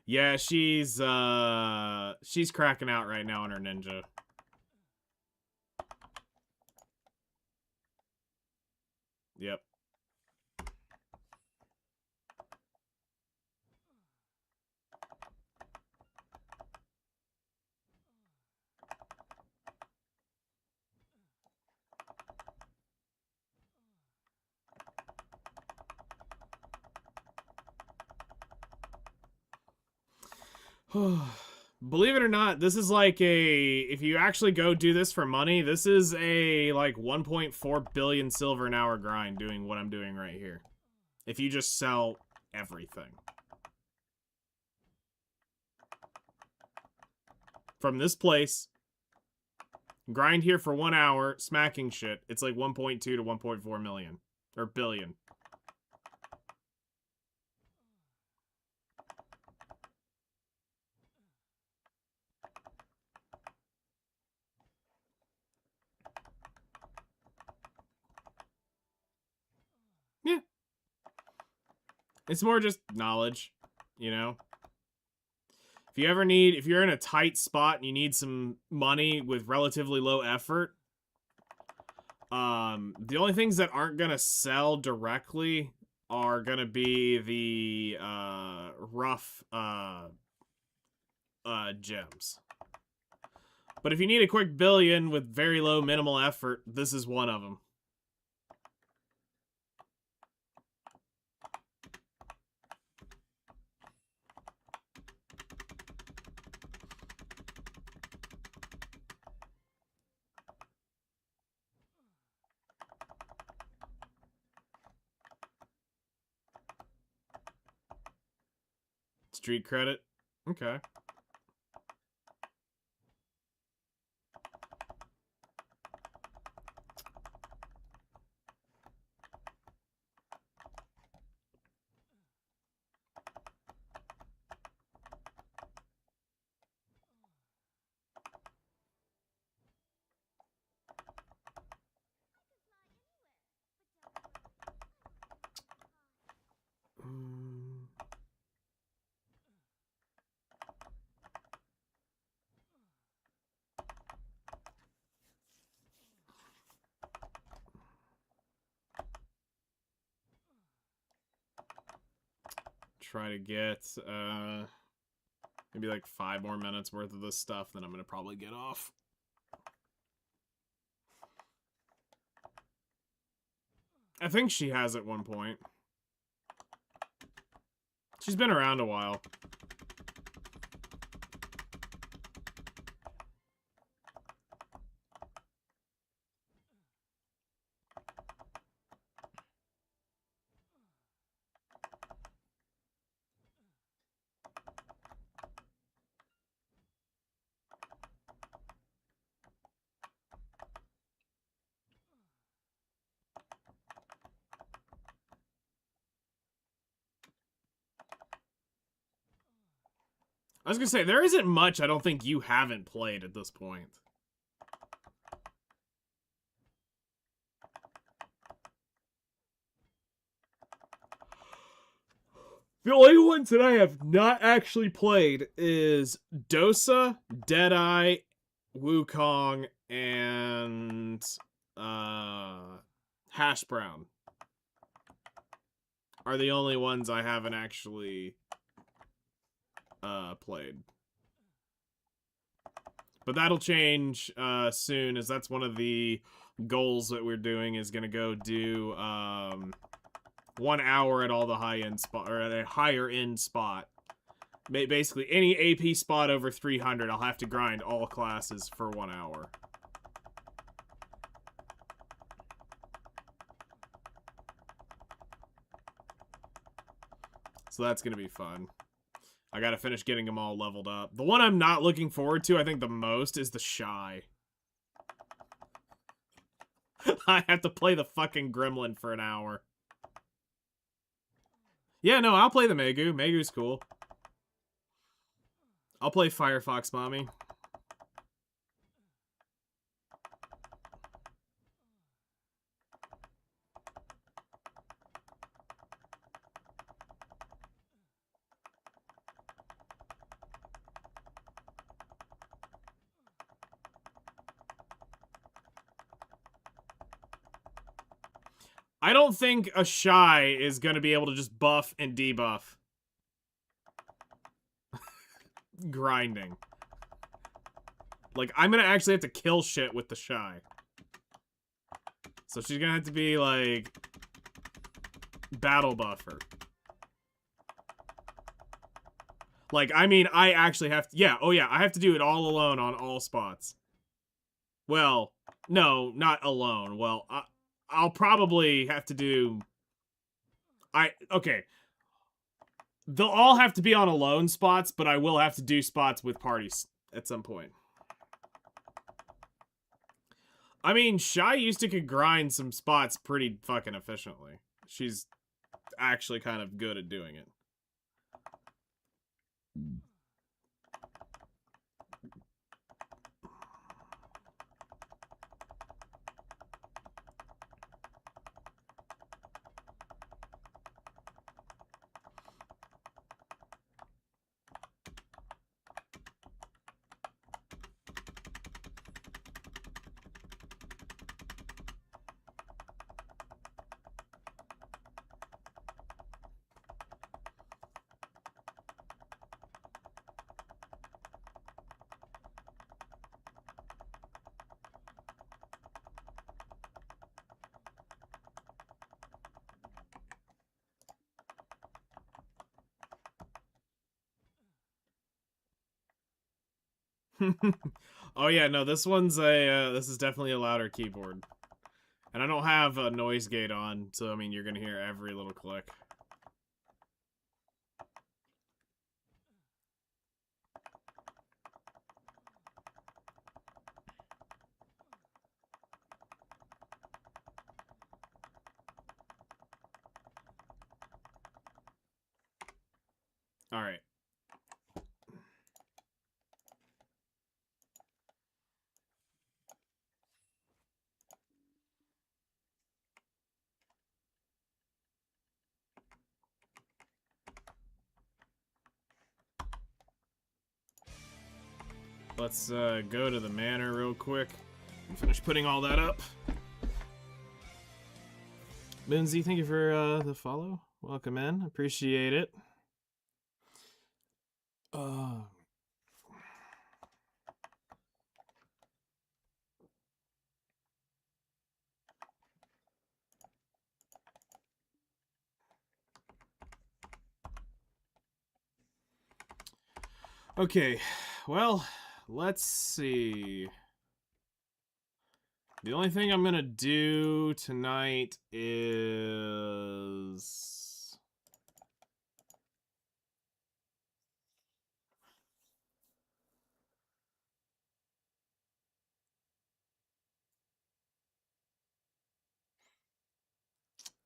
Yeah, she's cracking out right now on her ninja. Yep. Believe it or not, this is like if you actually go do this for money, this is a like 1.4 billion silver an hour grind doing what I'm doing right here. If you just sell everything. From this place, grind here for 1 hour, smacking shit, it's like 1.2 to 1.4 million. Or billion. Yeah. It's more just knowledge, you know? If you're in a tight spot and you need some money with relatively low effort, the only things that aren't gonna sell directly are gonna be the, rough, gems. But if you need a quick billion with very low minimal effort, this is one of them. street credit. Okay. Try to get maybe like 5 more minutes worth of this stuff, then I'm gonna probably get off. I think she has at one point. She's been around a while. I was gonna say, there isn't much I don't think you haven't played at this point. The only ones that I have not actually played is Dosa, Deadeye, Wukong, and Hash Brown. Are the only ones I haven't actually played. But that'll change soon, as that's one of the goals that we're doing, is gonna go do 1 hour at all the high-end spot, or at a higher-end spot. Basically, any AP spot over 300, I'll have to grind all classes for 1 hour. So that's gonna be fun. I gotta finish getting them all leveled up. The one I'm not looking forward to, I think, the most is the Shy. I have to play the fucking Gremlin for an hour. Yeah, no, I'll play the Megu. Megu's cool. I'll play Firefox Mommy. I don't think a Shy is going to be able to just buff and debuff. Grinding. Like, I'm going to actually have to kill shit with the Shy. So she's going to have to be, like, battle buffer. Like, I mean, I actually have to... Yeah, oh yeah, I have to do it all alone on all spots. Well, no, not alone. Well, I'll probably have to do... Okay. They'll all have to be on alone spots, but I will have to do spots with parties at some point. I mean, Shy used to could grind some spots pretty fucking efficiently. She's actually kind of good at doing it. Oh yeah, no, this one's a, this is definitely a louder keyboard. And I don't have a noise gate on, so I mean, you're gonna hear every little click. All right. Let's go to the manor real quick and finish putting all that up. Moonsy, thank you for the follow. Welcome in. Appreciate it. Okay, well, let's see. The only thing I'm gonna do tonight is...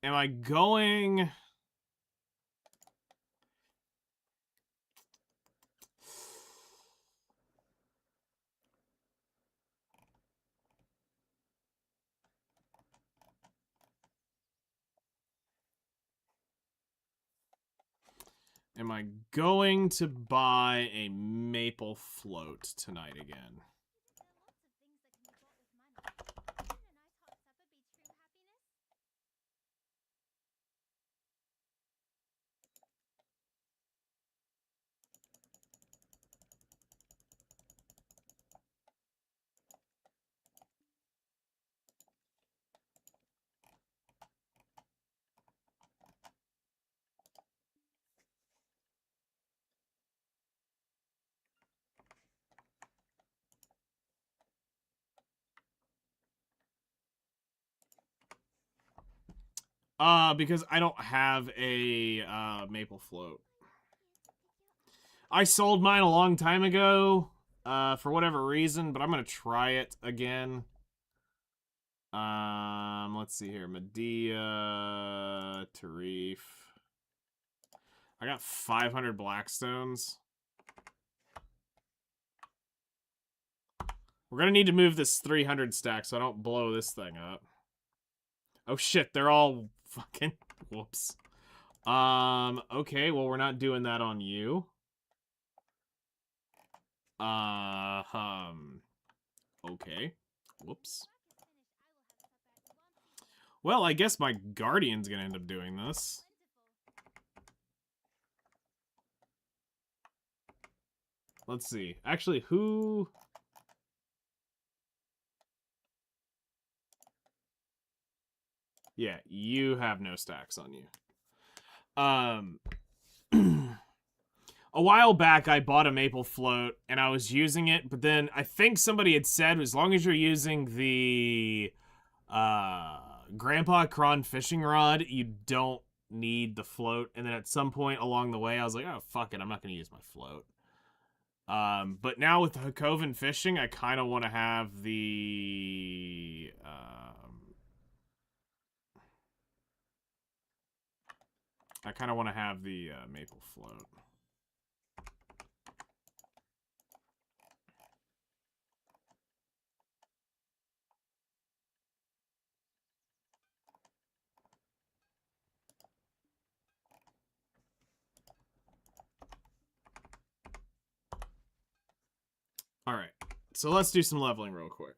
Am I going... Am I going to buy a maple float tonight again? Because I don't have a maple float. I sold mine a long time ago, for whatever reason, but I'm gonna try it again. Let's see here. Medea, Tarif. I got 500 Blackstones. We're gonna need to move this 300 stack so I don't blow this thing up. Oh shit, they're all fucking... Whoops. Okay, well we're not doing that on you. Okay. Whoops. Well, I guess my Guardian's gonna end up doing this. Let's see. Actually, who... Yeah, you have no stacks on you. A while back, I bought a maple float, and I was using it, but then I think somebody had said, as long as you're using the Grandpa Kron fishing rod, you don't need the float. And then at some point along the way, I was like, oh, fuck it, I'm not going to use my float. But now with the Hakoven fishing, I kind of want to have the... I kind of want to have the maple float. Alright, so let's do some leveling real quick.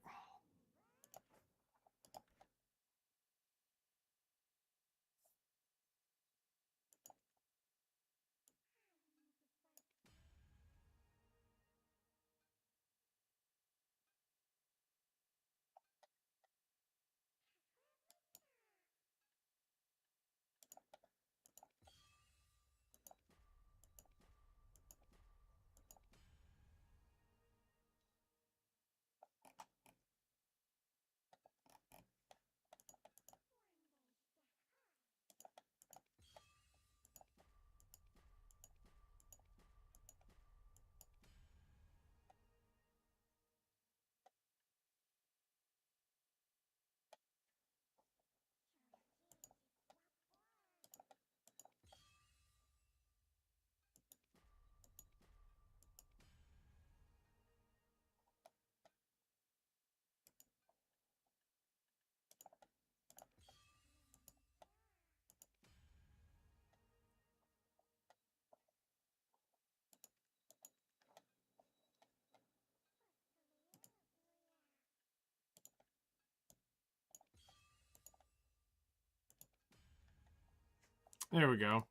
There we go.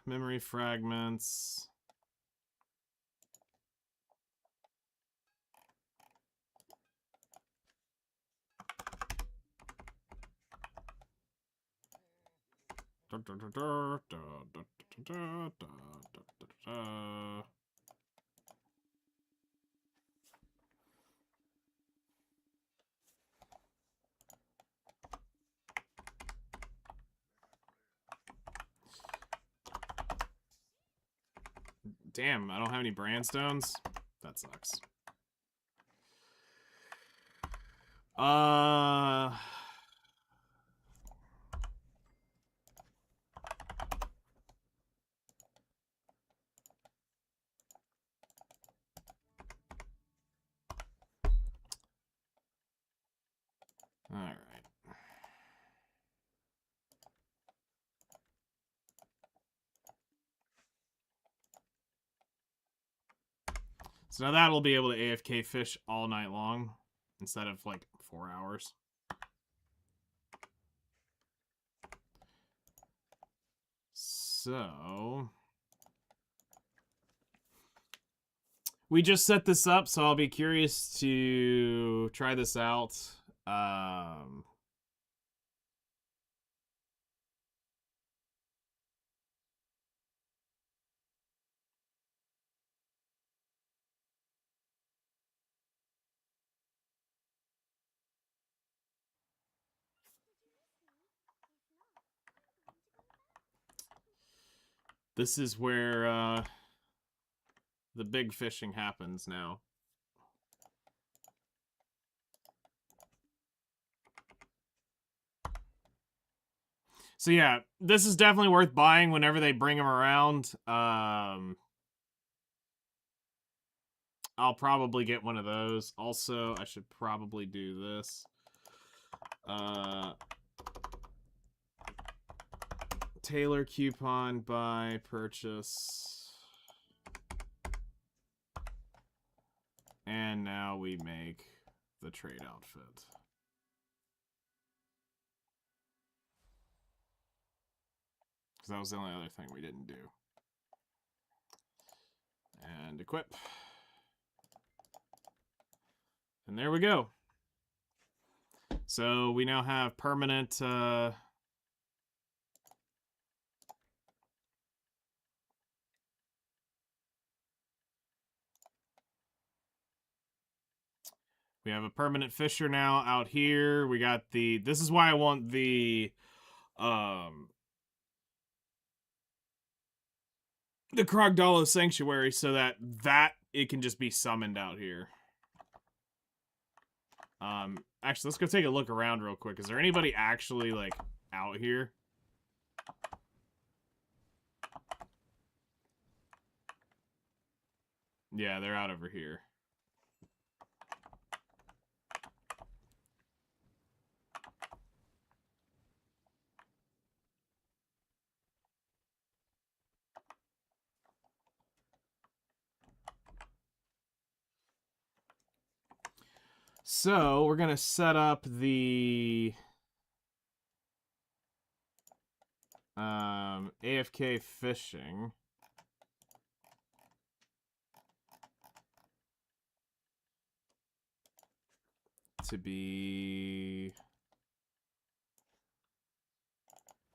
Memory fragments. Damn, I don't have any brandstones. That sucks. All right. So now that'll be able to AFK fish all night long instead of like 4 hours. So we just set this up, so I'll be curious to try this out. This is where the big fishing happens now. So yeah, this is definitely worth buying whenever they bring them around. I'll probably get one of those. Also, I should probably do this. Tailor coupon, buy, purchase. And now we make the trade outfit. Because that was the only other thing we didn't do. And equip. And there we go. So we now have permanent... we have a permanent fisher now out here. We got the... This is why I want the Krogdalo Sanctuary, so that it can just be summoned out here. Actually, let's go take a look around real quick. Is there anybody actually, like, out here? Yeah, they're out over here. So, we're going to set up the AFK fishing. To be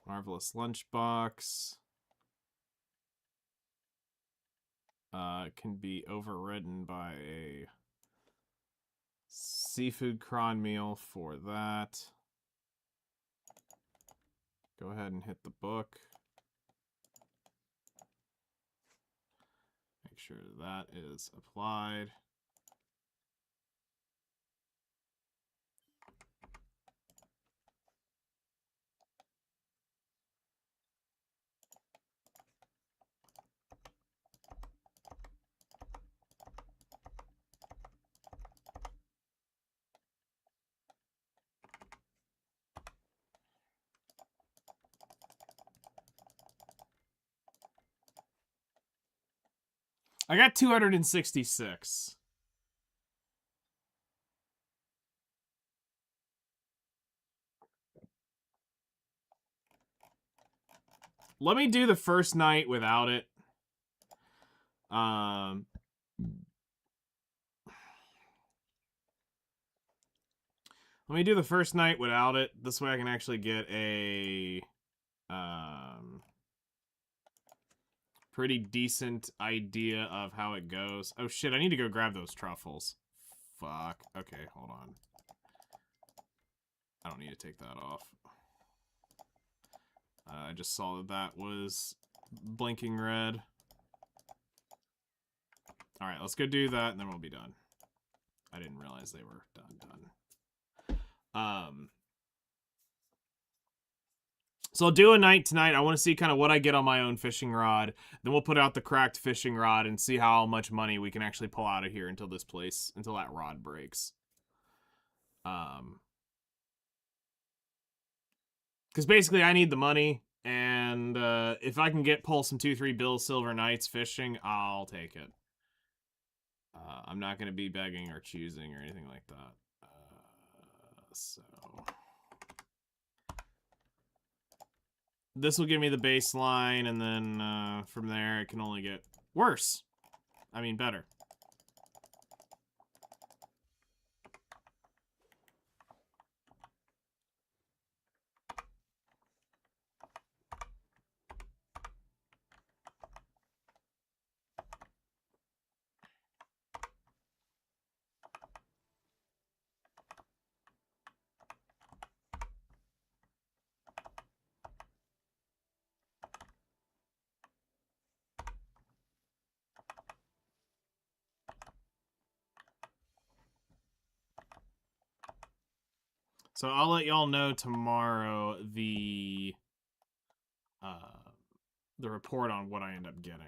Marvelous Lunchbox. It can be overridden by a seafood cron meal for that. Go ahead and hit the book. Make sure that is applied. I got 266. let me do the first night without it. Let me do the first night without it. This way I can actually get a pretty decent idea of how it goes. Oh shit, I need to go grab those truffles. Fuck. Okay, hold on. I don't need to take that off. I just saw that that was blinking red. Alright, let's go do that and then we'll be done. I didn't realize they were done. So I'll do a night tonight. I want to see kind of what I get on my own fishing rod. Then we'll put out the cracked fishing rod and see how much money we can actually pull out of here until that rod breaks. Because basically I need the money, and if I can pull some 2-3 Bill Silver Knights fishing, I'll take it. I'm not going to be begging or choosing or anything like that. So this will give me the baseline, and then from there it can only get worse. I mean, better. So I'll let y'all know tomorrow the report on what I end up getting.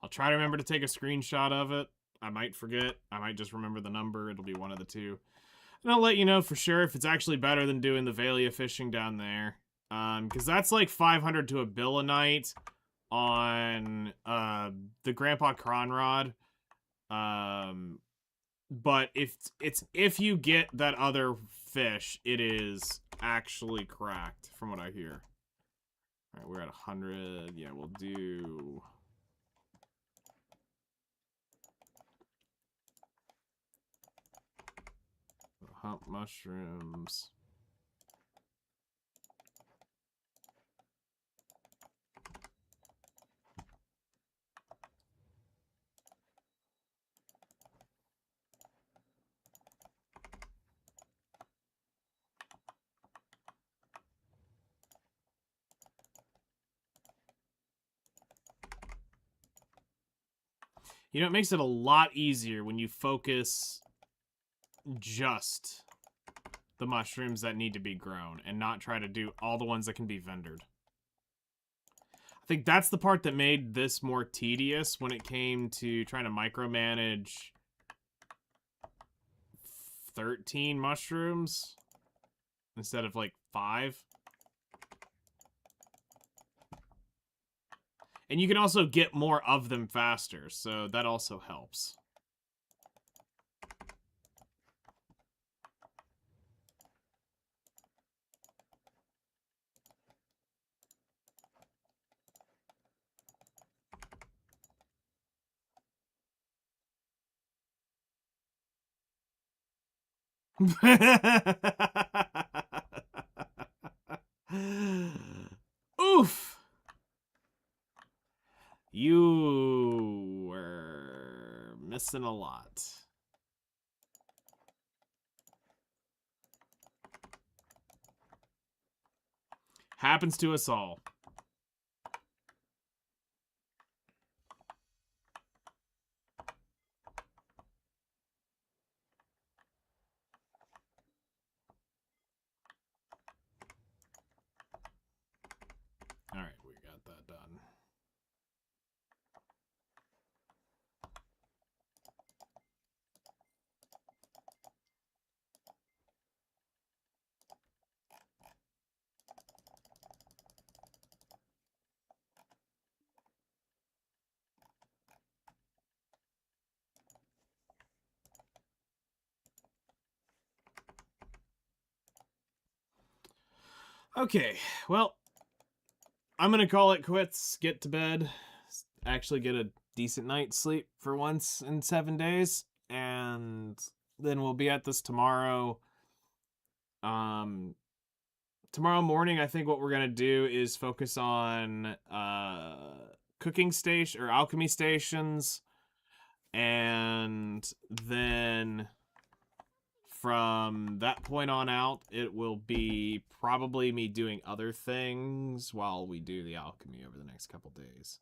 I'll try to remember to take a screenshot of it. I might forget. I might just remember the number. It'll be one of the two. And I'll let you know for sure if it's actually better than doing the Valia fishing down there. Because that's like 500 to a bill a night on the Grandpa Cronrod. But if you get that other fish, it is actually cracked from what I hear. All right, we're at 100. Yeah, we'll do hump mushrooms. You know, it makes it a lot easier when you focus just the mushrooms that need to be grown and not try to do all the ones that can be vendored. I think that's the part that made this more tedious when it came to trying to micromanage 13 mushrooms instead of like 5. And you can also get more of them faster, so that also helps. Oof! You were missing a lot. Happens to us all. All right, we got that done. Okay, well, I'm gonna call it quits, get to bed, actually get a decent night's sleep for once in 7 days, and then we'll be at this tomorrow. Tomorrow morning, I think what we're gonna do is focus on cooking station or alchemy stations, and then from that point on out, it will be probably me doing other things while we do the alchemy over the next couple days.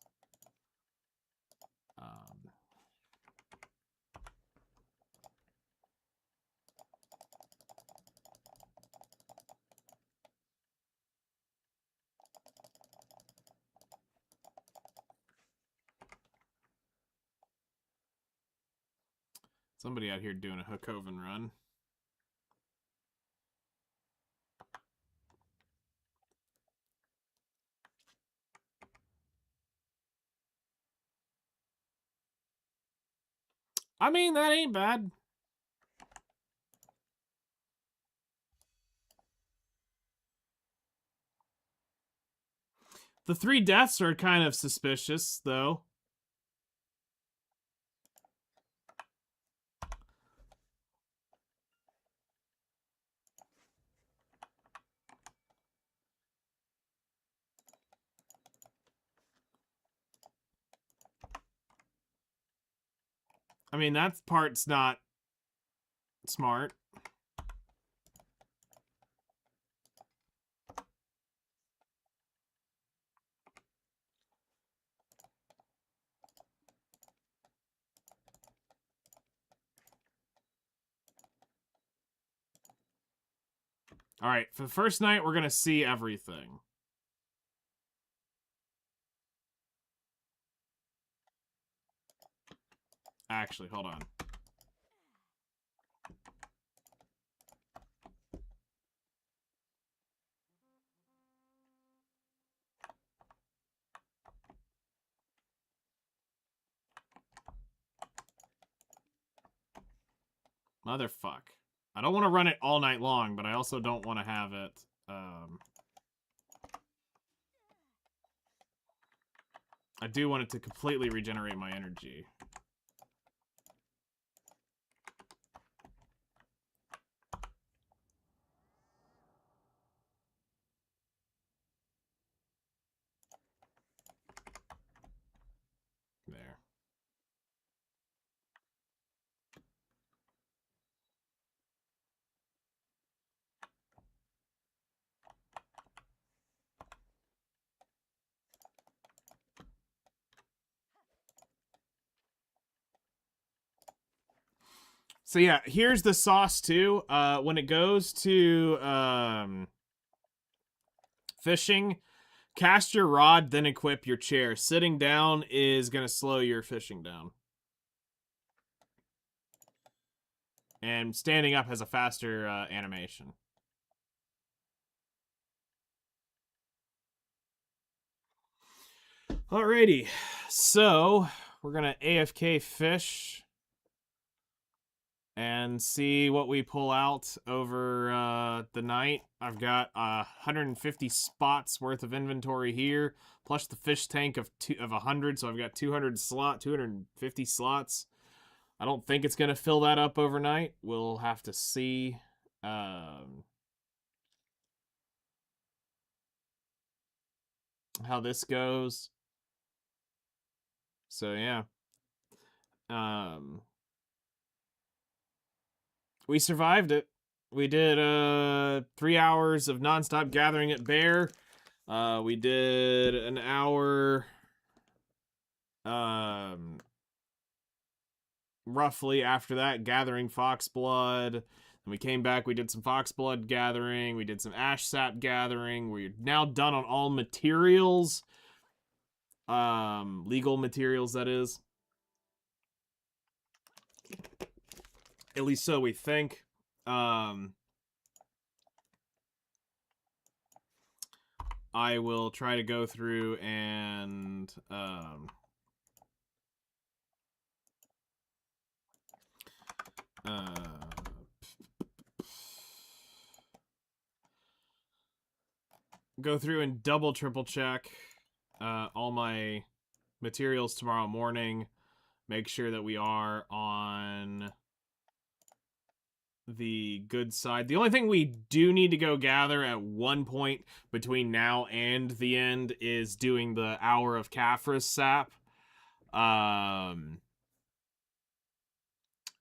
Somebody out here doing a Hookoven run. I mean, that ain't bad. The 3 deaths are kind of suspicious, though. I mean, that part's not smart. All right, for the first night, we're going to see everything. Actually, hold on. Motherfuck. I don't want to run it all night long, but I also don't want to have it, I do want it to completely regenerate my energy. There. So yeah, here's the sauce too. When it goes to fishing, cast your rod, then equip your chair. Sitting down is gonna slow your fishing down. And standing up has a faster animation. Alrighty, so we're gonna AFK fish and see what we pull out over the night. I've got 150 spots worth of inventory here, plus the fish tank of 100, so I've got 250 slots. I don't think it's gonna fill that up overnight. We'll have to see. How this goes. So yeah. We survived it. We did 3 hours of nonstop gathering at Bear. We did an hour roughly after that gathering Foxblood. And we came back, we did some Foxblood gathering, we did some Ash Sap gathering. We're now done on all materials. Legal materials, that is. At least so we think. I will try to go through and go through and double triple check all my materials tomorrow morning. Make sure that we are on the good side. The only thing we do need to go gather at one point between now and the end is doing the Hour of Caphras sap.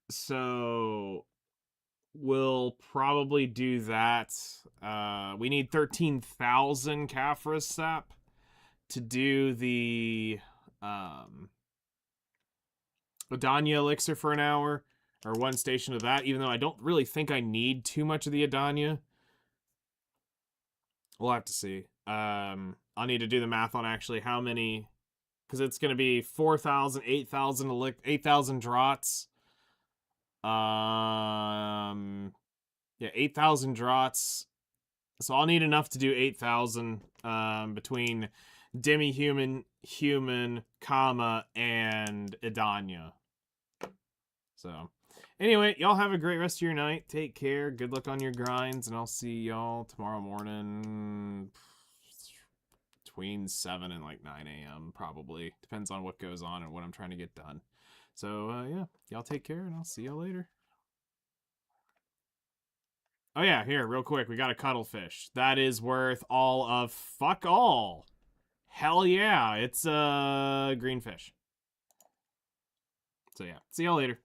So we'll probably do that. We need 13,000 Caphras sap to do the Adanya elixir for an hour, or one station of that, even though I don't really think I need too much of the Adanya. We'll have to see. I'll need to do the math on actually how many, because it's going to be 4,000, 8,000, 8,000 draughts. Yeah, 8,000 draughts. So I'll need enough to do 8,000 between demi-human, human, comma, and Adanya. So, anyway, y'all have a great rest of your night. Take care. Good luck on your grinds, and I'll see y'all tomorrow morning between 7 and like 9 a.m. probably. Depends on what goes on and what I'm trying to get done. So, yeah, y'all take care, and I'll see y'all later. Oh, yeah, here, real quick, we got a cuttlefish. That is worth all of fuck all. Hell yeah, it's a green fish. So, yeah, see y'all later.